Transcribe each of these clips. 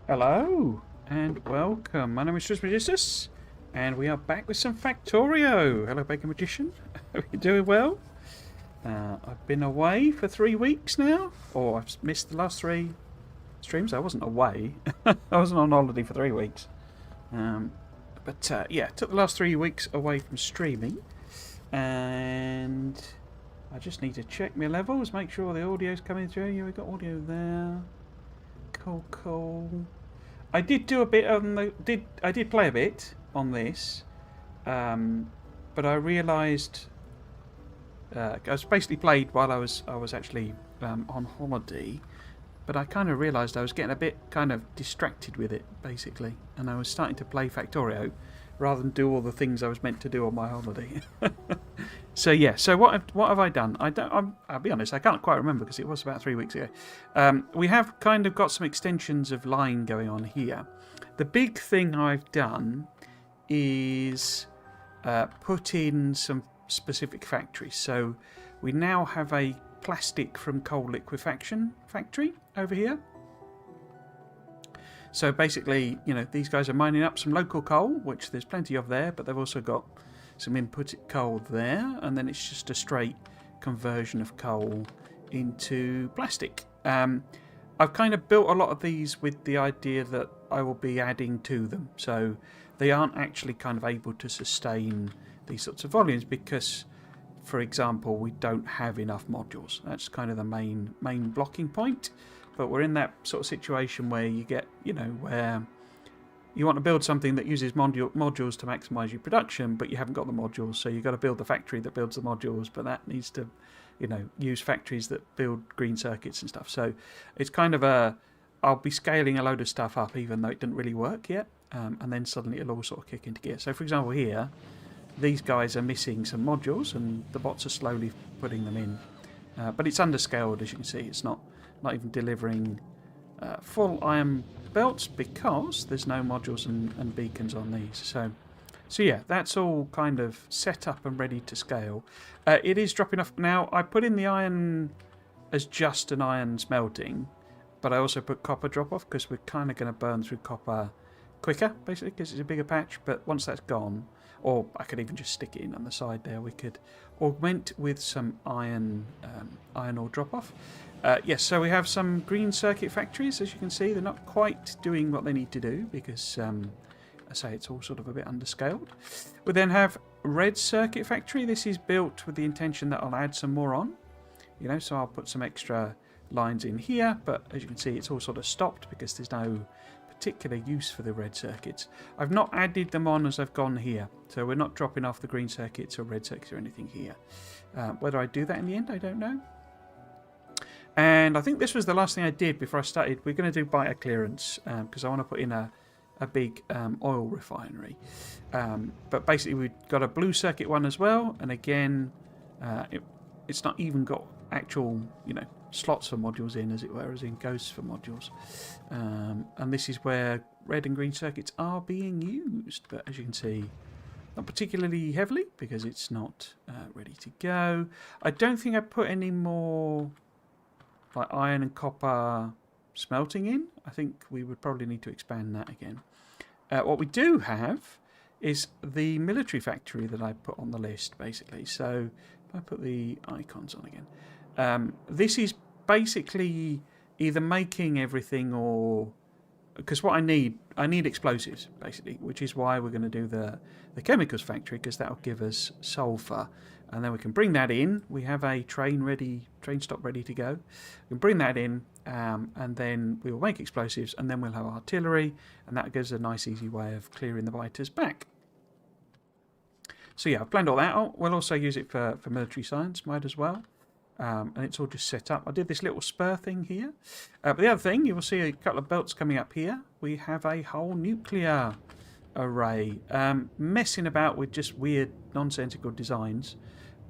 Hello and welcome. My name is Trismegistus and we are back with some Factorio. Hello, Bacon Magician. Are you doing well? I've been away for 3 weeks now, or I've missed the last 3 streams. I wasn't away. I wasn't on holiday for 3 weeks. Yeah, took the last 3 weeks away from streaming, and I just need to check my levels, make sure the audio's coming through. Yeah, we've got audio there. Cool. I did do a bit on the I did play a bit on this, but I realised I was basically played while I was actually on holiday, but I kind of realised I was getting a bit kind of distracted with it basically, and I was starting to play Factorio rather than do all the things I was meant to do on my holiday. So yeah, so what have I done? I'll be honest, I can't quite remember because it was about 3 weeks ago. We have kind of got some extensions of line going on here. The big thing I've done is put in some specific factories. So we now have a plastic from coal liquefaction factory over here. So basically, you know, these guys are mining up some local coal, which there's plenty of there, but they've also got some input coal there, and then it's just a straight conversion of coal into plastic. I've kind of built a lot of these with the idea that I will be adding to them, so they aren't actually kind of able to sustain these sorts of volumes because, for example, we don't have enough modules. That's kind of the main blocking point. But we're in that sort of situation where you get, you know, where you want to build something that uses modules to maximise your production, but you haven't got the modules, so you've got to build the factory that builds the modules, but that needs to, you know, use factories that build green circuits and stuff. So it's kind of I'll be scaling a load of stuff up even though it didn't really work yet, and then suddenly it'll all sort of kick into gear. So for example here, these guys are missing some modules and the bots are slowly putting them in. But it's underscaled, as you can see. It's not even delivering full iron belts because there's no modules and beacons on these. So yeah, that's all kind of set up and ready to scale. It is dropping off now. I put in the iron as just an iron smelting, but I also put copper drop off because we're kind of going to burn through copper quicker, basically, because it's a bigger patch. But once that's gone, or I could even just stick it in on the side there, we could augment with some iron ore drop off. Yes, so we have some green circuit factories. As you can see, they're not quite doing what they need to do because, I say, it's all sort of a bit underscaled. We then have red circuit factory. This is built with the intention that I'll add some more on. You know, so I'll put some extra lines in here, but as you can see, it's all sort of stopped because there's no particular use for the red circuits. I've not added them on as I've gone here, so we're not dropping off the green circuits or red circuits or anything here. Whether I do that in the end, I don't know. And I think this was the last thing I did before I started. We're going to do biter clearance because I want to put in a big oil refinery. But basically we've got a blue circuit one as well, and again it's not even got actual, you know, slots for modules in, as it were, as in ghosts for modules. And this is where red and green circuits are being used, but as you can see, not particularly heavily because it's not ready to go. I don't think I put any more like iron and copper smelting in. I think we would probably need to expand that again. What we do have is the military factory that I put on the list, basically. So if I put the icons on again, this is basically either making everything or, because what I need explosives basically, which is why we're going to do the chemicals factory, because that will give us sulfur, and then we can bring that in. We have a train stop ready to go. We can bring that in, and then we will make explosives, and then we'll have artillery, and that gives a nice easy way of clearing the biters back. So yeah, I've planned all that out. We'll also use it for military science, might as well. And it's all just set up. I did this little spur thing here. But the other thing, you will see a couple of belts coming up here. We have a whole nuclear array. Messing about with just weird, nonsensical designs.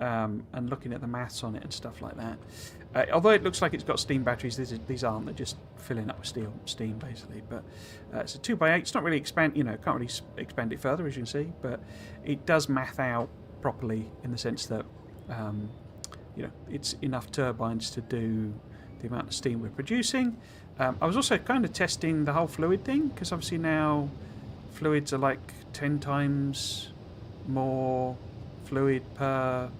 And looking at the maths on it and stuff like that. Although it looks like it's got steam batteries, these aren't. They're just filling up with steam basically. But it's a 2x8. It's not really can't really expand it further, as you can see. But it does math out properly in the sense that you know, it's enough turbines to do the amount of steam we're producing. I was also kind of testing the whole fluid thing, because obviously now fluids are like 10 times more fluid per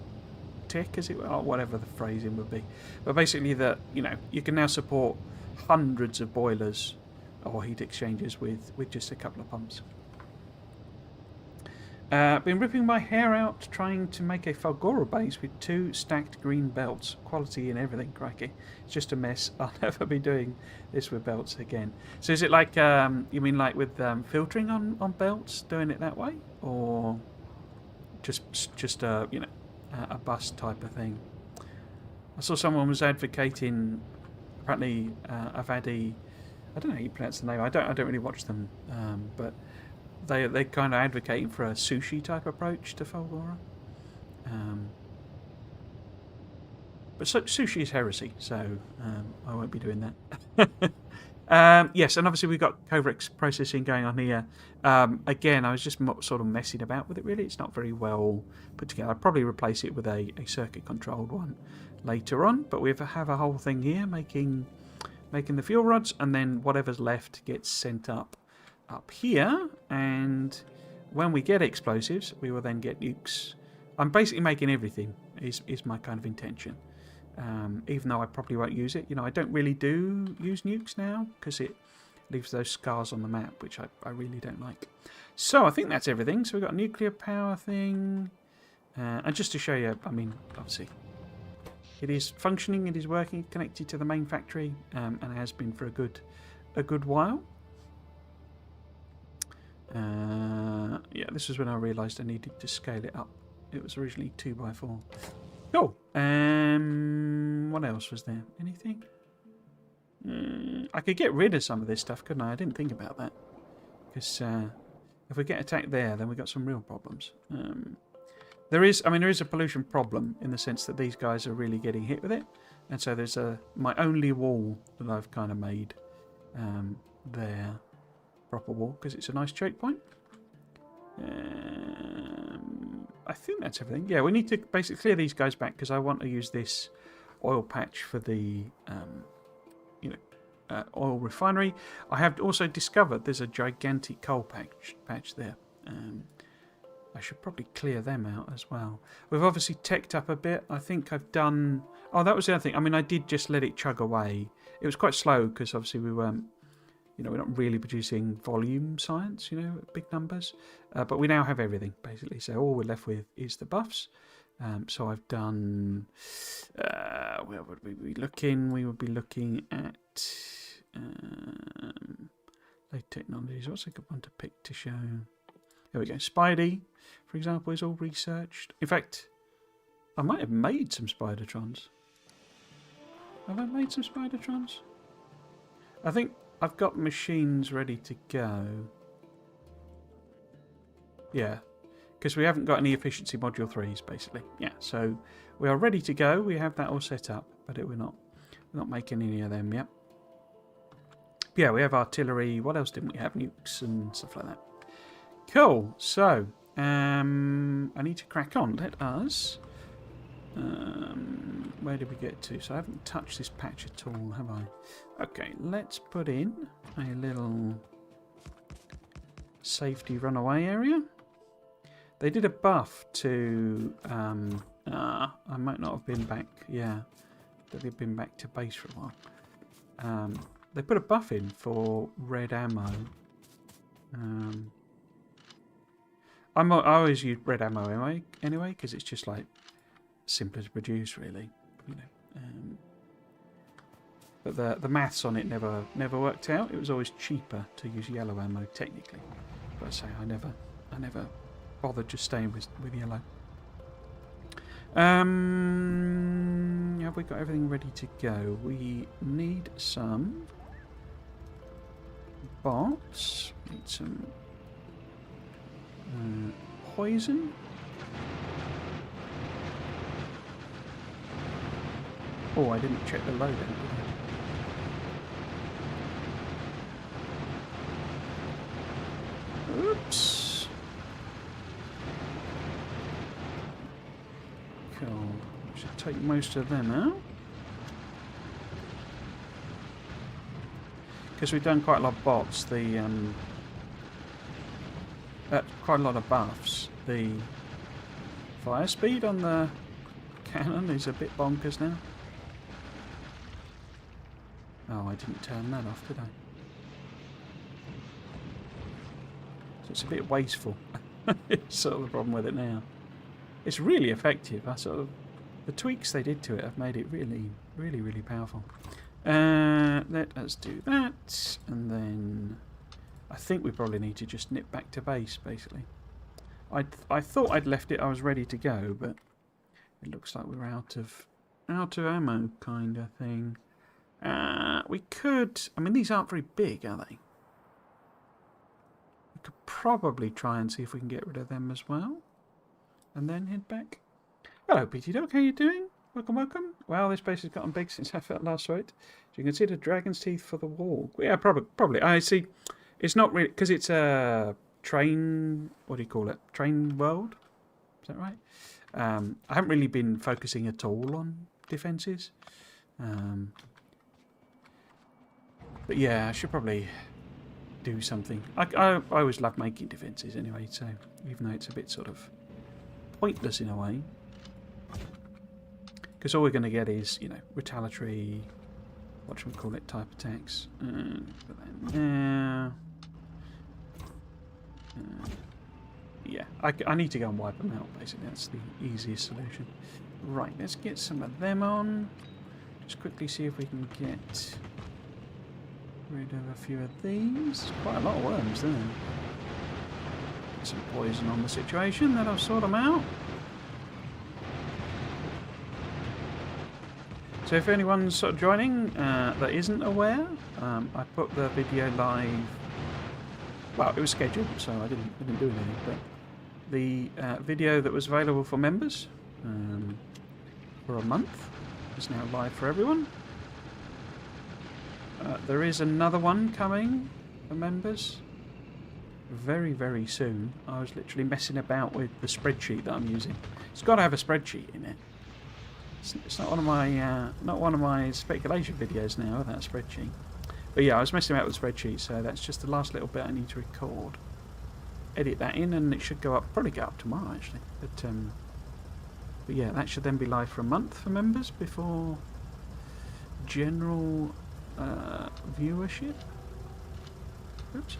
tick, as it were, or whatever the phrasing would be. But basically that, you know, you can now support hundreds of boilers or heat exchangers with just a couple of pumps. Been ripping my hair out trying to make a Falgora base with 2 stacked green belts. Quality and everything, crikey. It's just a mess. I'll never be doing this with belts again. So is it like, you mean like with filtering on belts, doing it that way? Or just you know, a bus type of thing? I saw someone was advocating, apparently Avadi, I don't know how you pronounce the name, I don't really watch them, but they're kind of advocating for a sushi type approach to Falgora. But sushi is heresy, so I won't be doing that. Yes, and obviously we've got Covrex processing going on here. Again, I was just sort of messing about with it, really. It's not very well put together. I'll probably replace it with a circuit-controlled one later on, but we have a whole thing here making the fuel rods, and then whatever's left gets sent up here, and when we get explosives we will then get nukes. I'm basically making everything is my kind of intention, even though I probably won't use it. You know, I don't really use nukes now because it leaves those scars on the map, which I really don't like. So I think that's everything. So we've got a nuclear power thing, and just to show you, I mean, obviously it is functioning, it is working, connected to the main factory, and it has been for a good while. Yeah, this was when I realised I needed to scale it up. It was originally 2x4. Cool. What else was there? Anything? I could get rid of some of this stuff, couldn't I? I didn't think about that. Because if we get attacked there, then we've got some real problems. There is a pollution problem in the sense that these guys are really getting hit with it. And so there's my only wall that I've kind of made there. Proper wall, because it's a nice choke point. I think that's everything. Yeah, we need to basically clear these guys back because I want to use this oil patch for the oil refinery. I have also discovered there's a gigantic coal patch there. I should probably clear them out as well. We've obviously teched up a bit. I think I've done... Oh, that was the other thing. I mean, I did just let it chug away. It was quite slow because obviously we weren't... You know, we're not really producing volume science, you know, big numbers. But we now have everything, basically. So all we're left with is the buffs. So I've done... where would we be looking? We would be looking at... late technologies. What's a good one to pick to show? There we go. Spidey, for example, is all researched. In fact, I might have made some Spidertrons. Have I made some Spidertrons? I think... I've got machines ready to go. Yeah, because we haven't got any efficiency module 3s, basically. Yeah, so we are ready to go. We have that all set up, but we're not making any of them yet. Yeah, we have artillery. What else didn't we have? Nukes and stuff like that. Cool. So I need to crack on. Let us. Where did we get to? So I haven't touched this patch at all, have I? Okay, let's put in a little safety runaway area. They did a buff to... I might not have been back. Yeah, they've been back to base for a while. They put a buff in for red ammo. I always use red ammo anyway, because it's just like simpler to produce, really. You know, but the maths on it never worked out. It was always cheaper to use yellow ammo technically. But I say I never bothered just staying with yellow. Have we got everything ready to go? We need some bots. Need some poison. Oh, I didn't check the loadout, did I? Oops. Cool. Should take most of them out. because we've done quite a lot of bots, the quite a lot of buffs, the fire speed on the cannon is a bit bonkers now. Oh, I didn't turn that off, did I? So it's a bit wasteful. It's sort of the problem with it now. It's really effective. The tweaks they did to it have made it really, really, really powerful. Let us do that, and then I think we probably need to just nip back to base, basically. I thought I'd left it, I was ready to go, but it looks like we're out of ammo, kind of thing. We could... I mean, these aren't very big, are they? We could probably try and see if we can get rid of them as well. And then head back. Hello, Petey Dog, how you doing? Welcome, welcome. Well, this base has gotten big since I felt last saw it. So you can see the dragon's teeth for the wall. Yeah, probably. I see. It's not really... Because it's a train... What do you call it? Train world? Is that right? I haven't really been focusing at all on defences. But yeah, I should probably do something. I always love making defences anyway, so even though it's a bit sort of pointless in a way. Because all we're going to get is, you know, retaliatory, what should we call it, type attacks. Yeah, I need to go and wipe them out, basically. That's the easiest solution. Right, let's get some of them on. Just quickly see if we can get rid of a few of these. Quite a lot of worms there. Get some poison on the situation, that'll sort them out. So if anyone's sort of joining that isn't aware, I put the video live. Well, it was scheduled, so I didn't do anything. But the video that was available for members for a month is now live for everyone. There is another one coming for members very, very soon. I was literally messing about with the spreadsheet that I'm using. It's got to have a spreadsheet in it. It's not one of my speculation videos now, that spreadsheet. But yeah, I was messing about with the spreadsheet, so that's just the last little bit I need to record. Edit that in, and it should go up. Probably go up tomorrow, actually. But yeah, that should then be live for a month for members before general viewership. Oops.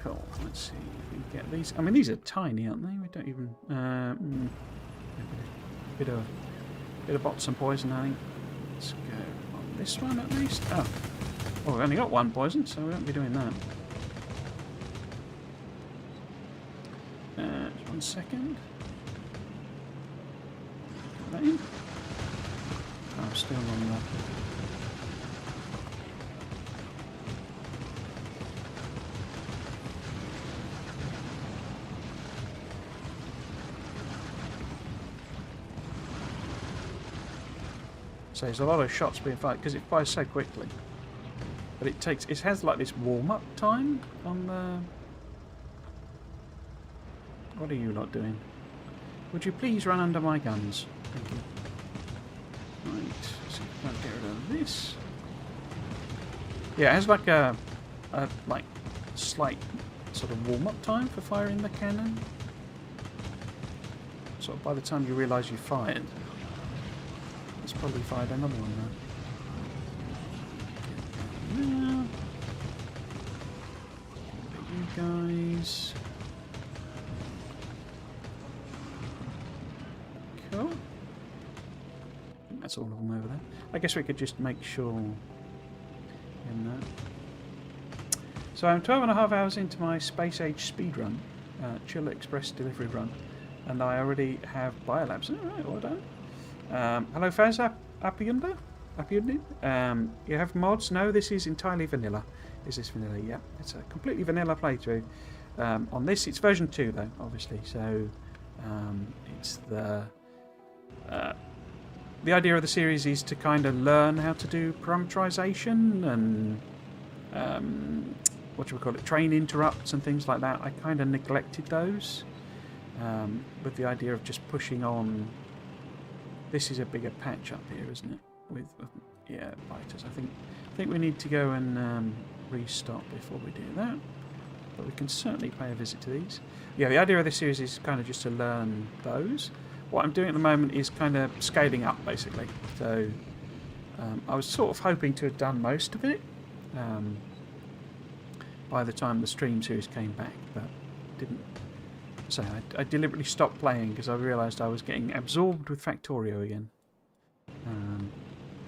Cool. Let's see if we can get these. I mean, these are tiny, aren't they? We don't even. Bit of bots and poison, I think. Let's go on this one at least. Oh, well, we've only got one poison, so we won't be doing that. Just 1 second. Put that in. Oh, I'm still on that. So there's a lot of shots being fired because it fires so quickly. But it has like this warm-up time on the... What are you lot doing? Would you please run under my guns? Thank you. Right, so I'll get rid of this. Yeah, it has like a like slight sort of warm-up time for firing the cannon. Sort of by the time you realise you fired. It's probably fired another one now. You guys. Cool. I think that's all of them over there. I guess we could just make sure in that. So I'm 12.5 hours into my space age speed run, Chill Express delivery run, and I already have biolabs. Alright, well done. Hello Faz, Appiunda? You have mods? No, this is entirely vanilla. Is this vanilla? Yeah, it's a completely vanilla playthrough. On this, it's version 2 though, obviously. So it's the idea of the series is to kind of learn how to do parameterization and what do we call it? Train interrupts and things like that. I kind of neglected those with the idea of just pushing on. This is a bigger patch up here, isn't it? With yeah, biters. I think we need to go and restart before we do that. But we can certainly pay a visit to these. Yeah, the idea of this series is kind of just to learn those. What I'm doing at the moment is kind of scaling up, basically. So I was sort of hoping to have done most of it by the time the stream series came back, but didn't. So I deliberately stopped playing because I realised I was getting absorbed with Factorio again,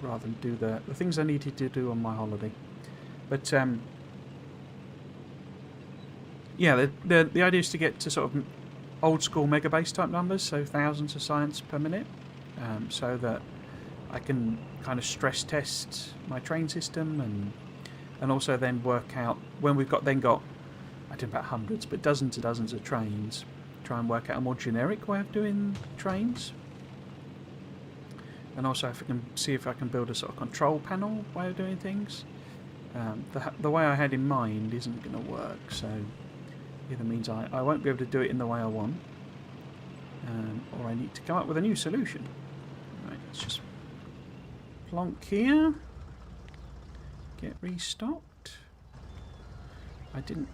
rather than do the things I needed to do on my holiday. But yeah, the idea is to get to sort of old school megabase type numbers, so thousands of science per minute, so that I can kind of stress test my train system and also then work out when we've got I don't know about hundreds, but dozens and dozens of trains. Try and work out a more generic way of doing trains, and also if I can see if I can build a sort of control panel way of doing things. The way I had in mind isn't going to work, so either means I won't be able to do it in the way I want, or I need to come up with a new solution. Right, let's just plonk here, get restocked. I didn't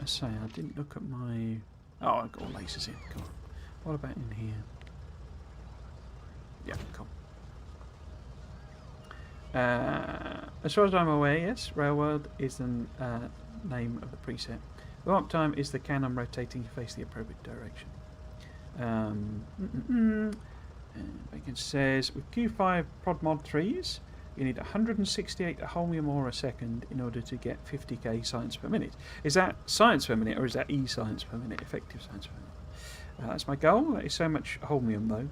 look at my... Oh, I've got all lasers in. Cool. What about in here? Yeah, cool. As far as I'm aware, yes, Railworld is the name of the preset. The warp time is the cannon rotating to face the appropriate direction. Bacon says, with Q5 prod mod 3s, you need 168 holmium ore a second in order to get 50k science per minute. Is that science per minute or is that e-science per minute, effective science per minute? That's my goal. That is so much holmium though.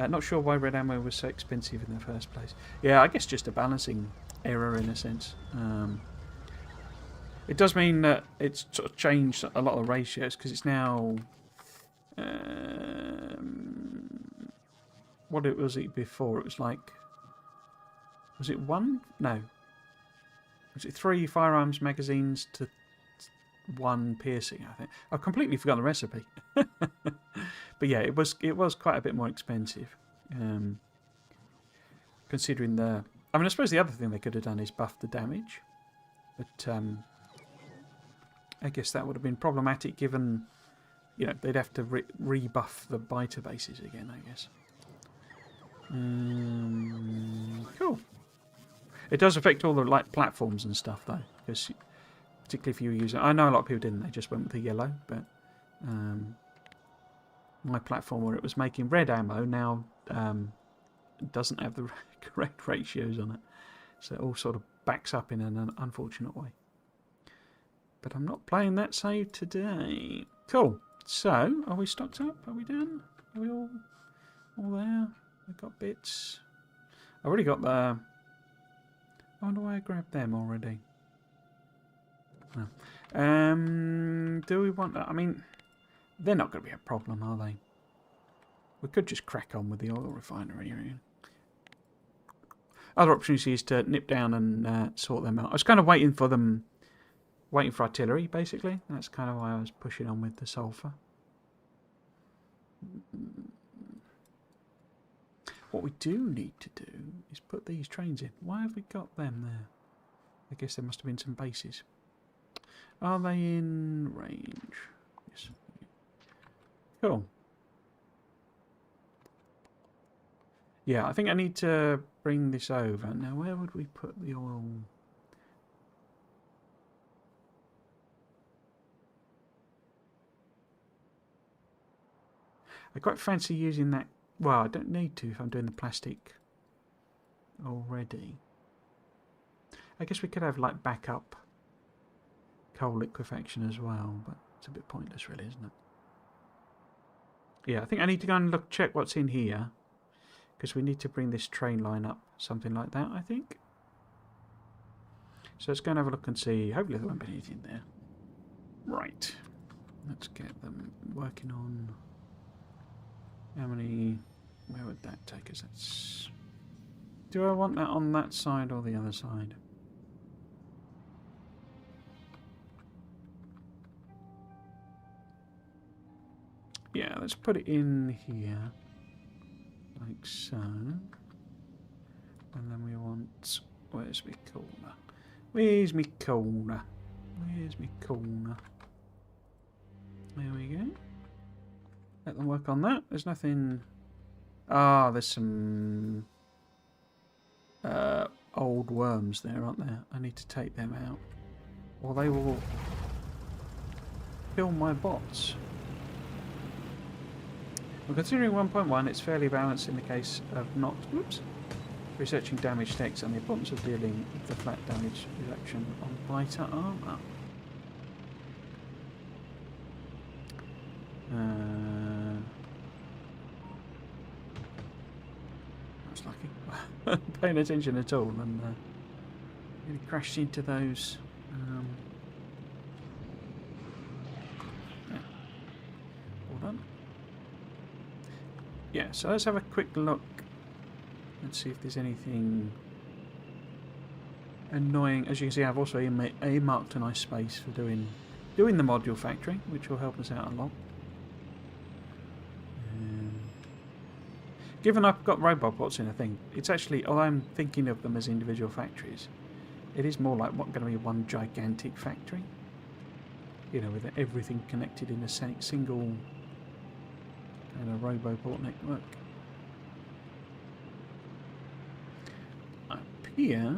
Not sure why red ammo was so expensive in the first place. Yeah, I guess just a balancing error in a sense. It does mean that it's sort of changed a lot of the ratios because it's now... what was it before? It was like... Was it one? No. Was it 3 firearms magazines to 1 piercing, I think. I've completely forgotten the recipe. But yeah, it was quite a bit more expensive. Considering the... I mean, I suppose the other thing they could have done is buff the damage. But I guess that would have been problematic given, you know, they'd have to rebuff the biter bases again, I guess. Cool. It does affect all the like platforms and stuff though, because particularly if you were using... I know a lot of people didn't, they just went with the yellow, but my platform where it was making red ammo now doesn't have the correct ratios on it, so it all sort of backs up in an unfortunate way. But I'm not playing that save today. Cool. So, are we stocked up? Are we done? Are we all there? We've got bits. I've already got the... I wonder why I grabbed them already. No. Do we want... I mean, they're not going to be a problem, are they? We could just crack on with the oil refinery area. Other opportunity is to nip down and sort them out. I was kind of waiting for artillery, basically. That's kind of why I was pushing on with the sulfur. What we do need to do is put these trains in. Why have we got them there? I guess there must have been some bases. Are they in range? Yes. Cool. Yeah, I think I need to bring this over. Now, where would we put the oil? I quite fancy using that. Well, I don't need to if I'm doing the plastic already. I guess we could have like backup coal liquefaction as well, but it's a bit pointless really, isn't it? Yeah, I think I need to go and check what's in here, because we need to bring this train line up, something like that, I think. So let's go and have a look and see. Hopefully there won't be anything there. Right. Let's get them working on... How many... Where would that take us? That's... Do I want that on that side or the other side? Yeah, let's put it in here. Like so. And then we want... Where's my corner? Where's my corner? Where's my corner? There we go. Let them work on that. There's nothing... Ah, there's some old worms there, aren't there? I need to take them out. Or they will kill my bots. Well, considering 1.1, it's fairly balanced in the case of not researching damage text and the importance of dealing with the flat damage reduction on lighter armour. I was lucky. Paying attention at all and really crashed into those. Yeah. All done. Yeah, so let's have a quick look and see if there's anything annoying. As you can see, I've also marked a nice space for doing the module factory, which will help us out a lot. Given I've got robot bots in a thing, it's actually, although I'm thinking of them as individual factories, it is more like going to be one gigantic factory. You know, with everything connected in a single kind of roboport network. Up here,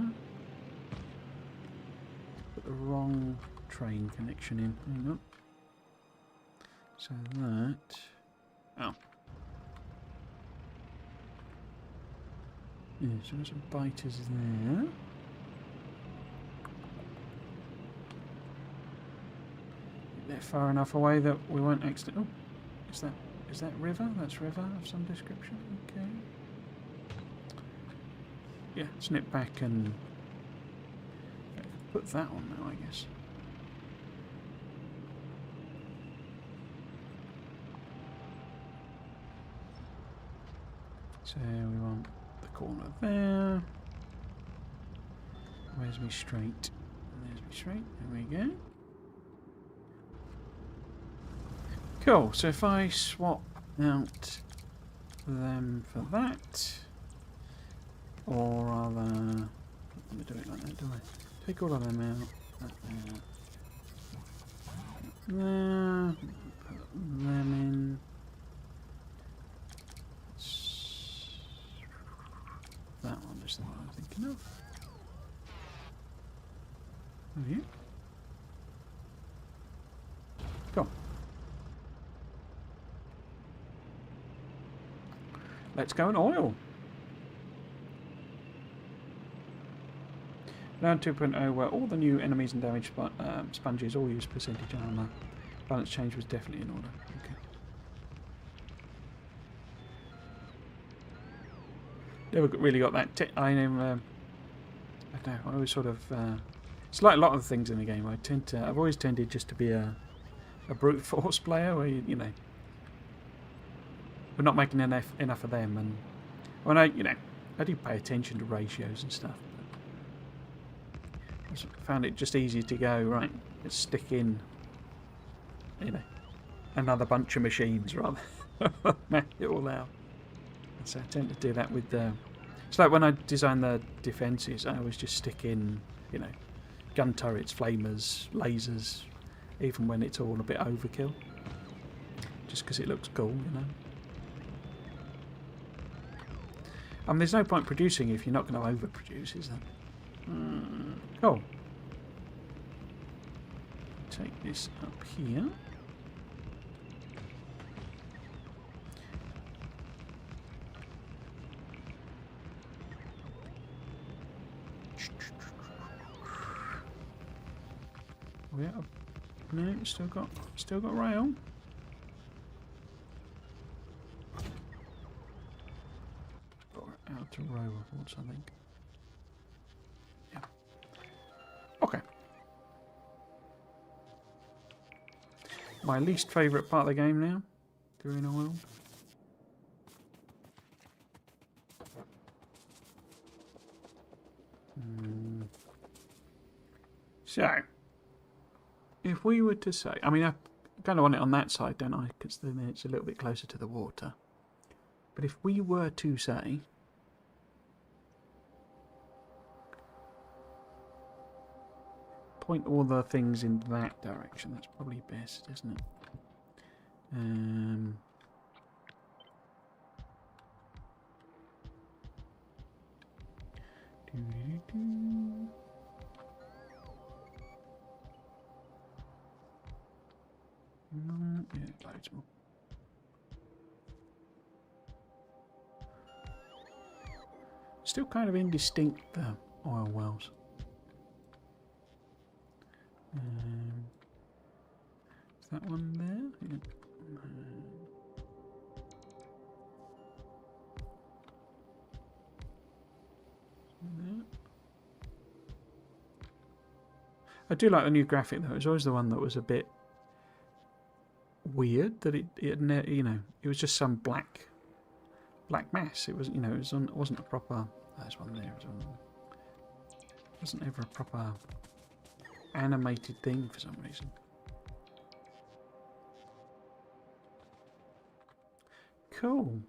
put the wrong train connection in. Hang on. So that. Oh. Yeah, so there's some biters there. They're far enough away that we won't accident. Oh, is that river? That's river of some description. Okay. Yeah, snip back and put that on now, I guess. So we want the corner there. Where's me straight? There's me straight. There we go. Cool. So if I swap out them for that, or rather, let me do it like that, do I? Take all of them out. That there. Put them in. That one is the one I'm thinking of. Oh, yeah. Cool. Let's go and oil. Learn 2.0 where all the new enemies and damage sponges all use percentage armor. Balance change was definitely in order. Okay. Never really got that. I don't know. I always sort of. It's like a lot of things in the game. I've always tended just to be a brute force player, where you know, we're not making enough of them, and when I do pay attention to ratios and stuff. But I found it just easier to go right. Let's stick in, another bunch of machines rather than map it all out. So I tend to do that with the... It's like when I design the defences, I always just stick in, gun turrets, flamers, lasers, even when it's all a bit overkill. Just because it looks cool, there's no point producing if you're not going to overproduce, is there? Cool. Take this up here. Yeah, no, still got rail. Outer row of what's I think. Yeah. Okay. My least favourite part of the game now. Doing oil. So, if we were to say, I mean, I kind of want it on that side, don't I? Because then it's a little bit closer to the water. But if we were to say, point all the things in that direction. That's probably best, isn't it? Yeah, loads more. Still kind of indistinct, the oil wells. Is that one there? Yeah. I do like the new graphic though. It was always the one that was a bit weird. That it you know, it was just some black mass. It was, you know, it wasn't a proper. There's one there. It wasn't ever a proper animated thing for some reason. Cool.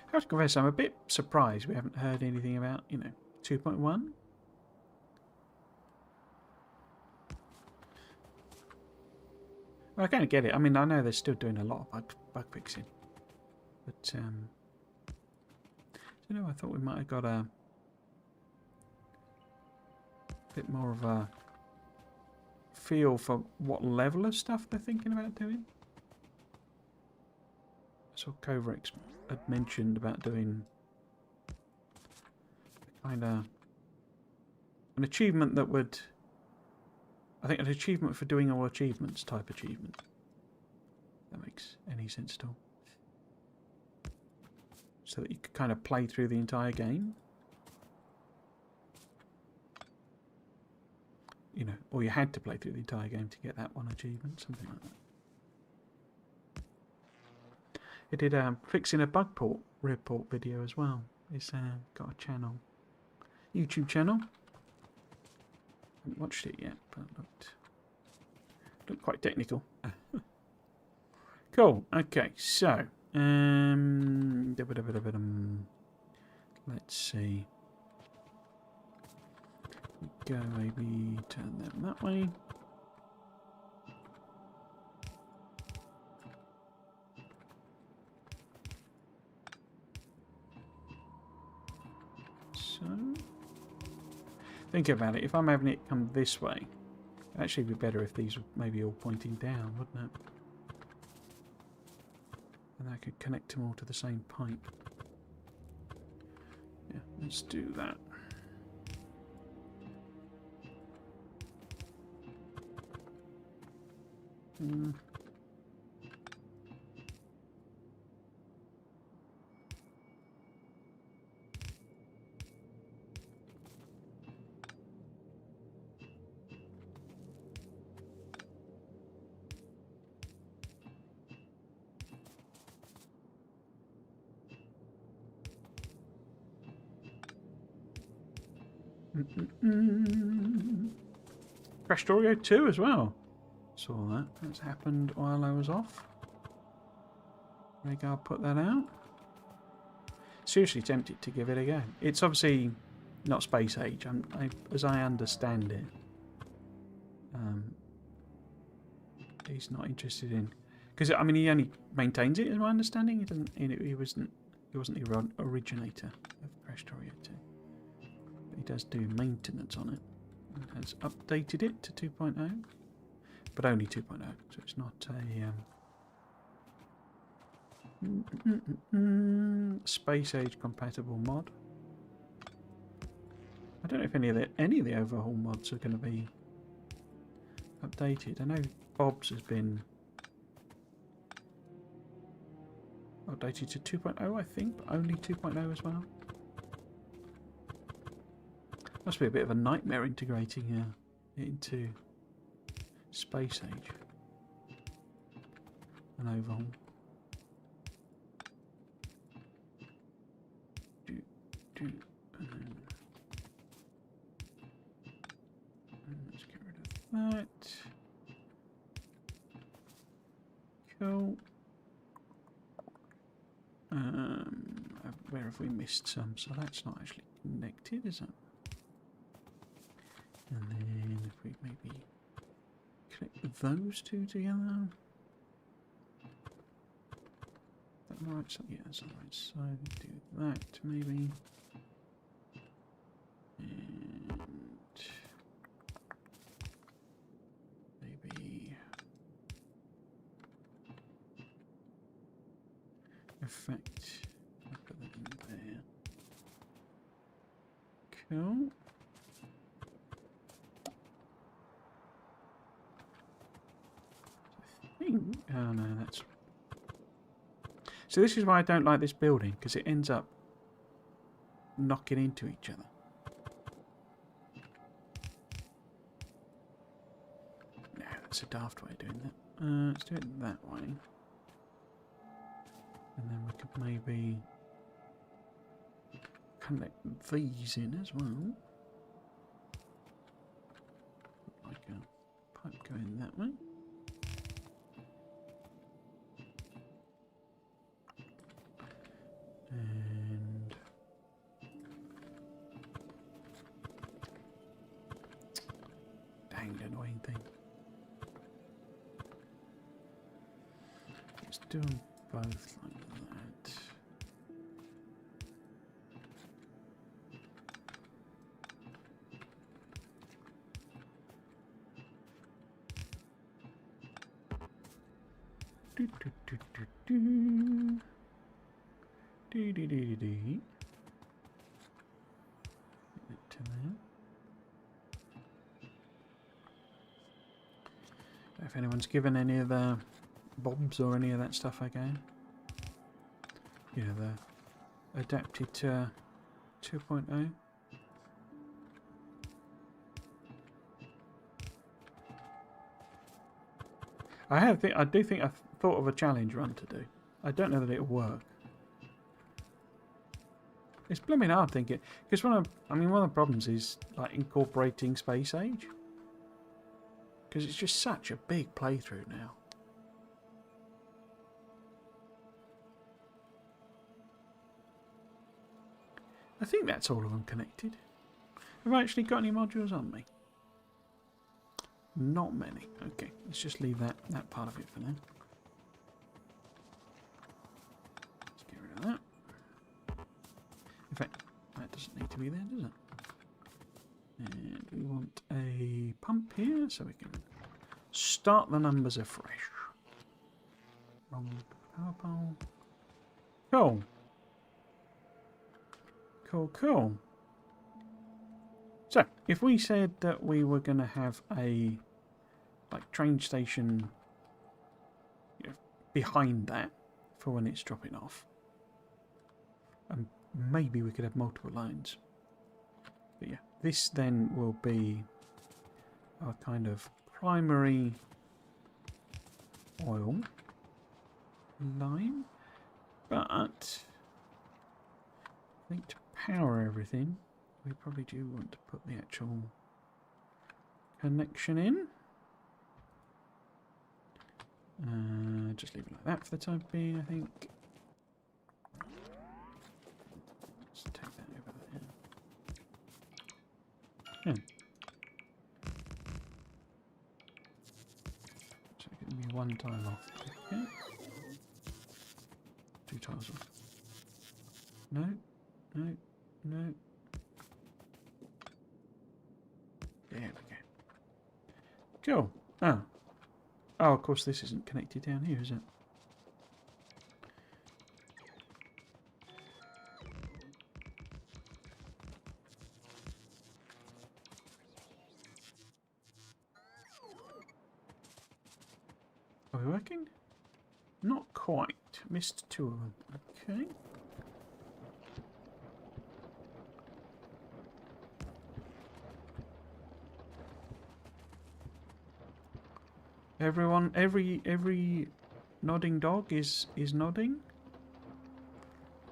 I have to confess, I'm a bit surprised we haven't heard anything about, you know, 2.1. Well, I kind of get it. I mean, I know they're still doing a lot of bug fixing, but you know, I thought we might have got a bit more of a feel for what level of stuff they're thinking about doing. I saw Kovarex had mentioned about doing kind of an achievement that would, I think, an achievement for doing all achievements type achievement. That makes any sense at all. So that you could kind of play through the entire game. You know, or you had to play through the entire game to get that one achievement, something like that. It did fixing a bug report video as well. It's got a channel, YouTube channel. Haven't watched it yet, but looked quite technical. Cool. Okay, so let's see. Go maybe turn them that way. So, think about it. If I'm having it come this way, it'd actually be better if these were maybe all pointing down, wouldn't it? And I could connect them all to the same pipe. Yeah, let's do that. Factorio 2 as well. Saw that. That's happened while I was off. Maybe I'll put that out. Seriously tempted to give it a go. It's obviously not space age. As I understand it, he's not interested in, because I mean he only maintains it, as my understanding. He doesn't. He wasn't the originator of Factorio 2. He does do maintenance on it and has updated it to 2.0, but only 2.0, so it's not a space age compatible mod. I don't know if any of the overhaul mods are going to be updated. I know Bob's has been updated to 2.0, I think, but only 2.0 as well. Must be a bit of a nightmare integrating it into space age. An overhaul. Let's get rid of that. Cool. if we missed some. So that's not actually connected, is it? And then if we maybe connect those two together. Is that right? So yeah, that's the right side. Do that maybe. And maybe effect. I'll put that in there. Cool. Oh no, that's. So this is why I don't like this building, because it ends up knocking into each other. No, that's a daft way of doing that. Let's do it that way. And then we could maybe connect these in as well. Like a pipe going that way. And dang, annoying thing. Let's do them both like that. Do do do do do. Do do do do do. To there. If anyone's given any of the bobs or any of that stuff again. Yeah, the adapted to 2.0. I do think I thought of a challenge run to do. I don't know that it'll work. It's blooming hard thinking, because one of the problems is like incorporating Space Age, because it's just such a big playthrough now. I think that's all of them connected. Have I actually got any modules on me? Not many. Okay, let's just leave that part of it for now. Let's get rid of that. In fact, that doesn't need to be there, does it? And we want a pump here so we can start the numbers afresh. Wrong power pole. Cool. Cool, cool. So, if we said that we were going to have a train station behind that for when it's dropping off, and maybe we could have multiple lines. But yeah, this then will be our kind of primary oil line, but I think to power everything, we probably do want to put the actual connection in. Just leave it like that for the time being, I think. Let's take that over there. Yeah. So give me one tile off. Okay. 2 tiles off. No, no, no. There we go. Cool. Oh. Oh, of course this isn't connected down here, is it? Are we working? Not quite. Missed 2 of them. Okay. Everyone, every nodding dog is nodding,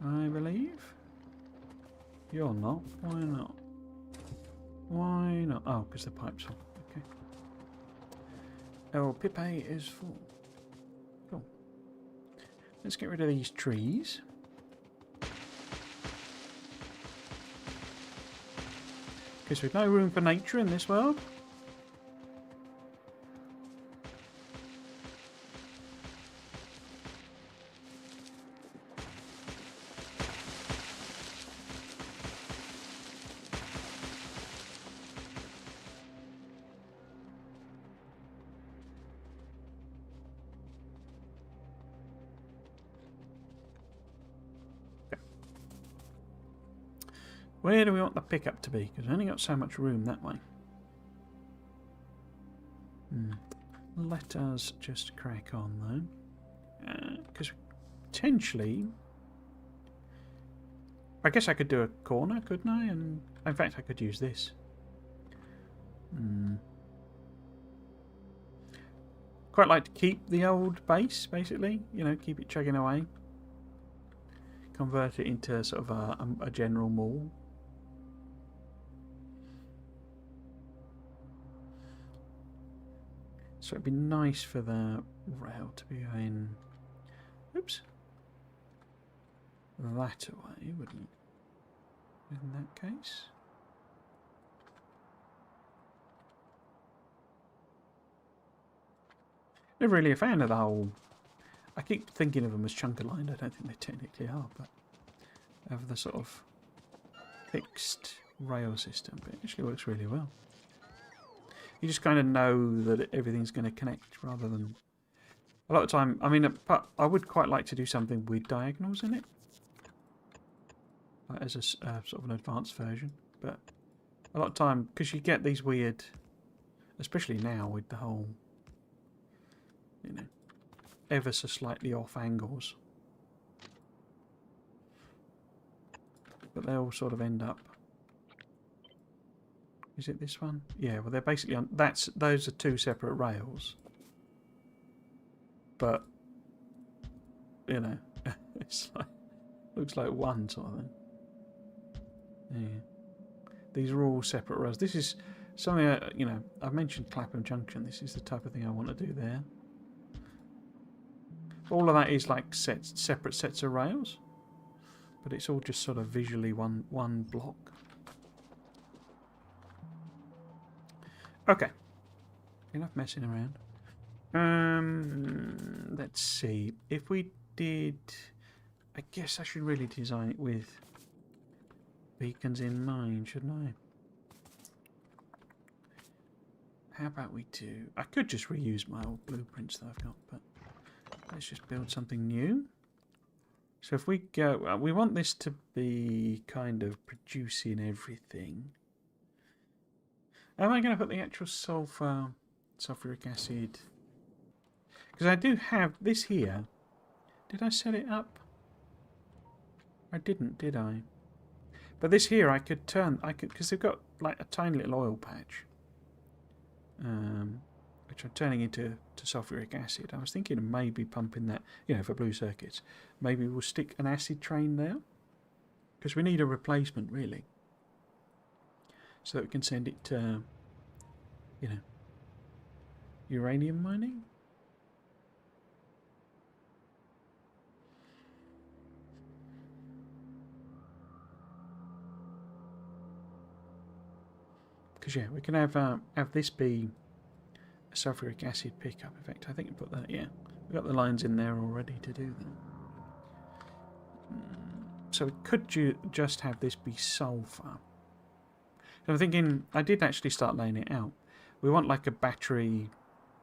I believe. You're not. Why not? Why not? Oh, because the pipe's full. Okay. Oh, Pipe is full. Cool. Let's get rid of these trees. Because we've no room for nature in this world. Where do we want the pickup to be? Because we've only got so much room that way. Let us just crack on though. Because potentially... I guess I could do a corner, couldn't I? And in fact, I could use this. Quite like to keep the old base, basically. You know, keep it chugging away. Convert it into sort of a general mall. So it'd be nice for the rail to be going, oops, that away, wouldn't it? In that case. Never really a fan of the whole, I keep thinking of them as chunker lined, I don't think they technically are, but of the sort of fixed rail system, but it actually works really well. You just kind of know that everything's going to connect rather than... A lot of time, I mean, but I would quite like to do something with diagonals in it. Like as a sort of an advanced version. But a lot of time, because you get these weird... Especially now with the whole... You know, ever so slightly off angles. But they all sort of end up... Is it this one? Yeah, well they're basically on... Those are two separate rails. But, you know, it's like... Looks like one sort of thing. Yeah. These are all separate rails. This is something, you know, I've mentioned Clapham Junction. This is the type of thing I want to do there. All of that is like separate sets of rails. But it's all just sort of visually one block. Okay. Enough messing around. Let's see. If we did... I guess I should really design it with beacons in mind, shouldn't I? How about we do... I could just reuse my old blueprints that I've got, but let's just build something new. So if we go... we want this to be kind of producing everything. Am I going to put the actual sulfuric acid? Because I do have this here. Did I set it up? I didn't, did I? But this here I could turn, because they've got like a tiny little oil patch. Which I'm turning into sulfuric acid. I was thinking of maybe pumping that, you know, for blue circuits. Maybe we'll stick an acid train there. Because we need a replacement, really. So that we can send it to, you know, uranium mining. Because yeah, we can have this be a sulfuric acid pickup. In fact, I think I put that. Yeah, we've got the lines in there already to do that. So we could just have this be sulfur. So I'm thinking, I did actually start laying it out. We want like a battery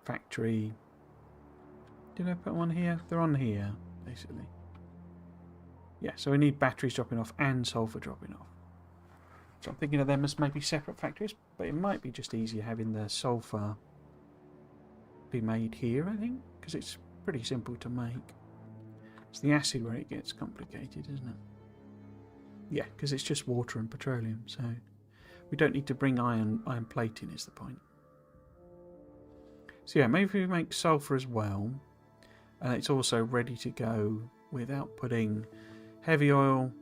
factory. Did I put one here? They're on here, basically. Yeah, so we need batteries dropping off and sulfur dropping off. So I'm thinking of them as maybe separate factories, but it might be just easier having the sulfur be made here, I think, because it's pretty simple to make. It's the acid where it gets complicated, isn't it? Yeah, because it's just water and petroleum, so we don't need to bring iron plating is the point. So yeah, maybe we make sulfur as well, and it's also ready to go without putting heavy oil,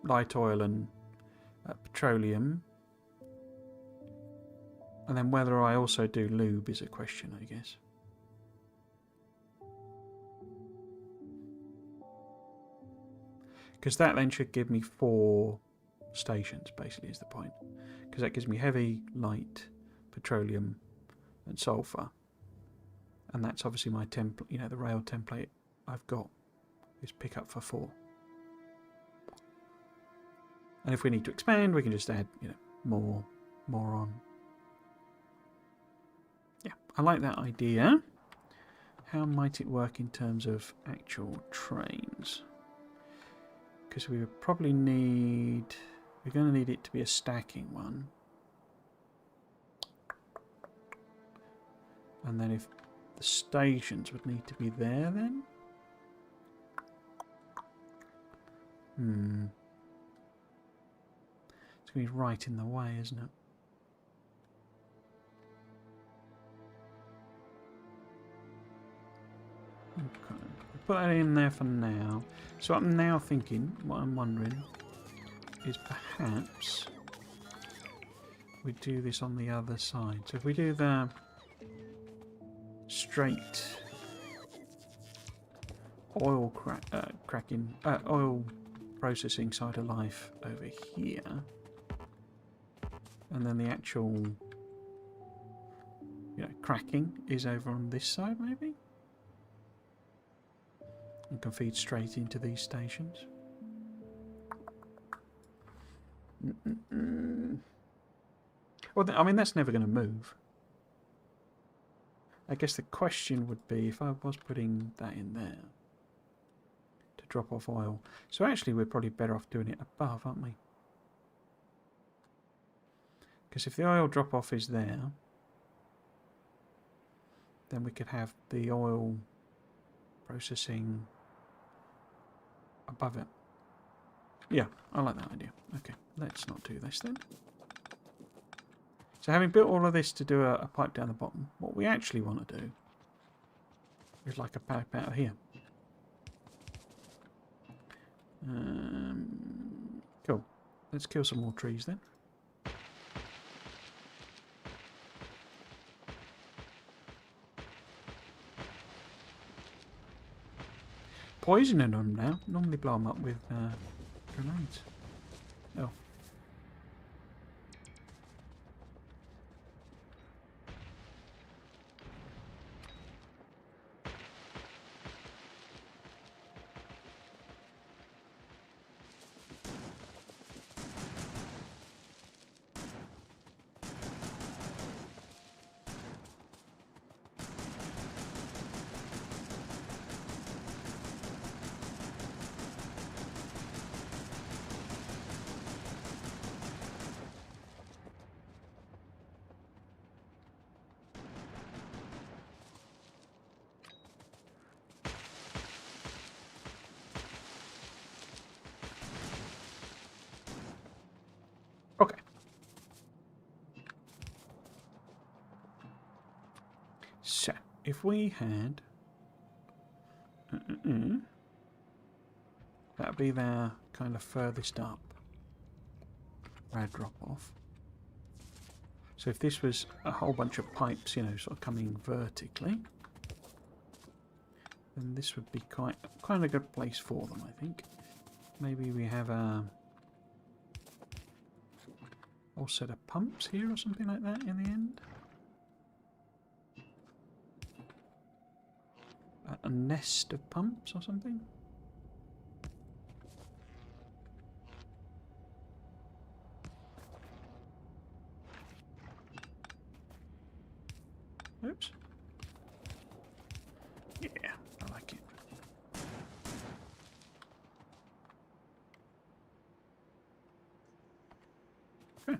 light oil and petroleum. And then whether I also do lube is a question, I guess. Because that then should give me 4 stations, basically, is the point. Because that gives me heavy, light, petroleum, and sulfur. And that's obviously my template, you know, the rail template I've got is pick up for 4. And if we need to expand, we can just add, you know, more on. Yeah, I like that idea. How might it work in terms of actual trains? Because we would probably need... We're going to need it to be a stacking one. And then if the stations would need to be there then? It's going to be right in the way, isn't it? Okay. Put that in there for now. So what I'm now thinking, what I'm wondering, is perhaps we do this on the other side. So if we do the straight oil oil processing side of life over here, and then the actual, you know, cracking is over on this side, maybe, and can feed straight into these stations. Well, I mean, that's never going to move. I guess the question would be if I was putting that in there to drop off oil. So actually we're probably better off doing it above, aren't we? Because if the oil drop off is there, then we could have the oil processing above it. Yeah, I like that idea. Okay, let's not do this then. So having built all of this to do a pipe down the bottom, what we actually want to do is like a pipe out of here. Cool. Let's kill some more trees then. Poisoning them now. Normally blow them up with grenades. Oh. Okay. So, if we had... that would be their kind of furthest up rad drop off. So if this was a whole bunch of pipes, you know, sort of coming vertically, then this would be quite a good place for them, I think. Maybe we have a whole set of pumps here or something like that in the end. A nest of pumps or something. Oops. Yeah, I like it. Okay.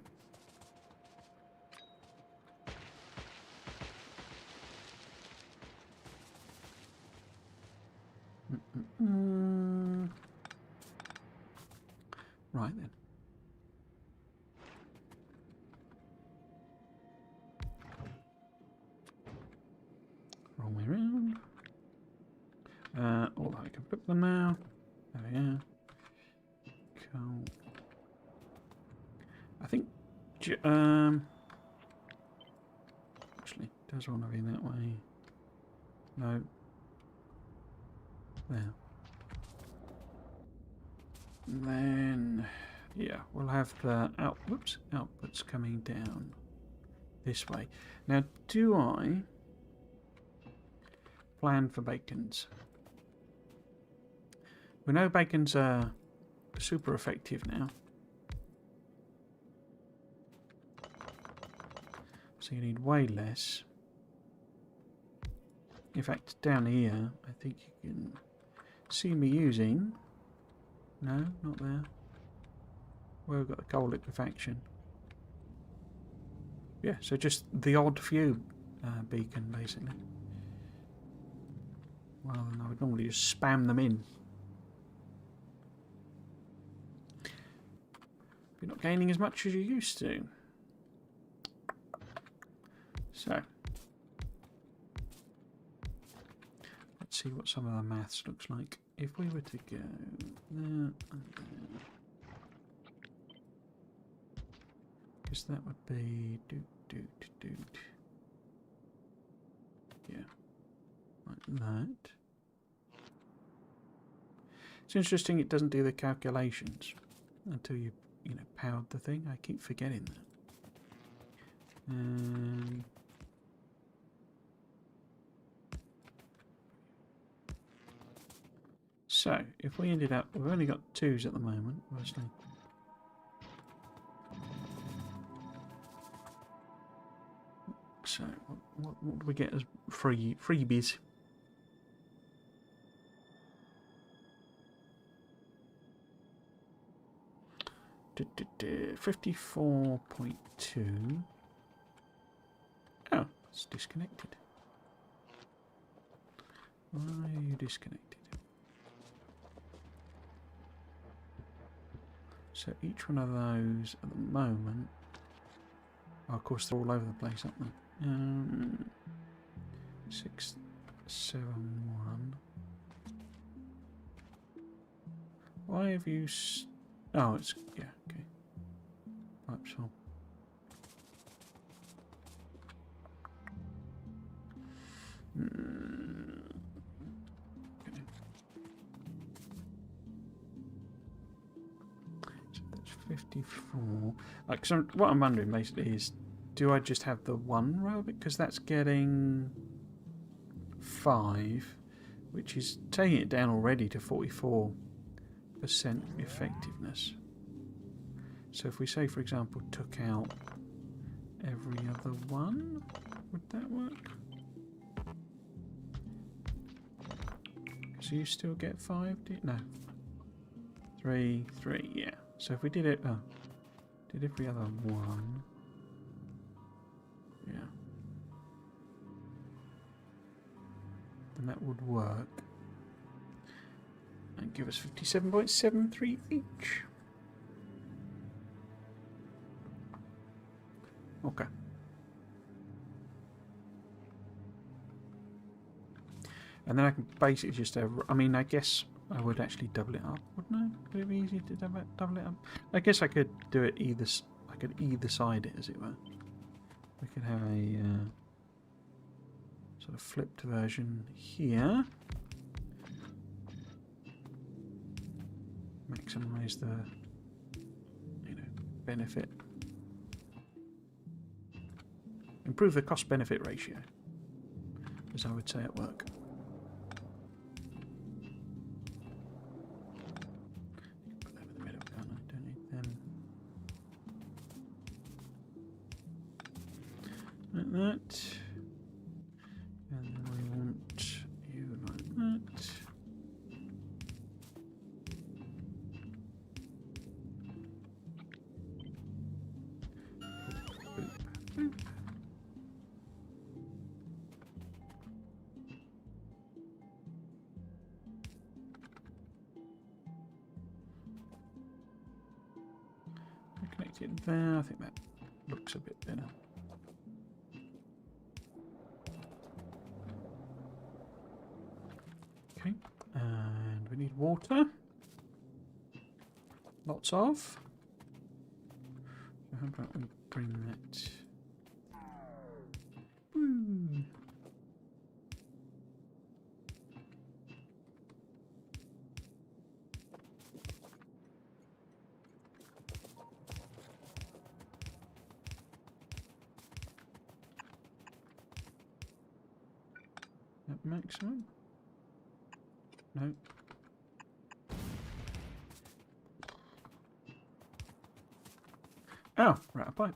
Right then. Wrong way around. Although I can put them now. There we are. Cool. I think. Actually, does want to be that way. No. There. Then Yeah, we'll have the outputs coming down this way. Now, do I plan for bacons? We know bacons are super effective now. So you need way less. In fact, down here, I think you can see me using... No, not there. Where we've got the coal liquefaction. Yeah, so just the odd few beacon, basically. Rather than I would normally just spam them in. You're not gaining as much as you used to. So, let's see what some of the maths looks like. If we were to go there and there, because that would be yeah, like that. It's interesting it doesn't do the calculations until you powered the thing. I keep forgetting that. So, if we ended up... We've only got 2s at the moment, obviously. So, what do we get as freebies? $54.2. Oh, it's disconnected. Why are you disconnected? So each one of those at the moment... Oh, of course, they're all over the place, aren't they? 671. Why have you... Oh, it's... Yeah, okay. Pipes full. Okay. So that's 54. Like, so what I'm wondering basically is, do I just have the one row? Because that's getting 5, which is taking it down already to 44% effectiveness. So if we say, for example, took out every other one, would that work? So you still get 5? No. 3, yeah. So if we did it, did every other one, yeah, then that would work and give us 57.73 each. Okay. And then I can basically just, I mean, I guess I would actually double it up, wouldn't I? Would it be easy to double it up? I guess I could do it either, I could either side it, as it were. We could have a sort of flipped version here. Maximize the, benefit. Improve the cost-benefit ratio, as I would say at work. Put them in the middle, can't I? Don't need them. Like that. And then we want you like that. Boop, boop. Connect it there. I think that looks a bit better. Okay, and we need water. Lots of. How about we bring that? Woo. At maximum? No. Oh, right, a pipe.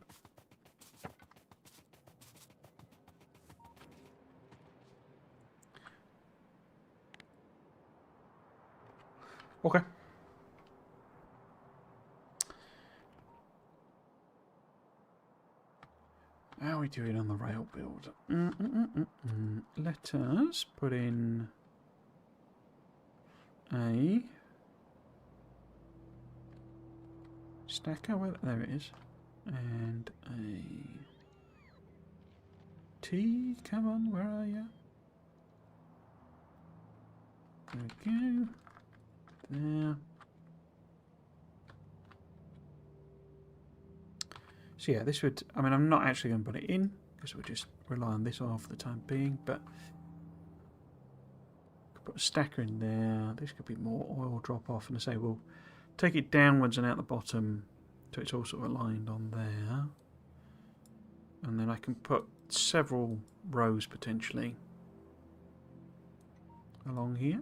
Okay. How are we doing on the rail build? Let us put in a stacker. Well, there it is. And a T. Come on, where are you? There we go. There. So yeah, this would, I mean, I'm not actually going to put it in because we'll just rely on this off for the time being, but could put a stacker in there. This could be more oil drop off, and I say we'll take it downwards and out the bottom so it's all sort of aligned on there. And then I can put several rows potentially along here.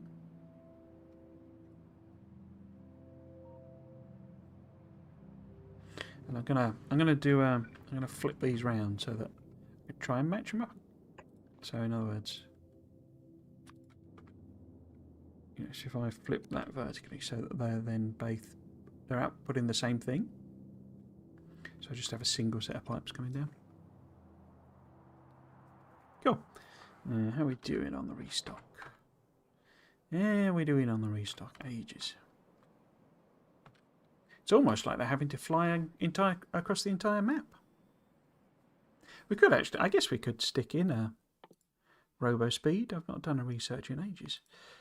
And I'm gonna flip these round so that I try and match them up. So in other words, yes, if I flip that vertically so that they're outputting the same thing. So I just have a single set of pipes coming down. Cool. How are we doing on the restock? Yeah, we're doing on the restock ages. It's almost like they're having to fly across the entire map. We could actually, I guess we could stick in a robo speed. I've not done a research in ages.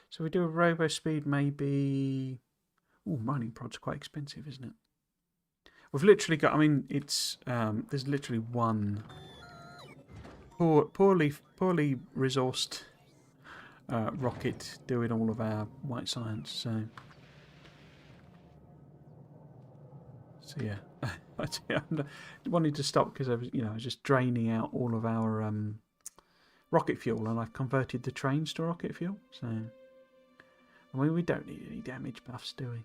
So we do a robo speed maybe... Ooh, mining prod's quite expensive, isn't it? We've literally got, I mean, it's, there's literally one poorly resourced rocket doing all of our white science, so... So yeah, I wanted to stop because I was just draining out all of our rocket fuel, and I've converted the trains to rocket fuel. So I mean, we don't need any damage buffs, do we?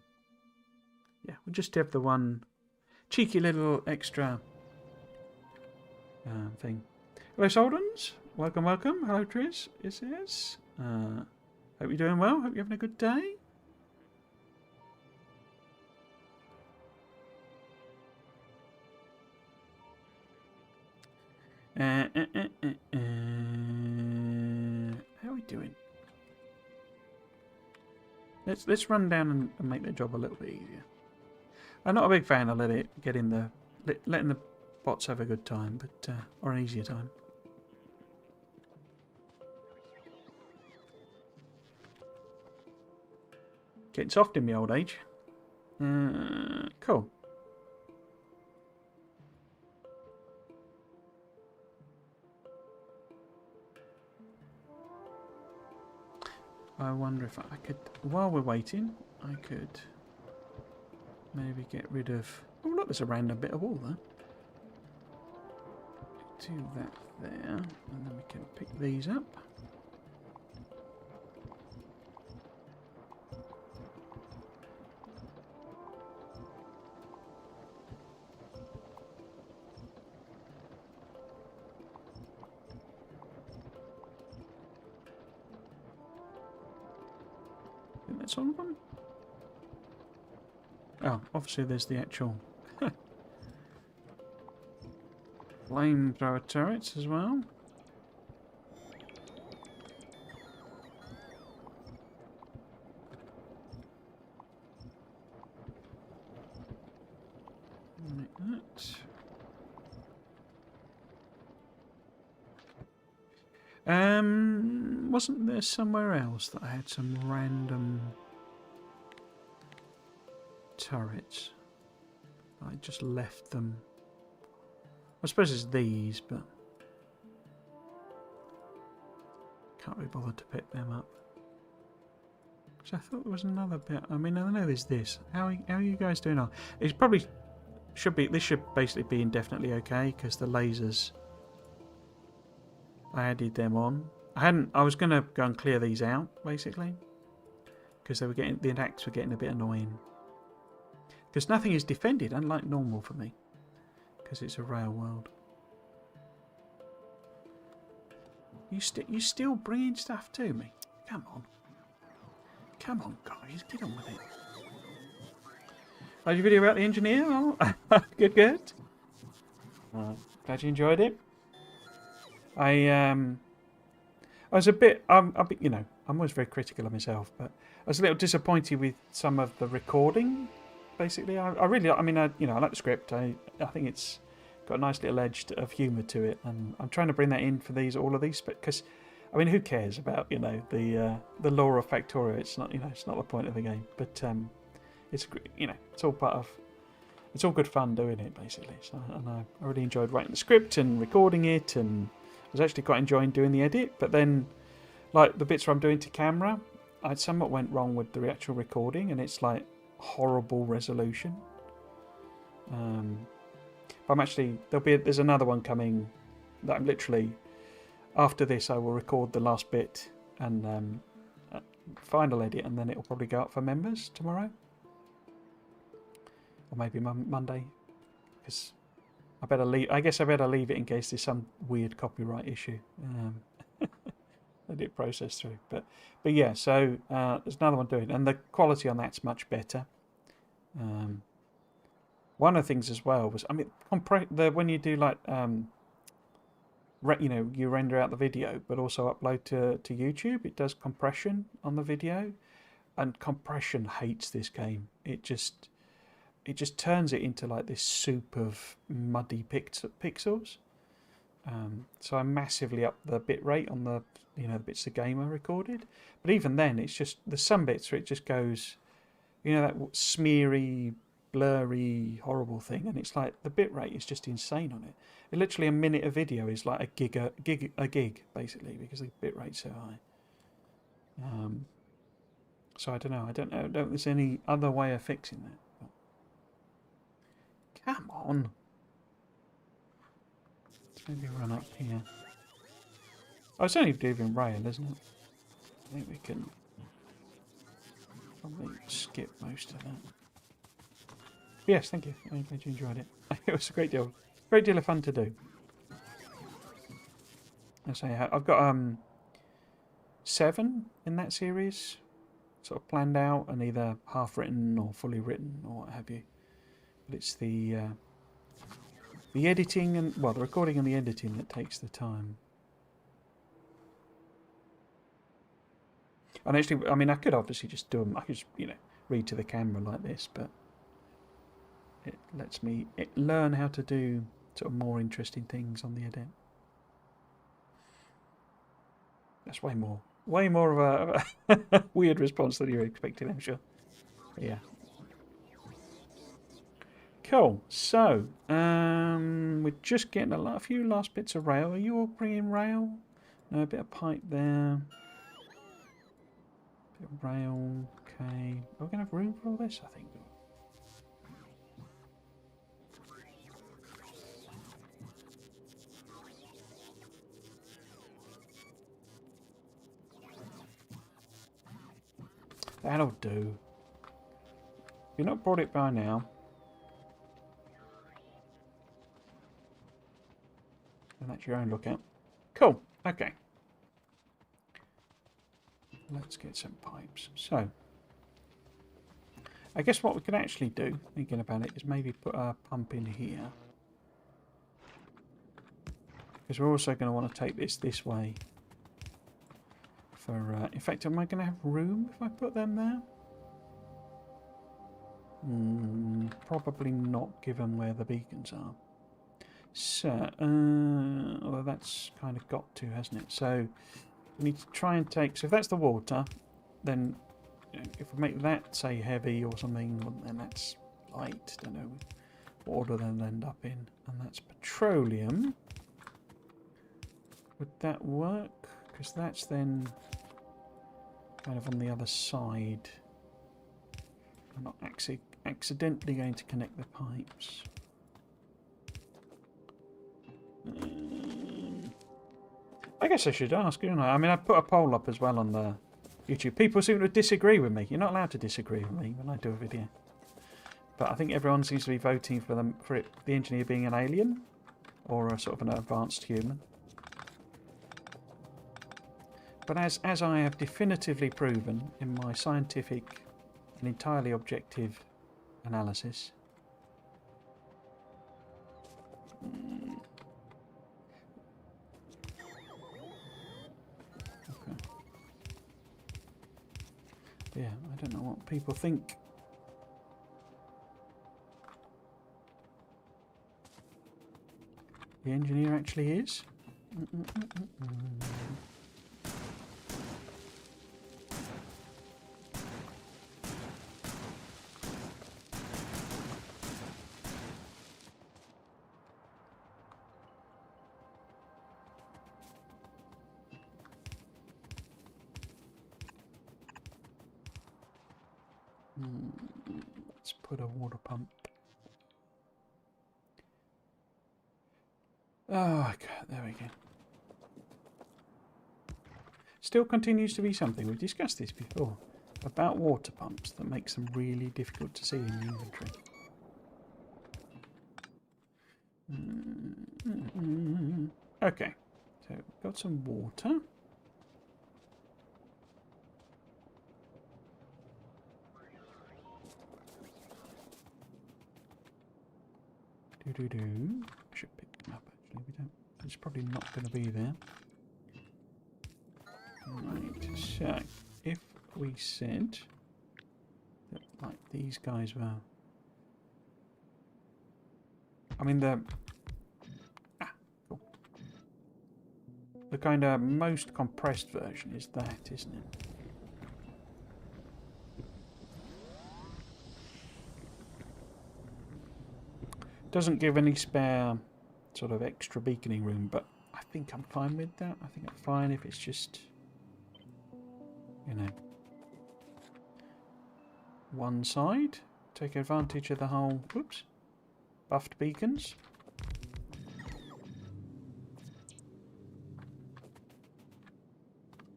Yeah, we'll just have the one cheeky little extra thing. Hello, Soldens. Welcome, welcome. Hello, Triz. Yes. Hope you're doing well. Hope you're having a good day. How are we doing? Let's run down and make the job a little bit easier. I'm not a big fan of letting the bots have a good time, but or an easier time. Getting soft in my old age. Cool. I wonder if I could, while we're waiting, I could maybe get rid of... Oh look, there's a random bit of wall there. Do that there, and then we can pick these up. That's all of them. Oh, obviously there's the actual flamethrower turrets as well. Like that. Wasn't there somewhere else that I had some random turrets? I just left them. I suppose it's these, but can't be bothered to pick them up. So I thought there was another bit. I mean, I know there's this. How are you guys doing on? It probably should be. This should basically be indefinitely okay because the lasers, I added them on. I was going to go and clear these out, basically. Because the attacks were getting a bit annoying. Because nothing is defended, unlike normal for me. Because it's a rail world. You still bringing stuff to me? Come on. Come on, guys. Get on with it. Like your video about the engineer? Oh, good, good. Glad you enjoyed it. I was a bit, you know, I'm always very critical of myself, but I was a little disappointed with some of the recording. Basically, I really, I mean, I like the script. I think it's got a nice little edge of humour to it, and I'm trying to bring that in for all of these, because, I mean, who cares about the lore of Factorio? It's not it's not the point of the game, but it's it's all part of. It's all good fun doing it, basically. So, and I really enjoyed writing the script and recording it, and I was actually quite enjoying doing the edit. But then, like the bits where I'm doing to camera, I somewhat went wrong with the actual recording, and it's like horrible resolution. But I'm actually there's another one coming that I'm literally after this I will record the last bit and final edit, and then it will probably go up for members tomorrow. Or maybe Monday, because I guess I better leave it in case there's some weird copyright issue. Let it process through. But yeah, so there's another one doing, and the quality on that's much better. One of the things as well was, I mean, when you do like you render out the video, but also upload to YouTube, it does compression on the video, and compression hates this game. It just turns it into like this soup of muddy pixels. So I massively up the bit rate on the the bits the gamer recorded. But even then, it's just there's some bits where it just goes, that smeary, blurry, horrible thing, and it's like the bit rate is just insane on it. Literally a minute of video is like a gig basically, because the bit rate's so high. So I don't know. I don't know if there's any other way of fixing that. Come on. Let's maybe run up here. Oh, it's only doing rail, isn't it? I think we can probably skip most of that. Yes, thank you. I'm glad you enjoyed it. It was a great deal of fun to do. I say I've got 7 in that series, sort of planned out and either half written or fully written or what have you. But it's the editing and the recording and the editing that takes the time. And actually, I mean, I could obviously just do them. I could just read to the camera like this, but it lets me learn how to do sort of more interesting things on the edit. That's way more of a weird response than you're expecting, I'm sure. But yeah. Cool. So, we're just getting a few last bits of rail. Are you all bringing rail? No, a bit of pipe there. Bit of rail. Okay. Are we going to have room for all this? I think. That'll do. If you've not brought it by now. And that's your own lookout. Cool. Okay. Let's get some pipes. So, I guess what we could actually do, thinking about it, is maybe put a pump in here. Because we're also going to want to take this way. For, in fact, am I going to have room if I put them there? Probably not, given where the beacons are. So, although that's kind of got to, hasn't it? So, we need to try and take... So if that's the water, then if we make that, say, heavy or something, then that's light. Don't know what order they'll end up in. And that's petroleum. Would that work? Because that's then kind of on the other side. I'm not accidentally going to connect the pipes. I guess I should ask, shouldn't I? I mean, I put a poll up as well on the YouTube. People seem to disagree with me. You're not allowed to disagree with me when I do a video. But I think everyone seems to be voting for the engineer being an alien. Or a sort of an advanced human. But as I have definitively proven in my scientific and entirely objective analysis... Okay. Yeah, I don't know what people think. The engineer actually is. Let's put a water pump. Oh, okay, there we go. Still continues to be something. We've discussed this before. About water pumps that makes them really difficult to see in the inventory. Okay, so we've got some water. Should pick them up actually. We don't. It's probably not going to be there. Right. So if we said that, like these guys were, I mean cool. The kind of most compressed version is that, isn't it? Doesn't give any spare sort of extra beaconing room, but I think I'm fine with that. I think I'm fine if it's just, you know, one side. Take advantage of the whole, whoops, buffed beacons.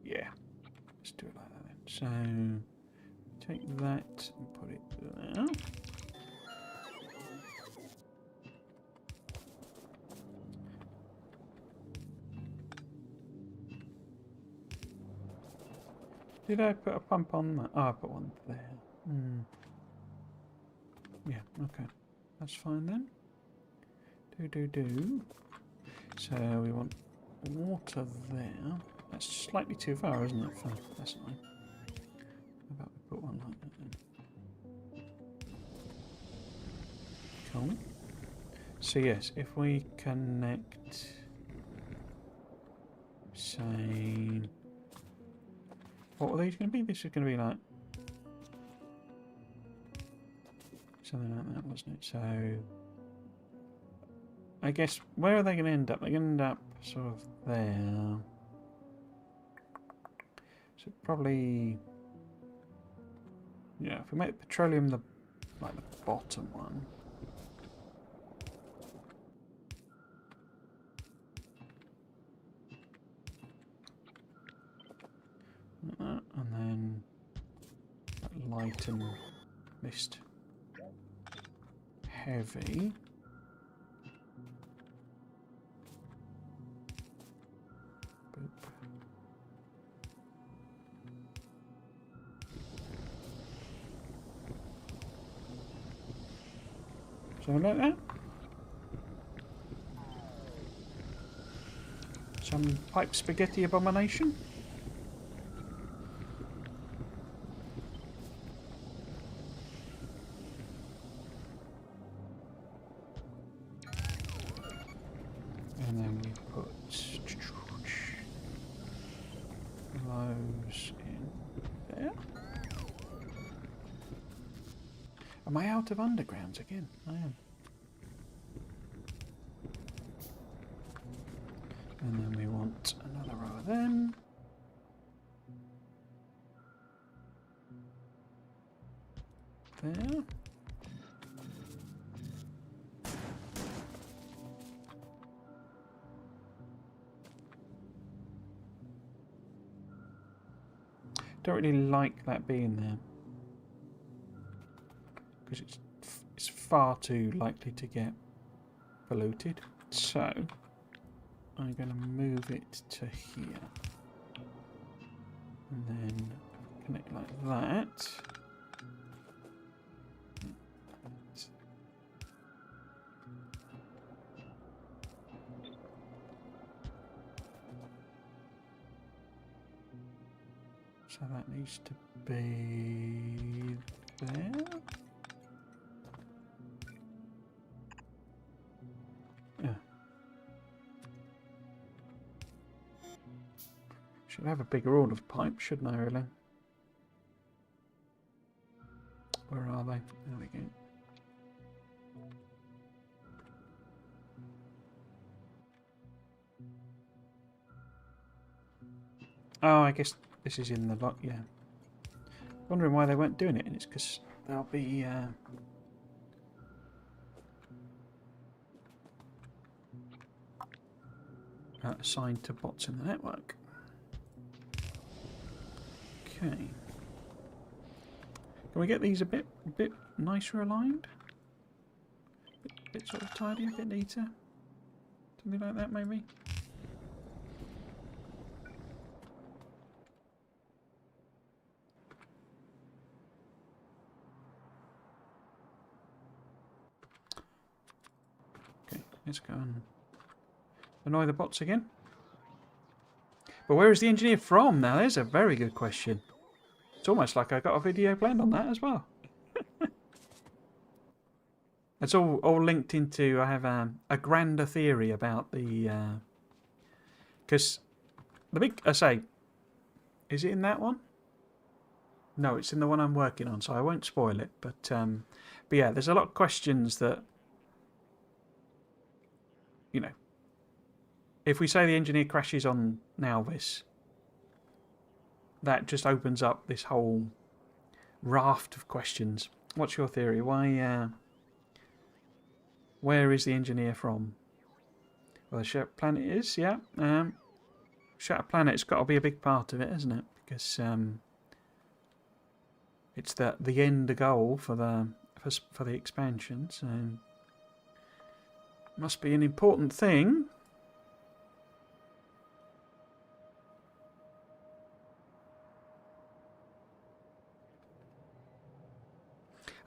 Yeah, let's do it like that then. So, take that and put it there. Did I put a pump on that? Oh, I put one there. Yeah, okay. That's fine then. So we want water there. That's slightly too far, isn't it? That's fine. How about we put one like that then? Cool. So yes, if we connect, say... What were these going to be? This is going to be like something like that, wasn't it? So I guess where are they going to end up? They're going to end up sort of there. So probably, yeah. If we make petroleum the bottom one. And then light and mist heavy. Boop. Something like that. Some pipe spaghetti abomination. And then we put those in there. Am I out of undergrounds again? I am. And then we want another row of them. There. Don't really like that being there. Because it's far too likely to get polluted. So, I'm going to move it to here. And then connect like that. So that needs to be there. Yeah. Should have a bigger order of pipes, shouldn't I, really? Where are they? There we go. Oh, I guess this is in the lot, yeah. Wondering why they weren't doing it, and it's because they'll be assigned to bots in the network. Okay. Can we get these a bit nicer aligned? Bit sort of tidy, a bit neater? Something like that, maybe? Okay, let's go and annoy the bots again. But where is the engineer from? Now, there's a very good question. It's almost like I got a video planned on that as well. It's all linked into. I have a grander theory about the because the big. I say, is it in that one? No, it's in the one I'm working on, so I won't spoil it. But yeah, there's a lot of questions that, you know, if we say the engineer crashes on Nalvis, that just opens up this whole raft of questions. What's your theory? Why? Where is the engineer from? Well, the Shattered Planet is, yeah. Shattered Planet's got to be a big part of it, isn't it? Because it's the end goal for the expansion, so it must be an important thing.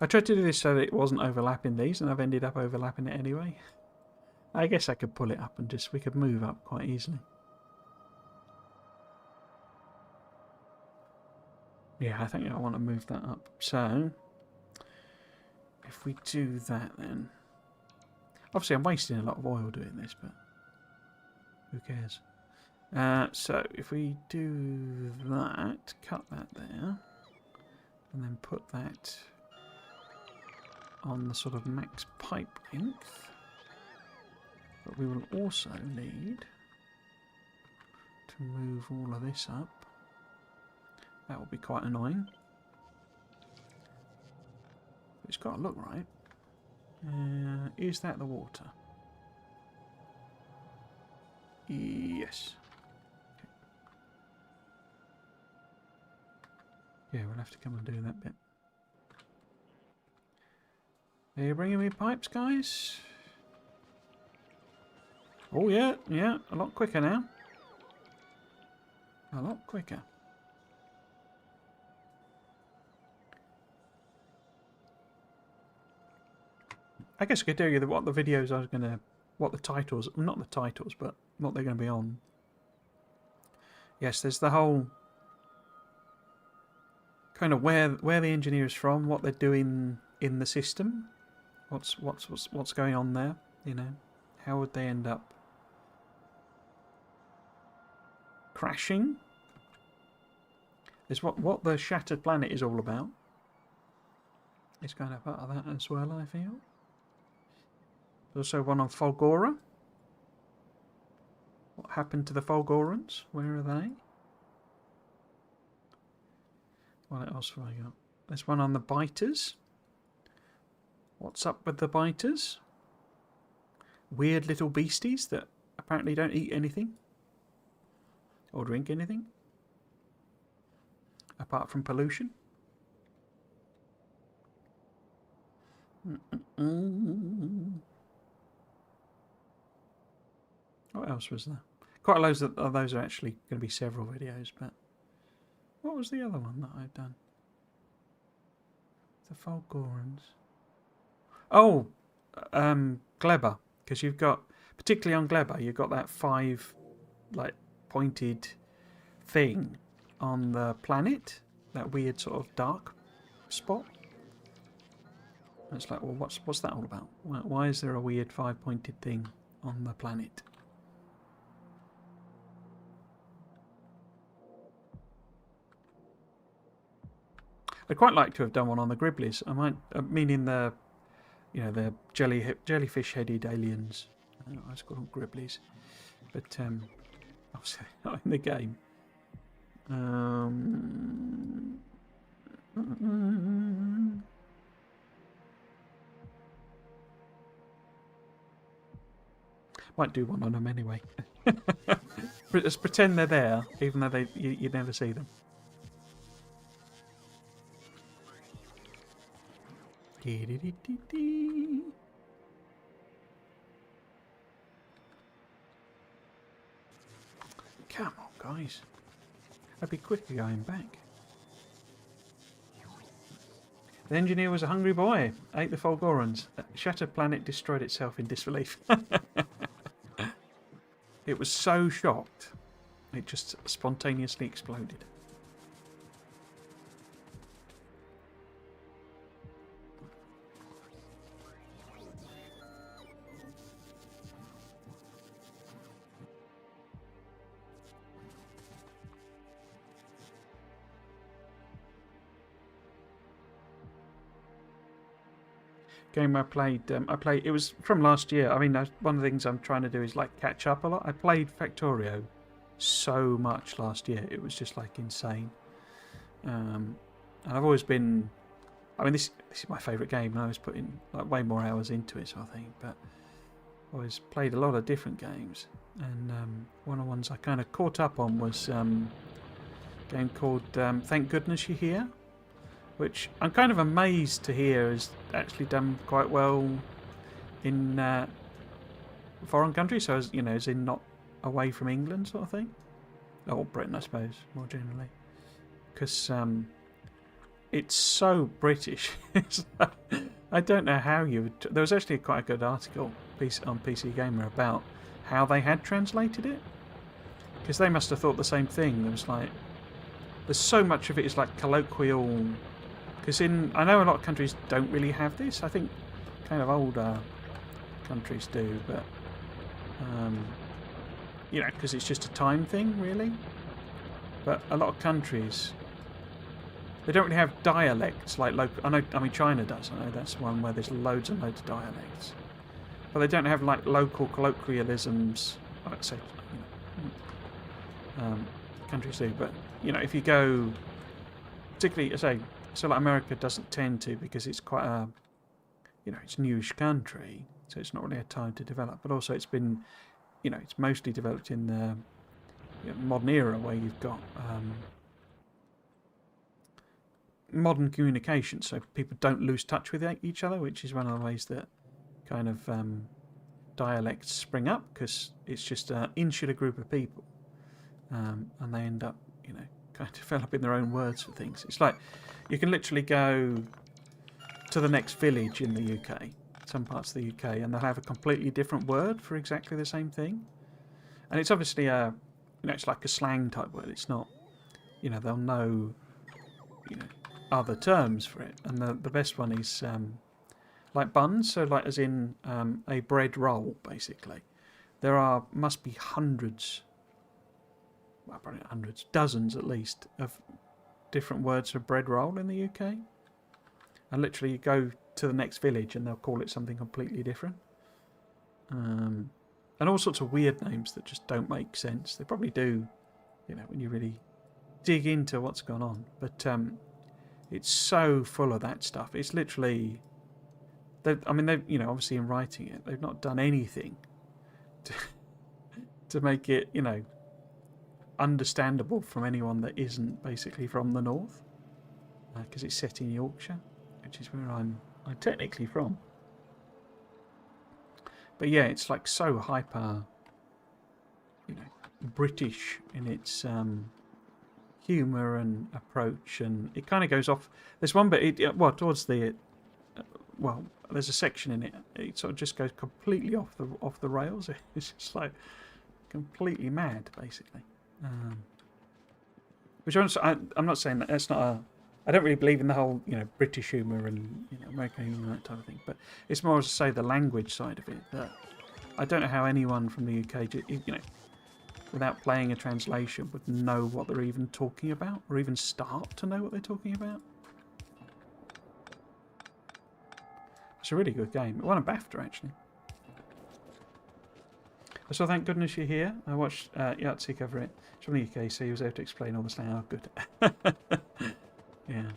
I tried to do this so that it wasn't overlapping these, and I've ended up overlapping it anyway. I guess I could pull it up and we could move up quite easily. Yeah, I think I want to move that up. So, if we do that then... Obviously I'm wasting a lot of oil doing this, but who cares? So, if we do that, cut that there, and then put that on the sort of max pipe length. But we will also need to move all of this up. That will be quite annoying. It's got to look right. Is that the water? Yes. Okay. Yeah, we'll have to come and do that bit. Are you bringing me pipes, guys? Oh, yeah, yeah, a lot quicker now. A lot quicker. I guess I could tell you what the videos I was going to... What the titles... Not the titles, but what they're going to be on. Yes, there's the whole... Kind of where the engineer is from, what they're doing in the system. What's going on there, you know? How would they end up crashing? Is what the Shattered Planet is all about. It's kind of part of that as well, I feel. There's also one on Fulgora. What happened to the Fulgorans? Where are they? What else have I got? There's one on the Biters. What's up with the Biters? Weird little beasties that apparently don't eat anything. Or drink anything. apart from pollution. What else was there? Quite a loads of those are actually going to be several videos, but what was the other one that I've done? The Fulgurans. Oh, Gleba, because you've got, particularly on Gleba, you've got that 5 like pointed thing on the planet, that weird sort of dark spot. And it's like, well, what's that all about? Why is there a weird 5 pointed thing on the planet? I'd quite like to have done one on the Gribblies. I might, meaning the, the jellyfish-headed aliens. I don't know, I just call them Gribblies, but obviously not in the game. Might do one on them anyway. Just pretend they're there, even though you never see them. Come on, guys. I'd be quicker going back. The engineer was a hungry boy. Ate the Fulgurans. Shattered planet destroyed itself in disbelief. It was so shocked, it just spontaneously exploded. Game I played, it was from last year. I mean, one of the things I'm trying to do is like catch up a lot. I played Factorio so much last year, it was just like insane. And I've always been, I mean, this is my favourite game, and I was putting like way more hours into it, sort of thing. But I always played a lot of different games, and one of the ones I kind of caught up on was a game called Thank Goodness You're Here, which I'm kind of amazed to hear has actually done quite well in foreign countries. So, as in not away from England, sort of thing, or Britain, I suppose, more generally, because it's so British. I don't know how you would. There was actually quite a good article on PC Gamer about how they had translated it, because they must have thought the same thing. There was like, there's so much of it is like colloquial. Because I know a lot of countries don't really have this. I think kind of older countries do, but because it's just a time thing, really. But a lot of countries, they don't really have dialects like local. I mean, China does. I know that's one where there's loads and loads of dialects, but they don't have like local colloquialisms. I'd say, countries do. But if you go, particularly, say. So like America doesn't tend to, because it's quite a, it's a newish country, so it's not really a time to develop. But also it's been, it's mostly developed in the modern era where you've got modern communication, so people don't lose touch with each other, which is one of the ways that kind of dialects spring up, because it's just an insular group of people, and they end up, kind of developing their own words for things. It's like you can literally go to the next village in the UK, some parts of the UK, and they'll have a completely different word for exactly the same thing. And it's obviously it's like a slang type word. It's not, they'll know, other terms for it. And the best one is like buns, so like as in a bread roll, basically. There must be hundreds. Well, probably not hundreds, dozens at least, of different words for bread roll in the UK. And literally you go to the next village and they'll call it something completely different. And all sorts of weird names that just don't make sense. They probably do, when you really dig into what's gone on. But it's so full of that stuff. It's literally, they've obviously in writing it, they've not done anything to make it, understandable from anyone that isn't basically from the north, because it's set in Yorkshire, which is where I'm technically from. But yeah, it's like so hyper, you know, British in its humour and approach, and it kind of goes off. There's one bit, towards the, there's a section in it. It sort of just goes completely off the rails. It's just like completely mad, basically. Which I'm not saying that's not a. I don't really believe in the whole, you know, British humour and, you know, American humour and that type of thing. But it's more as to say the language side of it. That I don't know how anyone from the UK, you know, without playing a translation, would know what they're even talking about, or even start to know what they're talking about. It's a really good game. It won a BAFTA, actually. So thank goodness you're here. I watched Yahtzee cover it. It's from the UK, so he was able to explain all the slang. Oh, good. Yeah.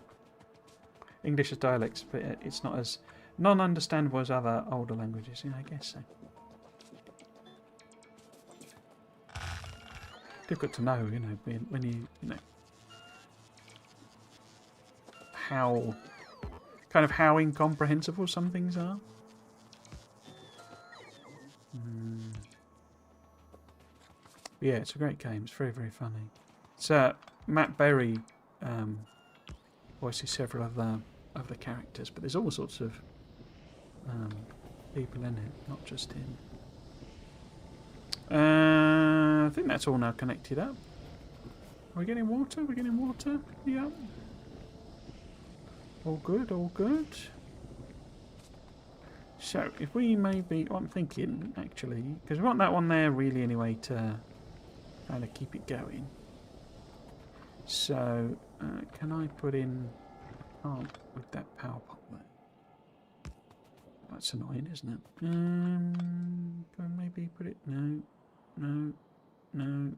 English is dialects, but it's not as non-understandable as other older languages. Yeah, I guess so. Difficult to know, you know, when you know, how incomprehensible some things are. Yeah, it's a great game. It's very, very funny. It's Matt Berry voices several of the characters, but there's all sorts of people in it, not just him. I think that's all now connected up. Are we getting water? We're getting water? Yeah. All good, all good. So, if we maybe... What I'm thinking, actually, because we want that one there really anyway to kind of keep it going. So, can I put in... Oh, with that power pop there? That's annoying, isn't it? Can I maybe put it... No. No. No.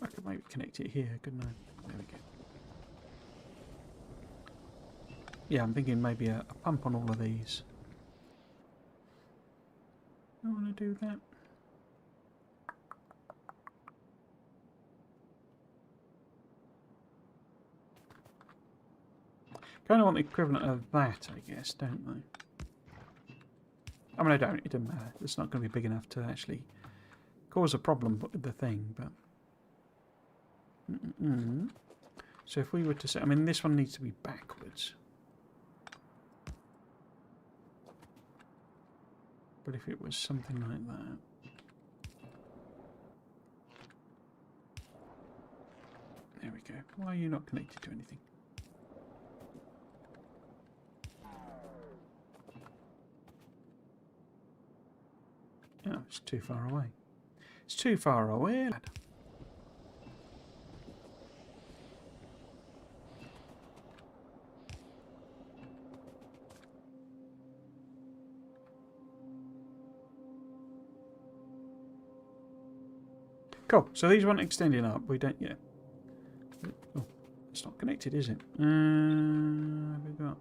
I could maybe connect it here, couldn't I? There we go. Yeah, I'm thinking maybe a pump on all of these. I want to do that. Kind of want the equivalent of that, I guess, don't they? I mean, I don't. It doesn't matter. It's not going to be big enough to actually cause a problem with the thing, but... So if we were to say... I mean, this one needs to be backwards. But if it was something like that... There we go. Why are you not connected to anything? Oh, it's too far away. It's too far away, lad. Cool. So these weren't extending up. We don't yet. Oh, it's not connected, is it? We've got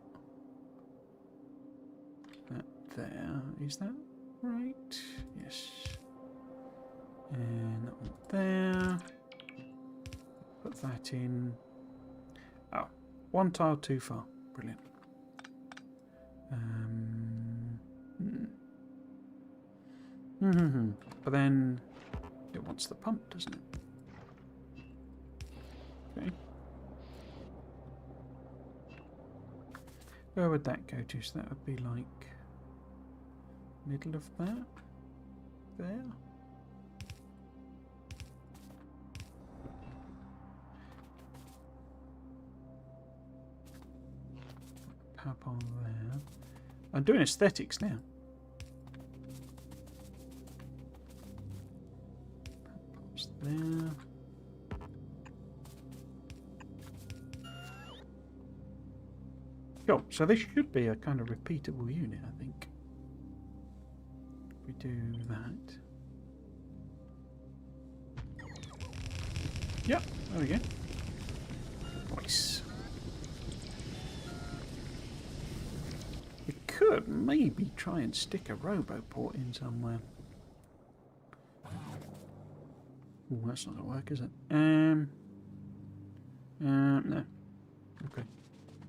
that there. Is that right? Yes. And that one there. Put that in. Oh, one tile too far. Brilliant. But then it wants the pump, doesn't it? Okay. Where would that go to? So that would be like middle of that. There. Power pole there. I'm doing aesthetics now. There. Cool. So this should be a kind of repeatable unit, I think. If we do that. Yep, there we go. Nice. could maybe try and stick a roboport in somewhere. Oh, that's not going to work, is it? No. Okay.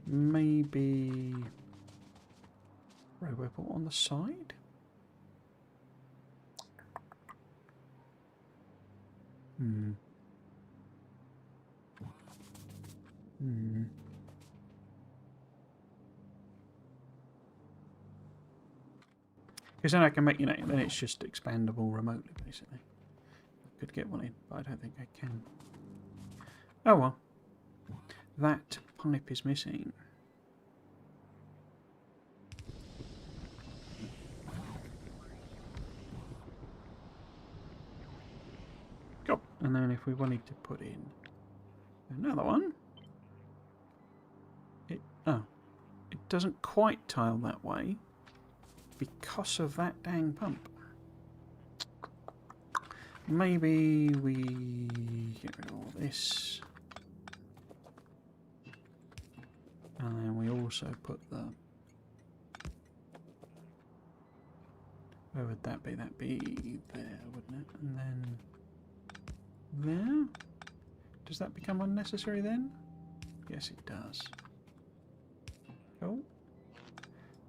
Maybe roboport on the side? Hmm. Because then I can make, you know, then it's just expandable remotely, basically. I could get one in, but I don't think I can. Oh well. That pipe is missing. Cool. And then if we wanted to put in another one, it doesn't quite tile that way because of that dang pump. Maybe we get rid of all this. And then we also put the... Where would that be? That'd be there, wouldn't it? And then... there? Does that become unnecessary then? Yes, it does. Cool.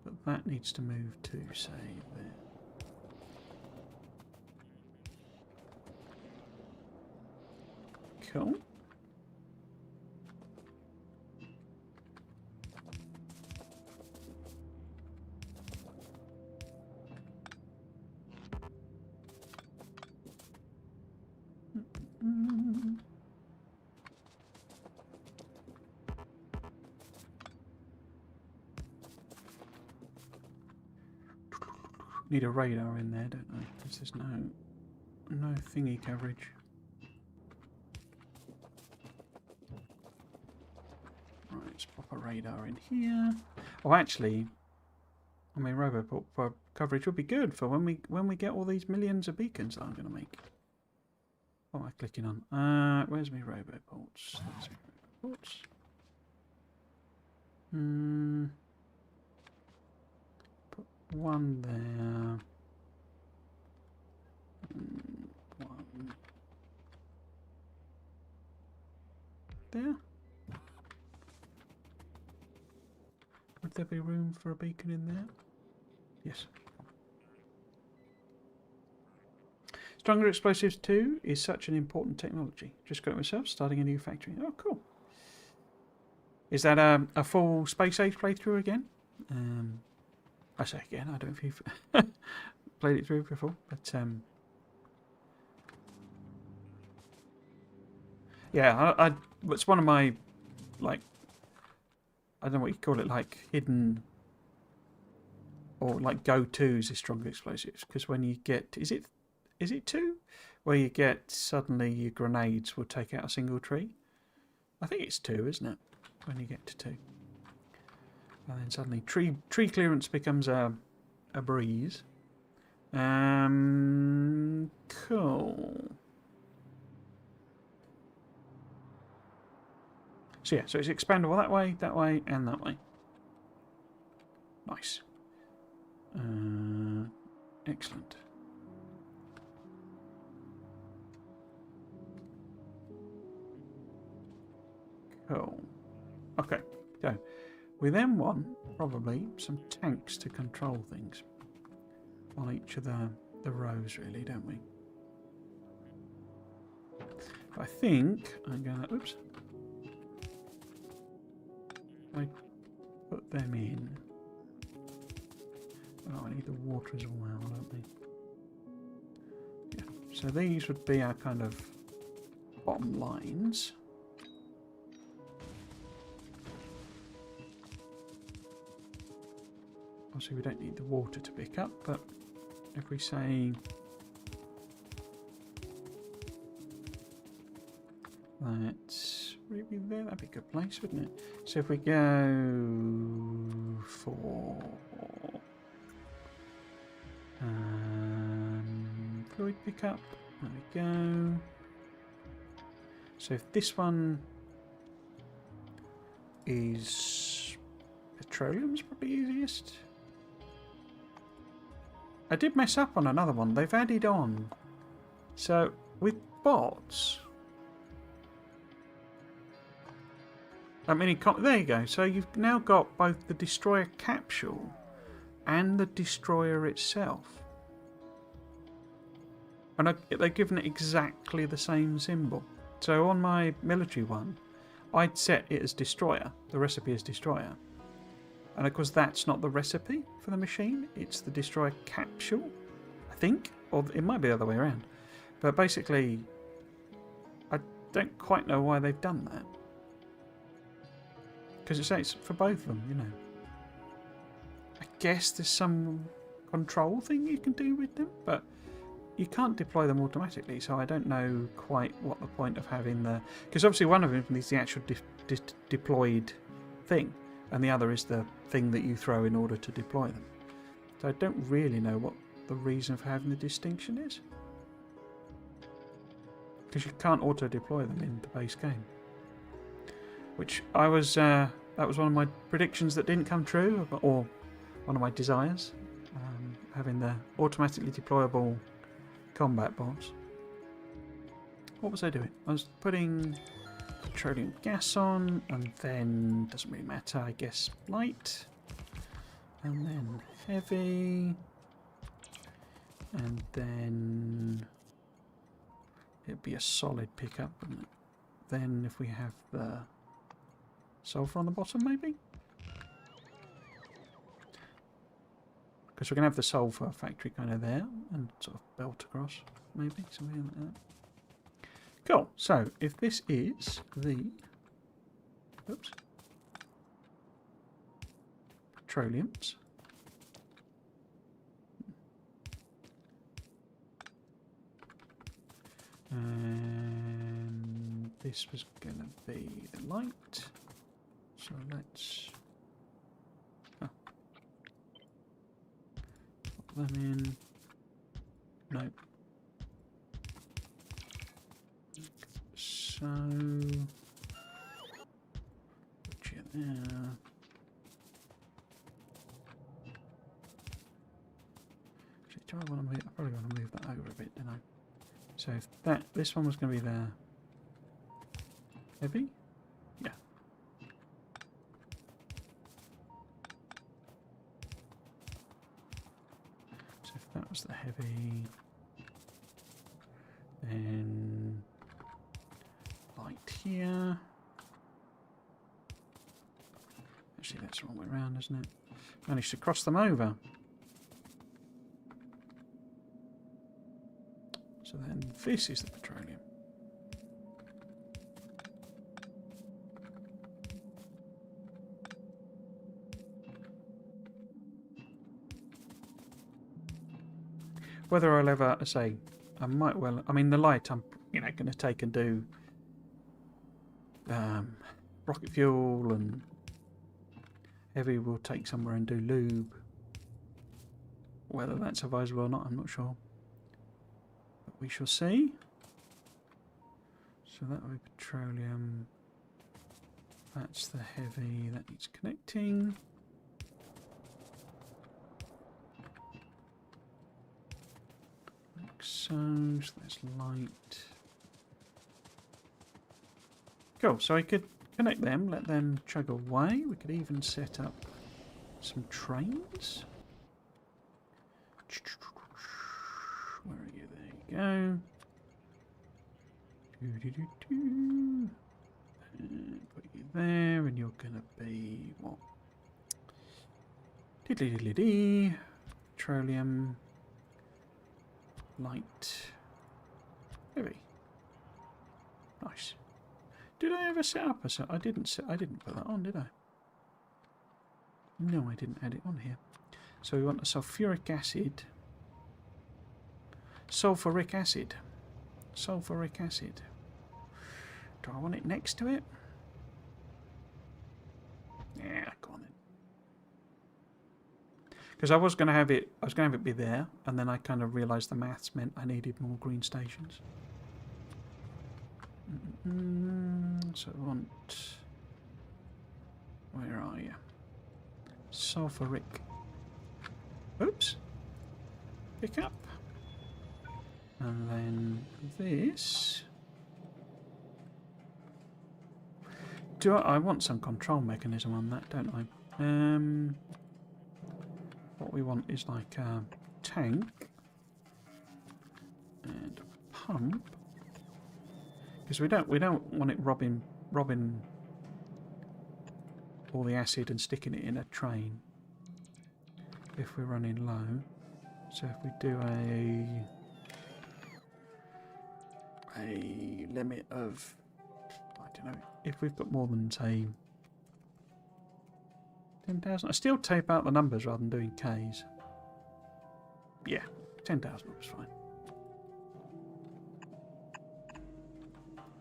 But that needs to move to, say, there. Cool. Need a radar in there, don't I? Because there's no thingy coverage. Right, let's pop a radar in here. Oh, actually, I mean, roboport coverage would be good for when we get all these millions of beacons that I'm going to make. What am I clicking on? Where's my roboports? There's my roboports. Put one there. One there. Would there be room for a beacon in there? Yes. Stronger Explosives 2 is such an important technology. Just got it myself, starting a new factory. Oh, cool. Is that a full Space Age playthrough again? I say again, I don't know if you've played it through before, but yeah, it's one of my, like, I don't know what you call it, like hidden or like go-tos is Stronger Explosives, because when you get, is it 2? Where you get suddenly your grenades will take out a single tree. I think it's 2, isn't it? When you get to 2. And then suddenly tree clearance becomes a breeze. Cool. So yeah, so it's expandable that way, and that way. Nice. Excellent. Cool. Okay, so we then want probably some tanks to control things on each of the rows, really, don't we? I think I'm gonna. Oops. I put them in. Oh, I need the water as well, don't we? Yeah. So these would be our kind of bottom lines. Obviously, we don't need the water to pick up, but if we say that's maybe there, that'd be a good place, wouldn't it? So if we go for fluid pickup, there we go. So if this one is petroleum's probably easiest. I did mess up on another one. They've added on. So, with bots... there you go. So you've now got both the destroyer capsule and the destroyer itself. And they've given it exactly the same symbol. So on my military one, I'd set it as destroyer. The recipe is destroyer. And of course that's not the recipe for the machine. It's the destroyer capsule, I think. Or it might be the other way around. But basically, I don't quite know why they've done that. Because it says for both of them, you know. I guess there's some control thing you can do with them, but you can't deploy them automatically, so I don't know quite what the point of having the... Because obviously one of them is the actual deployed thing, and the other is the thing that you throw in order to deploy them. So I don't really know what the reason for having the distinction is. Because you can't auto-deploy them in the base game. Which I was... that was one of my predictions that didn't come true, or one of my desires. Having the automatically deployable combat bots. What was I doing? I was putting petroleum gas on, and then, doesn't really matter, I guess, light. And then heavy. And then it'd be a solid pickup, wouldn't it? Then if we have the sulfur on the bottom, maybe? Because we're going to have the sulfur factory kind of there, and sort of belt across, maybe, something like that. Cool, so if this is the... Oops. Petroleums. And this was going to be the light. So let's put them in. Nope. So put you there. Actually, do I want to move? I probably want to move that over a bit, don't I? So if this one was going to be there, heavy, yeah. So if that was the heavy, then light here. Actually, that's the wrong way around, isn't it? Managed to cross them over. So then this is the petroleum. Whether I'll ever, say, I might well, I mean the light I'm, going to take and do rocket fuel, and heavy we'll take somewhere and do lube. Whether that's advisable or not, I'm not sure. We shall see. So that will be petroleum. That's the heavy that needs connecting. Like so. So that's light. Cool. So I could connect them, let them chug away. We could even set up some trains. Where are you? There you go. Put you there, and you're gonna be what? Diddly diddly dee. Petroleum. Light. Heavy. Nice. Did I ever set up a set? I didn't put that on, did I? No, I didn't add it on here. So we want a sulfuric acid. Sulfuric acid. Sulfuric acid. Do I want it next to it? Yeah, go on then. Because I was going to have it be there, and then I kind of realised the maths meant I needed more green stations. So I want... Where are you? Sulfuric. Oops. pick up. And then this. I want some control mechanism on that, don't I? What we want is like a tank and a pump, because we don't want it robbing all the acid and sticking it in a train if we're running low. So if we do a limit of, I don't know, if we've got more than say 10,000, I still tape out the numbers rather than doing Ks. Yeah, 10,000 was fine.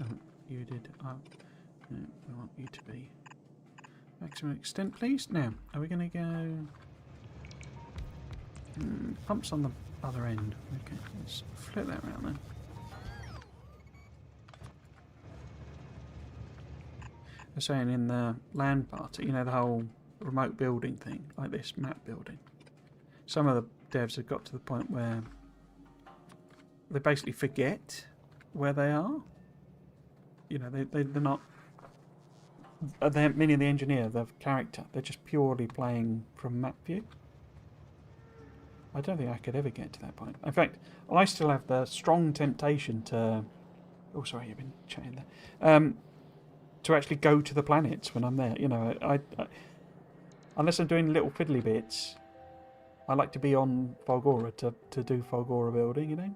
Oh, you did. Oh, no, we want you to be maximum extent, please. Now, are we going to go? Pumps on the other end. Okay, let's flip that around then. They're saying in the land party, you know, the whole remote building thing, like this map building. Some of the devs have got to the point where they basically forget where they are. You know, they're not. Many of the engineer, the character, they're just purely playing from map view. I don't think I could ever get to that point. In fact, I still have the strong temptation to. Oh, sorry, you've been chatting there. To actually go to the planets when I'm there. You know, I unless I'm doing little fiddly bits, I like to be on Fulgora to do Fulgora building, you know.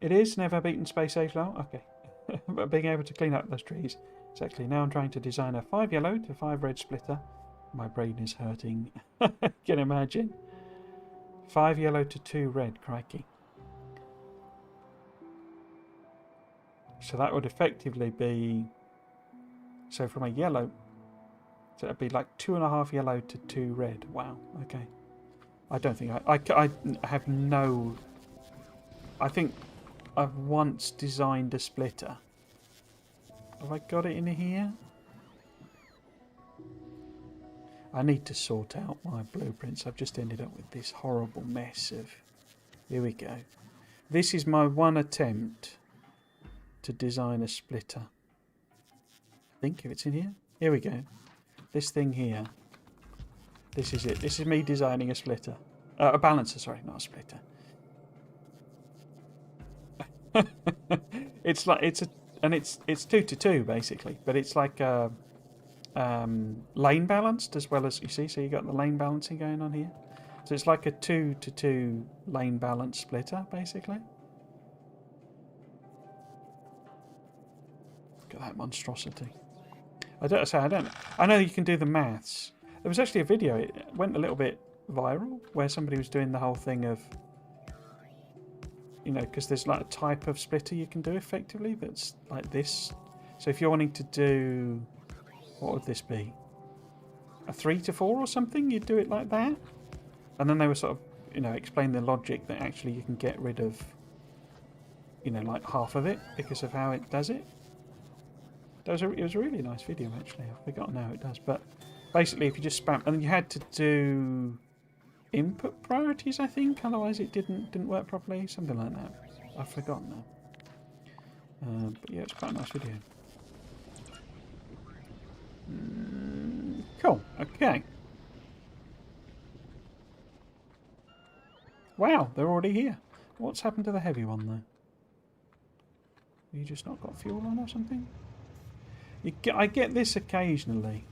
It is never beaten space age low. Okay. But being able to clean up those trees. Exactly. Now I'm trying to design a 5 yellow to 5 red splitter. My brain is hurting. Can you imagine? 5 yellow to 2 red, crikey. So that would effectively be... So from a yellow... So it'd be like 2.5 yellow to 2 red. Wow, okay. I don't think I have no... I think I've once designed a splitter. Have I got it in here? I need to sort out my blueprints. I've just ended up with this horrible mess of... Here we go. This is my one attempt to design a splitter. I think if it's in here. Here we go. This thing here. This is it. This is me designing a splitter. A balancer, sorry, not a splitter. It's like it's 2 to 2 basically, but it's like lane balanced as well as you see. So you got the lane balancing going on here. So it's like a 2 to 2 lane balance splitter basically. Look at that monstrosity. I know you can do the maths. There was actually a video. It went a little bit viral where somebody was doing the whole thing of, you know, because there's like a type of splitter you can do effectively that's like this. So if you're wanting to do, what would this be? A 3 to 4 or something? You'd do it like that. And then they were sort of, you know, explain the logic that actually you can get rid of, you know, like half of it because of how it does it. It was a really nice video actually. I've forgotten how it does, but basically if you just spam, and you had to do input priorities, I think, otherwise it didn't work properly, something like that. I've forgotten now. But yeah, it's quite a nice video. Cool. Okay. Wow, they're already here. What's happened to the heavy one though? You just not got fuel on or something? I get this occasionally.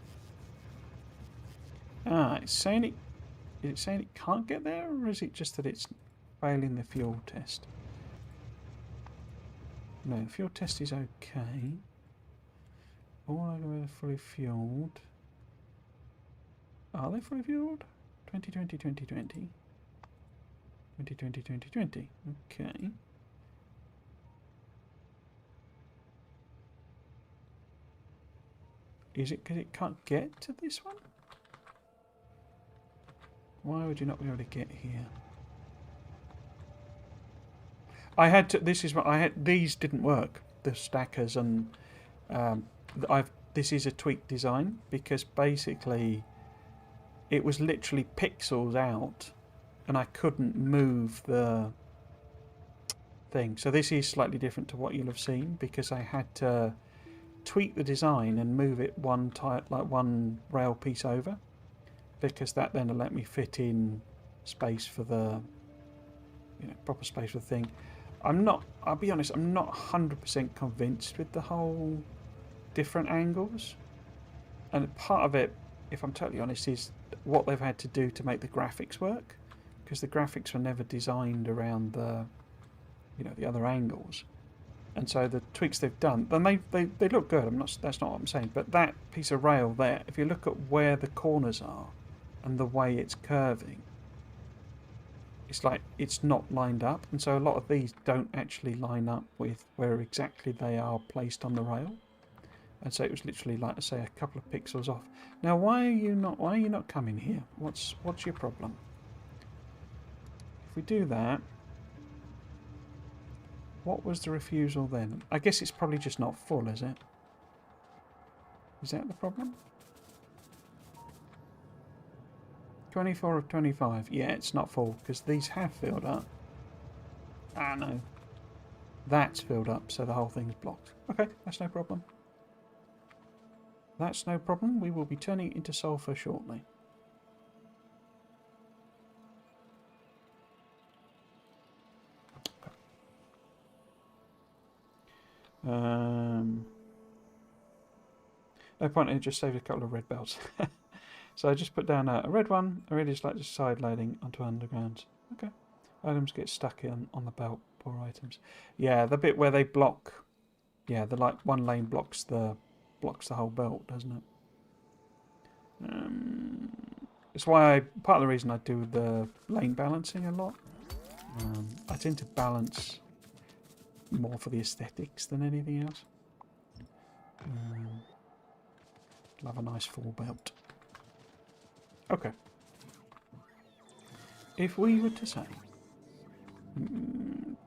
It's saying it. Is it saying it can't get there, or is it just that it's failing the fuel test? No, the fuel test is okay. All are fully fueled. Are they fully fueled? 2020, 2020. 2020, 2020. Okay. Is it because it can't get to this one? Why would you not be able to get here? I had to. This is what I had. These didn't work. The stackers and this is a tweaked design, because basically it was literally pixels out and I couldn't move the thing. So this is slightly different to what you'll have seen, because I had to tweak the design and move it one rail piece over, because that then let me fit in space for the proper space for the thing. I'll be honest, I'm not 100% convinced with the whole different angles, and part of it, if I'm totally honest, is what they've had to do to make the graphics work, because the graphics were never designed around the the other angles, and so the tweaks they've done, then they look good. That's not what I'm saying, but that piece of rail there, if you look at where the corners are and the way it's curving, it's like it's not lined up, and so a lot of these don't actually line up with where exactly they are placed on the rail, and so it was literally, like I say, a couple of pixels off. Now, why are you not coming here? What's your problem? If we do that, what was the refusal then? I guess it's probably just not full, is it? Is that the problem? 24 of 25. Yeah, it's not full, because these have filled up. Ah, no. That's filled up, so the whole thing's blocked. Okay, that's no problem. That's no problem. We will be turning it into sulfur shortly. No point, it just saved a couple of red belts. So I just put down a red one. I really just like just side loading onto underground. Okay. Items get stuck on the belt. Poor items. Yeah, the bit where they block. Yeah, the one lane blocks the whole belt, doesn't it? It's why part of the reason I do the lane balancing a lot. I tend to balance more for the aesthetics than anything else. Love a nice full belt. Okay. If we were to say,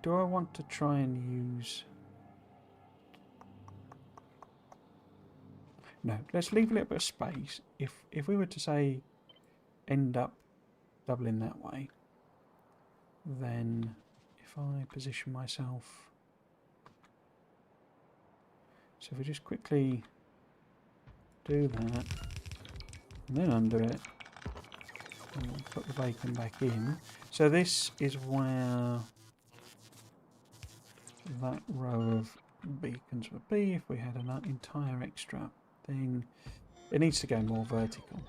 do I want to try and use... No, let's leave a little bit of space. If we were to say end up doubling that way, then if I position myself... So if we just quickly do that, and then undo it, and we'll put the bacon back in. So this is where that row of beacons would be if we had an entire extra thing. It needs to go more vertical,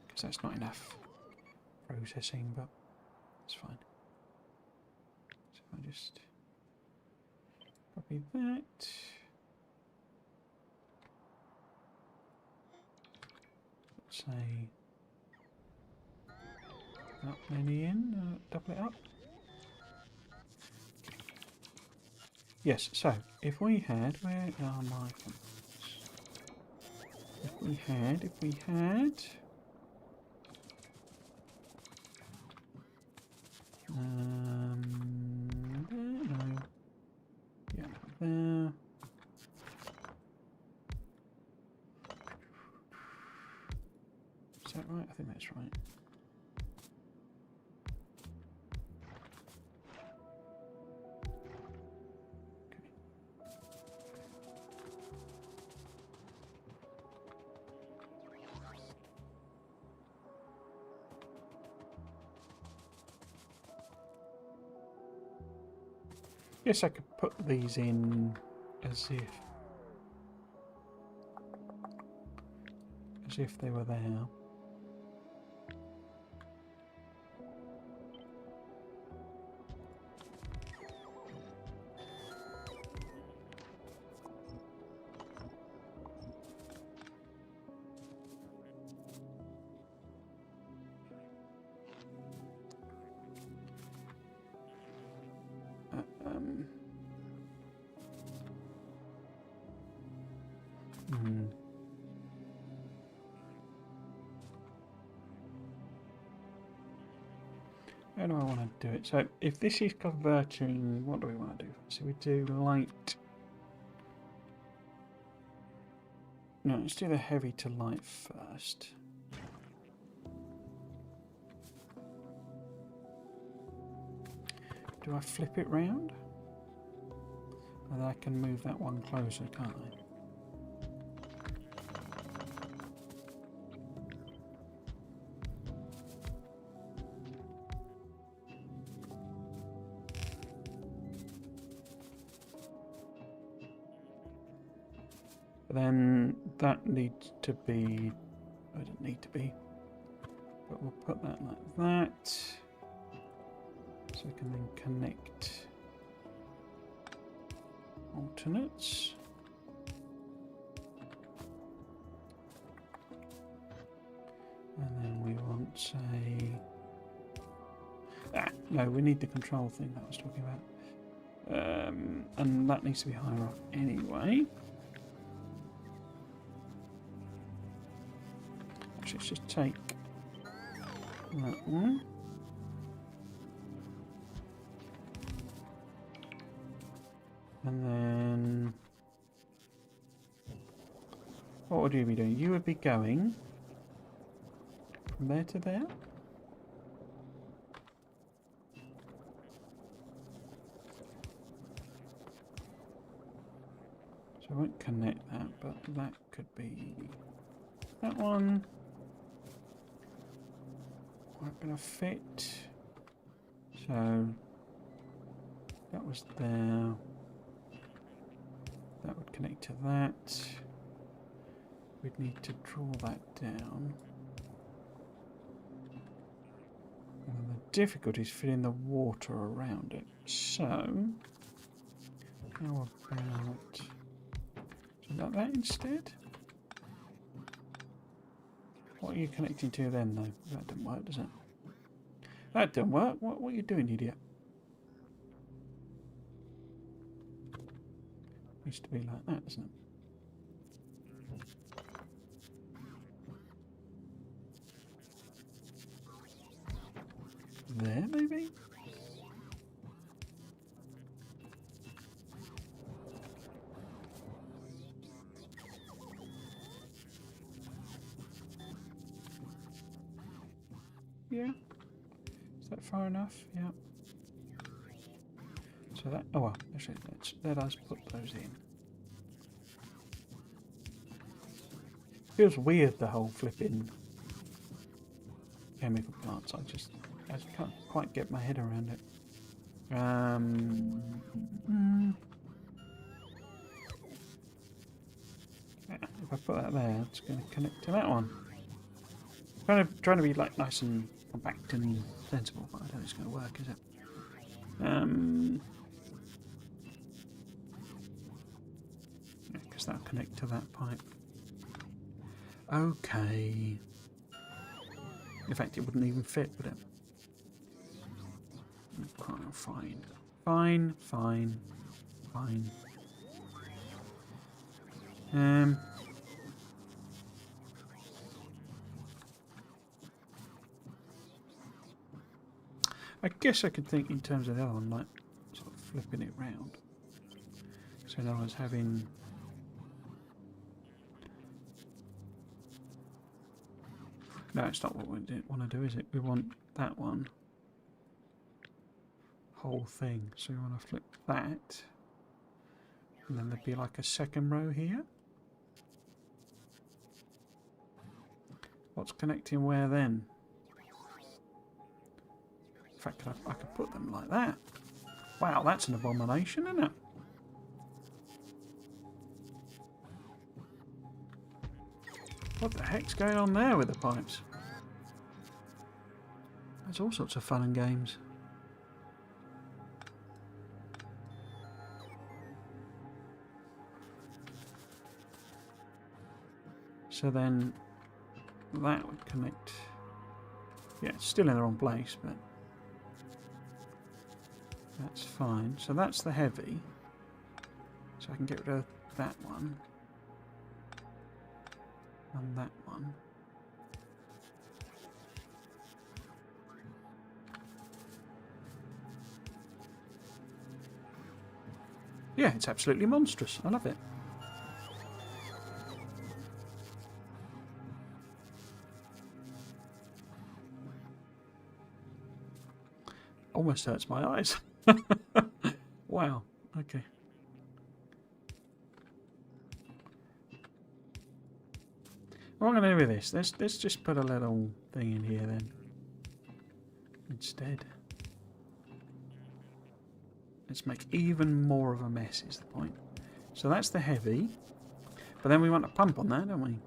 because that's not enough processing, but it's fine. So if I just copy that. Say that many in, double it up. Yes, so if we had, where are my fonts? If we had, no, yeah, there. Is that right? I think that's right. Guess I could put these in as if they were there. How do I want to do it? So if this is converting, what do we want to do? So we do light. No, let's do the heavy to light first. Do I flip it round? And I can move that one closer, can't I? But then that needs to be... I don't need to be. But we'll put that like that. So I can then connect alternates. And then we want, say... no, we need the control thing that I was talking about. And that needs to be higher up anyway. Actually, let's just take that one. And then... what would you be doing? You would be going from there to there? So I won't connect that, but that could be that one. Not going to fit. So that was there. That would connect to that. We'd need to draw that down. And the difficulty is filling the water around it. So, how about like that instead? What are you connecting to then, though? That didn't work, does it? That didn't work. What are you doing, idiot? Needs to be like that, doesn't it? There, maybe? Yeah. Is that far enough? Yeah. So that... oh well, actually, let us put those in. Feels weird, the whole flipping chemical plants. I can't quite get my head around it. Yeah, if I put that there, it's going to connect to that one. Trying to be like nice and compact and sensible, but I don't think it's going to work, is it? Yeah, because that'll connect to that pipe. Okay. In fact, it wouldn't even fit, would it? Fine. Fine, fine, fine. I guess I could think in terms of the other one, like sort of flipping it round. So in other words, having... no, it's not what we want to do, is it? We want that one. Whole thing. So we want to flip that. And then there'd be like a second row here. What's connecting where then? In fact, I could put them like that. Wow, that's an abomination, isn't it? What the heck's going on there with the pipes? There's all sorts of fun and games. So then that would connect. Yeah, it's still in the wrong place, but that's fine. So that's the heavy. So I can get rid of that one. And that one. Yeah, it's absolutely monstrous. I love it. almost hurts my eyes. Wow. Okay. What I'm going to do with this, let's just put a little thing in here then. Instead. Let's make even more of a mess is the point. So that's the heavy. But then we want a pump on that, don't we?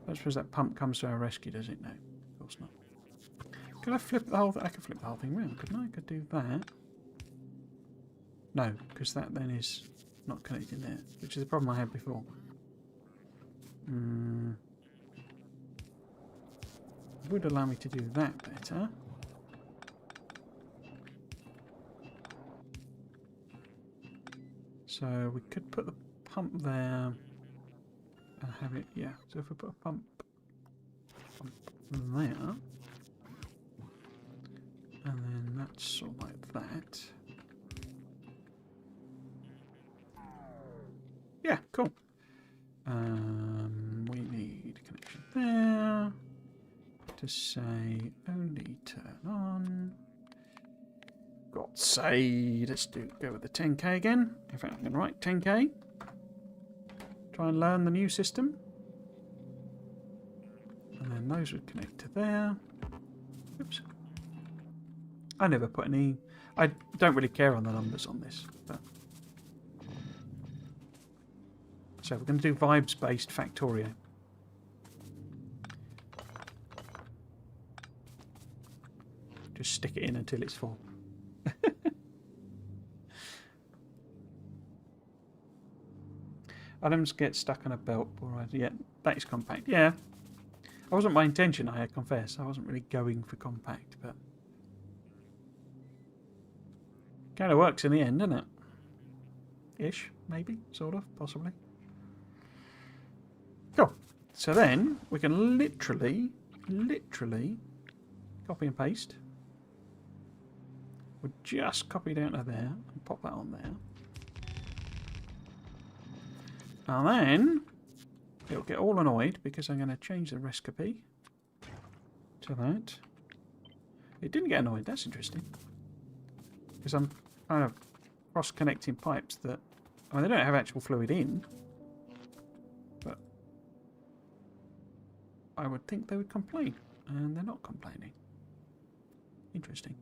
I suppose that pump comes to our rescue, does it? No, of course not. Could I flip the whole thing? I could flip the whole thing around, couldn't I? I could do that. No, because that then is not connected there, which is the problem I had before. Would allow me to do that better. So we could put the pump there and have it, yeah. So if we put a pump there, and then that's sort of like that. Yeah, cool. We need a connection there to say only turn on. God's sake, let's go with the 10k again. In fact, I'm going to write 10k. Try and learn the new system. And then those would connect to there. Oops. I never put any... I don't really care on the numbers on this. But... So we're going to do vibes-based Factorio. Just stick it in until it's full. Items get stuck on a belt. Alright, yeah, that is compact. Yeah. That wasn't my intention, I confess. I wasn't really going for compact, but... Kind of works in the end, doesn't it? Ish, maybe, sort of, possibly. Cool. So then, we can literally copy and paste. We'll just copy down to there and pop that on there. And then it'll get all annoyed because I'm going to change the recipe to that. It didn't get annoyed, that's interesting. Because I'm kind of cross-connecting pipes that... I mean, they don't have actual fluid in. But I would think they would complain. And they're not complaining. Interesting.